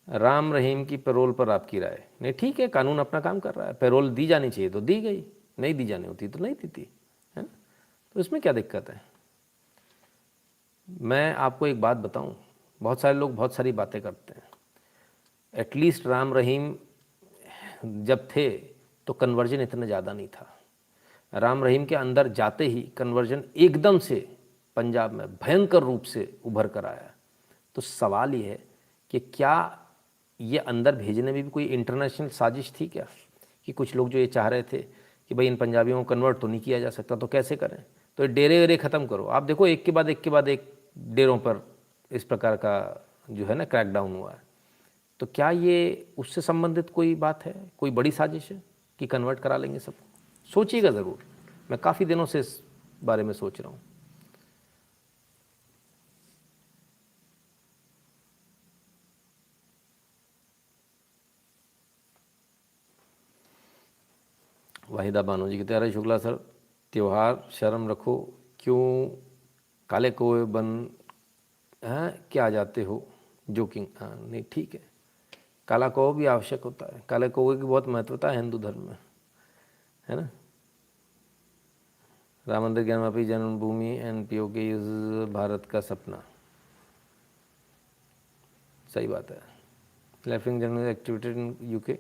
राम रहीम की पैरोल पर आपकी राय? नहीं ठीक है, कानून अपना काम कर रहा है, पैरोल दी जानी चाहिए तो दी गई, नहीं दी जानी होती तो नहीं दी थी, है ना। तो इसमें क्या दिक्कत है। मैं आपको एक बात बताऊं, बहुत सारे लोग बहुत सारी बातें करते हैं। एटलीस्ट राम रहीम जब थे तो कन्वर्जन इतना ज़्यादा नहीं था। राम रहीम के अंदर जाते ही कन्वर्जन एकदम से पंजाब में भयंकर रूप से उभर कर आया। तो सवाल ये है कि क्या ये अंदर भेजने में भी कोई इंटरनेशनल साजिश थी क्या, कि कुछ लोग जो ये चाह रहे थे कि भाई इन पंजाबियों को कन्वर्ट तो नहीं किया जा सकता, तो कैसे करें, तो डेरे वेरे ख़त्म करो। आप देखो एक के बाद एक डेरों पर इस प्रकार का जो है ना क्रैकडाउन हुआ है। तो क्या ये उससे संबंधित कोई बात है, कोई बड़ी साजिश है कि कन्वर्ट करा लेंगे सब? सोचिएगा ज़रूर, मैं काफ़ी दिनों से इस बारे में सोच रहा हूँ। वाहिदा बानो जी कहते हैं, अरे शुक्ला सर, त्योहार शर्म रखो, क्यों काले कौवे बन क्या आ जाते हो, जोकिंग। हाँ नहीं ठीक है, काला कौवा भी आवश्यक होता है, काले कौवे की बहुत महत्वता है हिंदू धर्म में, है ना। राम मंदिर ज्ञानवापी जन्मभूमि एनपीओके इज भारत का सपना, सही बात है। Lefting general activity in UK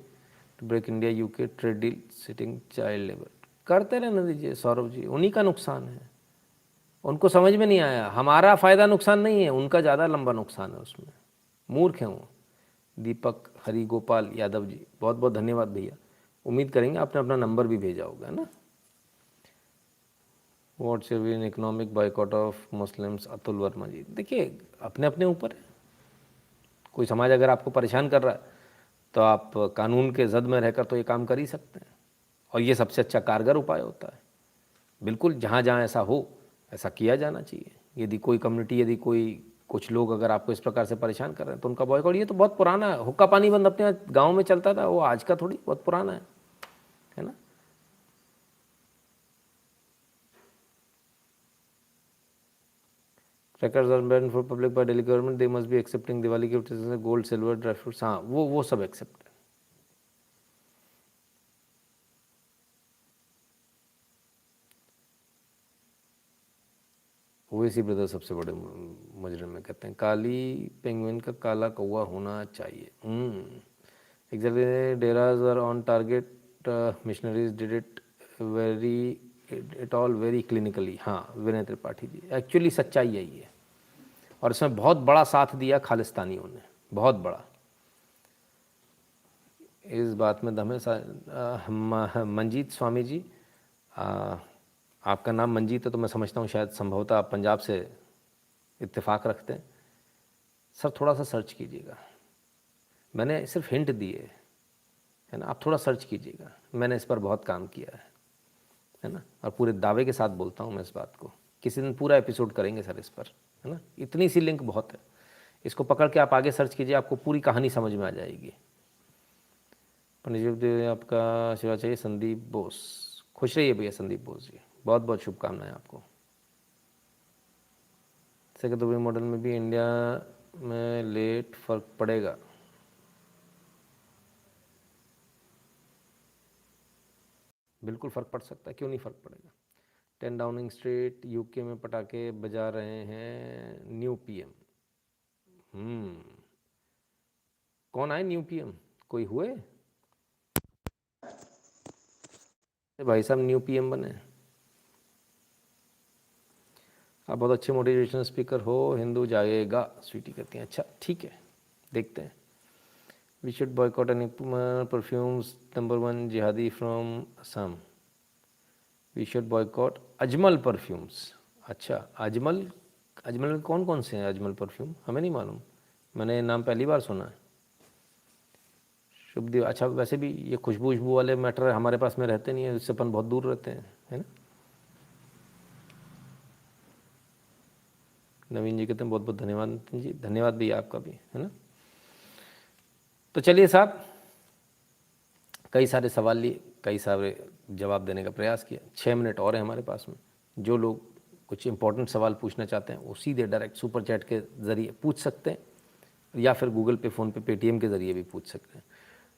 to break India UK trade deal sitting child labour, करते रहने दीजिए सौरभ जी, उन्हीं का नुकसान है, उनको समझ में नहीं आया, हमारा फ़ायदा नुकसान नहीं है, उनका ज़्यादा लंबा नुकसान है उसमें, मूर्ख हैं वो। दीपक हरि गोपाल यादव जी, बहुत बहुत धन्यवाद भैया, उम्मीद करेंगे आपने अपना नंबर भी भेजा होगा ना। What's your in economic boycott of Muslims, Atul Verma ji, देखिए अपने अपने ऊपर है, कोई समाज अगर आपको परेशान कर रहा है तो आप कानून के जद में रहकर तो ये काम कर ही सकते हैं, और ये सबसे अच्छा कारगर उपाय होता है। बिल्कुल जहाँ जहाँ ऐसा हो ऐसा किया जाना चाहिए। यदि कोई कम्युनिटी, यदि कोई कुछ लोग अगर आपको इस प्रकार से परेशान कर रहे हैं तो उनका बॉयकॉट, ये तो बहुत पुराना है, हुक्का पानी बंद अपने गाँव में चलता था, वो आज का थोड़ी, बहुत पुराना है ना। Crackers are banned for public by Delhi government. They must be accepting Diwali gifts, gold, silver, dry fruits. हाँ वो सब एक्सेप्ट है। ओवैसी ब्रदर सबसे बड़े मुजरिम में, कहते हैं काली पेंगुइन का काला कौवा होना चाहिए। एग्जैक्टली, डेराज are on target, missionaries did it very, it all very clinically. हाँ विनय त्रिपाठी जी, एक्चुअली सच्चाई यही है, और इसमें बहुत बड़ा साथ दिया खालिस्तानियों ने, बहुत बड़ा। इस बात में मंजीत स्वामी जी, आपका नाम मंजीत है तो मैं समझता हूँ शायद संभवतः आप पंजाब से इत्तेफाक रखते हैं। सर थोड़ा सा सर्च कीजिएगा, मैंने सिर्फ हिंट दिए है ना, आप थोड़ा सर्च कीजिएगा, मैंने इस पर बहुत काम किया है ना, और पूरे दावे के साथ बोलता हूँ मैं इस बात को। किसी दिन पूरा एपिसोड करेंगे सर इस पर, है ना, इतनी सी लिंक बहुत है, इसको पकड़ के आप आगे सर्च कीजिए, आपको पूरी कहानी समझ में आ जाएगी। पंडित जी आपका सेवा चाहिए, संदीप बोस, खुश रहिए भैया संदीप बोस जी, बहुत बहुत शुभकामनाएं आपको। सेकंड दुबई मॉडल में भी इंडिया में लेट फर्क पड़ेगा, बिल्कुल फ़र्क पड़ सकता है, क्यों नहीं फ़र्क पड़ेगा। 10 डाउनिंग स्ट्रीट यूके में पटाखे बजा रहे हैं न्यू पीएम। कौन आए न्यू पीएम, कोई हुए भाई साहब न्यू पीएम बने? आप बहुत अच्छे मोटिवेशनल स्पीकर हो, हिंदू जाएगा स्वीटी कहती हैं। अच्छा ठीक है, देखते हैं। We should boycott any perfumes, number 1 जिहादी from Assam. We should boycott Ajmal perfumes. अच्छा अजमल, अजमल में कौन कौन से हैं अजमल परफ्यूम, हमें नहीं मालूम, मैंने नाम पहली बार सुना है। शुभ दिव, अच्छा वैसे भी ये खुशबू उशबू वाले मैटर हमारे पास में रहते नहीं है, इससे अपन बहुत दूर रहते हैं, है ना। नवीन जी कहते हैं बहुत बहुत धन्यवाद नितिन जी, धन्यवाद भी आपका भी, है ना। तो चलिए साहब, कई सारे सवाल लिए, कई सारे जवाब देने का प्रयास किया। 6 मिनट और हैं हमारे पास में, जो लोग कुछ इंपॉर्टेंट सवाल पूछना चाहते हैं वो सीधे डायरेक्ट सुपर चैट के ज़रिए पूछ सकते हैं, या फिर गूगल पे, फ़ोन पे, पेटीएम के ज़रिए भी पूछ सकते हैं।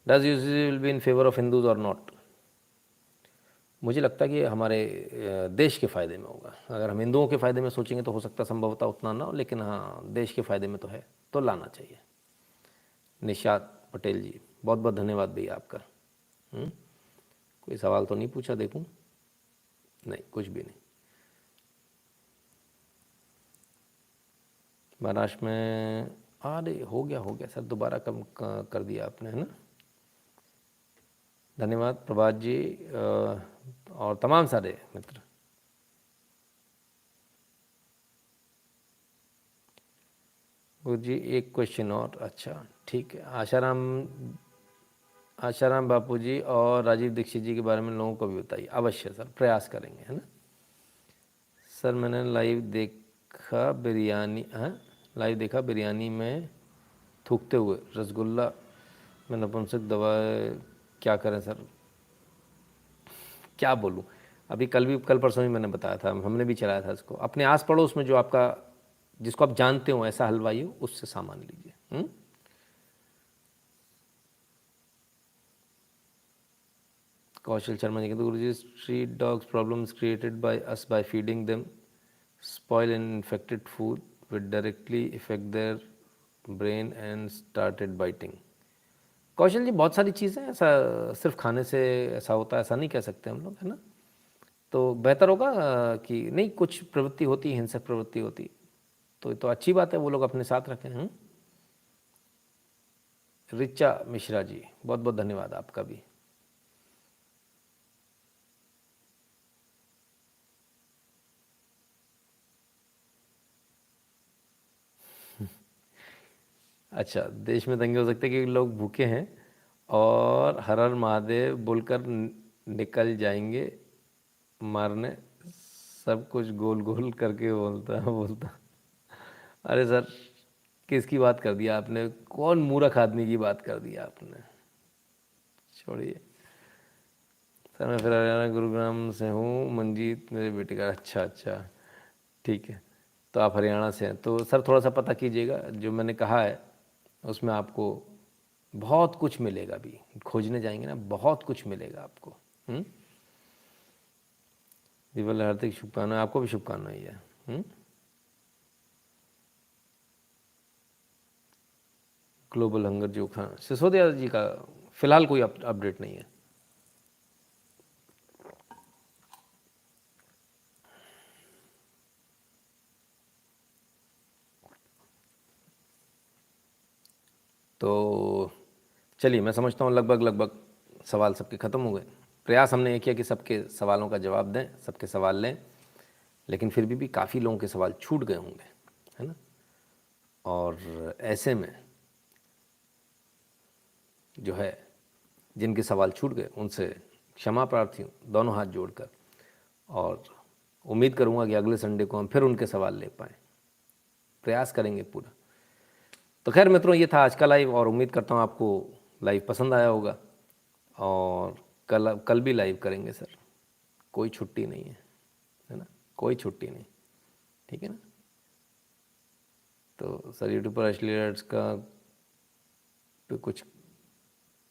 Does USA will be in favour of Hindus और नॉट? मुझे लगता है कि हमारे देश के फ़ायदे में होगा। अगर हम हिंदुओं के फ़ायदे में सोचेंगे तो हो सकता है संभवतः उतना ना हो, लेकिन हाँ देश के फ़ायदे में तो है, तो लाना चाहिए। निशात पटेल जी बहुत बहुत धन्यवाद भैया आपका। कोई सवाल तो नहीं पूछा, देखूं, नहीं कुछ भी नहीं। महाराष्ट्र में, अरे हो गया सर, दोबारा कम कर दिया आपने, है ना। धन्यवाद प्रभात जी और तमाम सारे मित्र। गुरुजी एक क्वेश्चन और, अच्छा ठीक है। आशाराम बापू जी और राजीव दीक्षित जी के बारे में लोगों को भी बताइए। अवश्य सर, प्रयास करेंगे, है ना सर। मैंने लाइव देखा बिरयानी में थूकते हुए रसगुल्ला में नपुंसक दवा, क्या करें सर, क्या बोलूँ। अभी कल परसों ही मैंने बताया था, हमने भी चलाया था इसको। अपने आस पड़ोस में जो आपका, जिसको आप जानते हो ऐसा हलवाई हो, उससे सामान लीजिए। कौशल शर्मा जी कहते, Guruji street dogs problems created by us by feeding them spoil and infected food with directly effect their brain and started biting. Kaushal ji बहुत सारी चीज़ें, ऐसा सिर्फ खाने से ऐसा होता है ऐसा नहीं कह सकते हम लोग, है ना। तो बेहतर होगा कि नहीं, कुछ प्रवृत्ति होती है, हिंसक प्रवृत्ति होती, तो अच्छी बात है, वो लोग अपने साथ रखें। रिचा मिश्रा जी बहुत बहुत धन्यवाद आपका भी। अच्छा, देश में दंगे हो सकते हैं क्योंकि लोग भूखे हैं और हर हर महादेव बोलकर निकल जाएंगे मारने, सब कुछ गोल गोल करके बोलता। अरे सर, किसकी बात कर दिया आपने, कौन मूर्ख आदमी की बात कर दिया आपने, छोड़िए सर। मैं फिर हरियाणा गुरुग्राम से हूँ, मंजीत मेरे बेटे का। अच्छा ठीक है, तो आप हरियाणा से हैं तो सर थोड़ा सा पता कीजिएगा, जो मैंने कहा है उसमें आपको बहुत कुछ मिलेगा। भी खोजने जाएंगे ना, बहुत कुछ मिलेगा आपको। दीपावली हार्दिक शुभकामनाएं, आपको भी शुभकामनाएं है। ग्लोबल हंगर जो खाना, सिसोदिया जी का फिलहाल कोई अपडेट नहीं है। तो चलिए, मैं समझता हूँ लगभग सवाल सबके ख़त्म हो गए। प्रयास हमने ये किया कि सबके सवालों का जवाब दें, सबके सवाल लें, लेकिन फिर भी काफ़ी लोगों के सवाल छूट गए होंगे, है ना। और ऐसे में जो है, जिनके सवाल छूट गए उनसे क्षमा प्रार्थी हूँ दोनों हाथ जोड़कर, और उम्मीद करूँगा कि अगले संडे को हम फिर उनके सवाल ले पाएँ, प्रयास करेंगे पूरा। तो खैर मित्रों, ये था आज का लाइव, और उम्मीद करता हूँ आपको लाइव पसंद आया होगा, और कल भी लाइव करेंगे सर, कोई छुट्टी नहीं है ना, कोई छुट्टी नहीं, ठीक है ना। तो सर यूट्यूब पर अश्लील का पे कुछ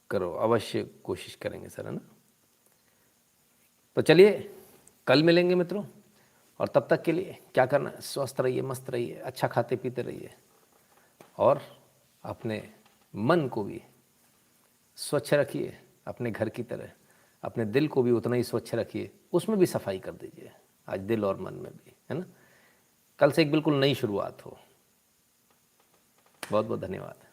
करो, अवश्य कोशिश करेंगे सर, है ना। तो चलिए कल मिलेंगे मित्रों, और तब तक के लिए क्या करना है, स्वस्थ रहिए, मस्त रहिए, अच्छा खाते पीते रहिए, और अपने मन को भी स्वच्छ रखिए, अपने घर की तरह अपने दिल को भी उतना ही स्वच्छ रखिए, उसमें भी सफाई कर दीजिए आज, दिल और मन में भी, है ना। कल से एक बिल्कुल नई शुरुआत हो। बहुत बहुत धन्यवाद।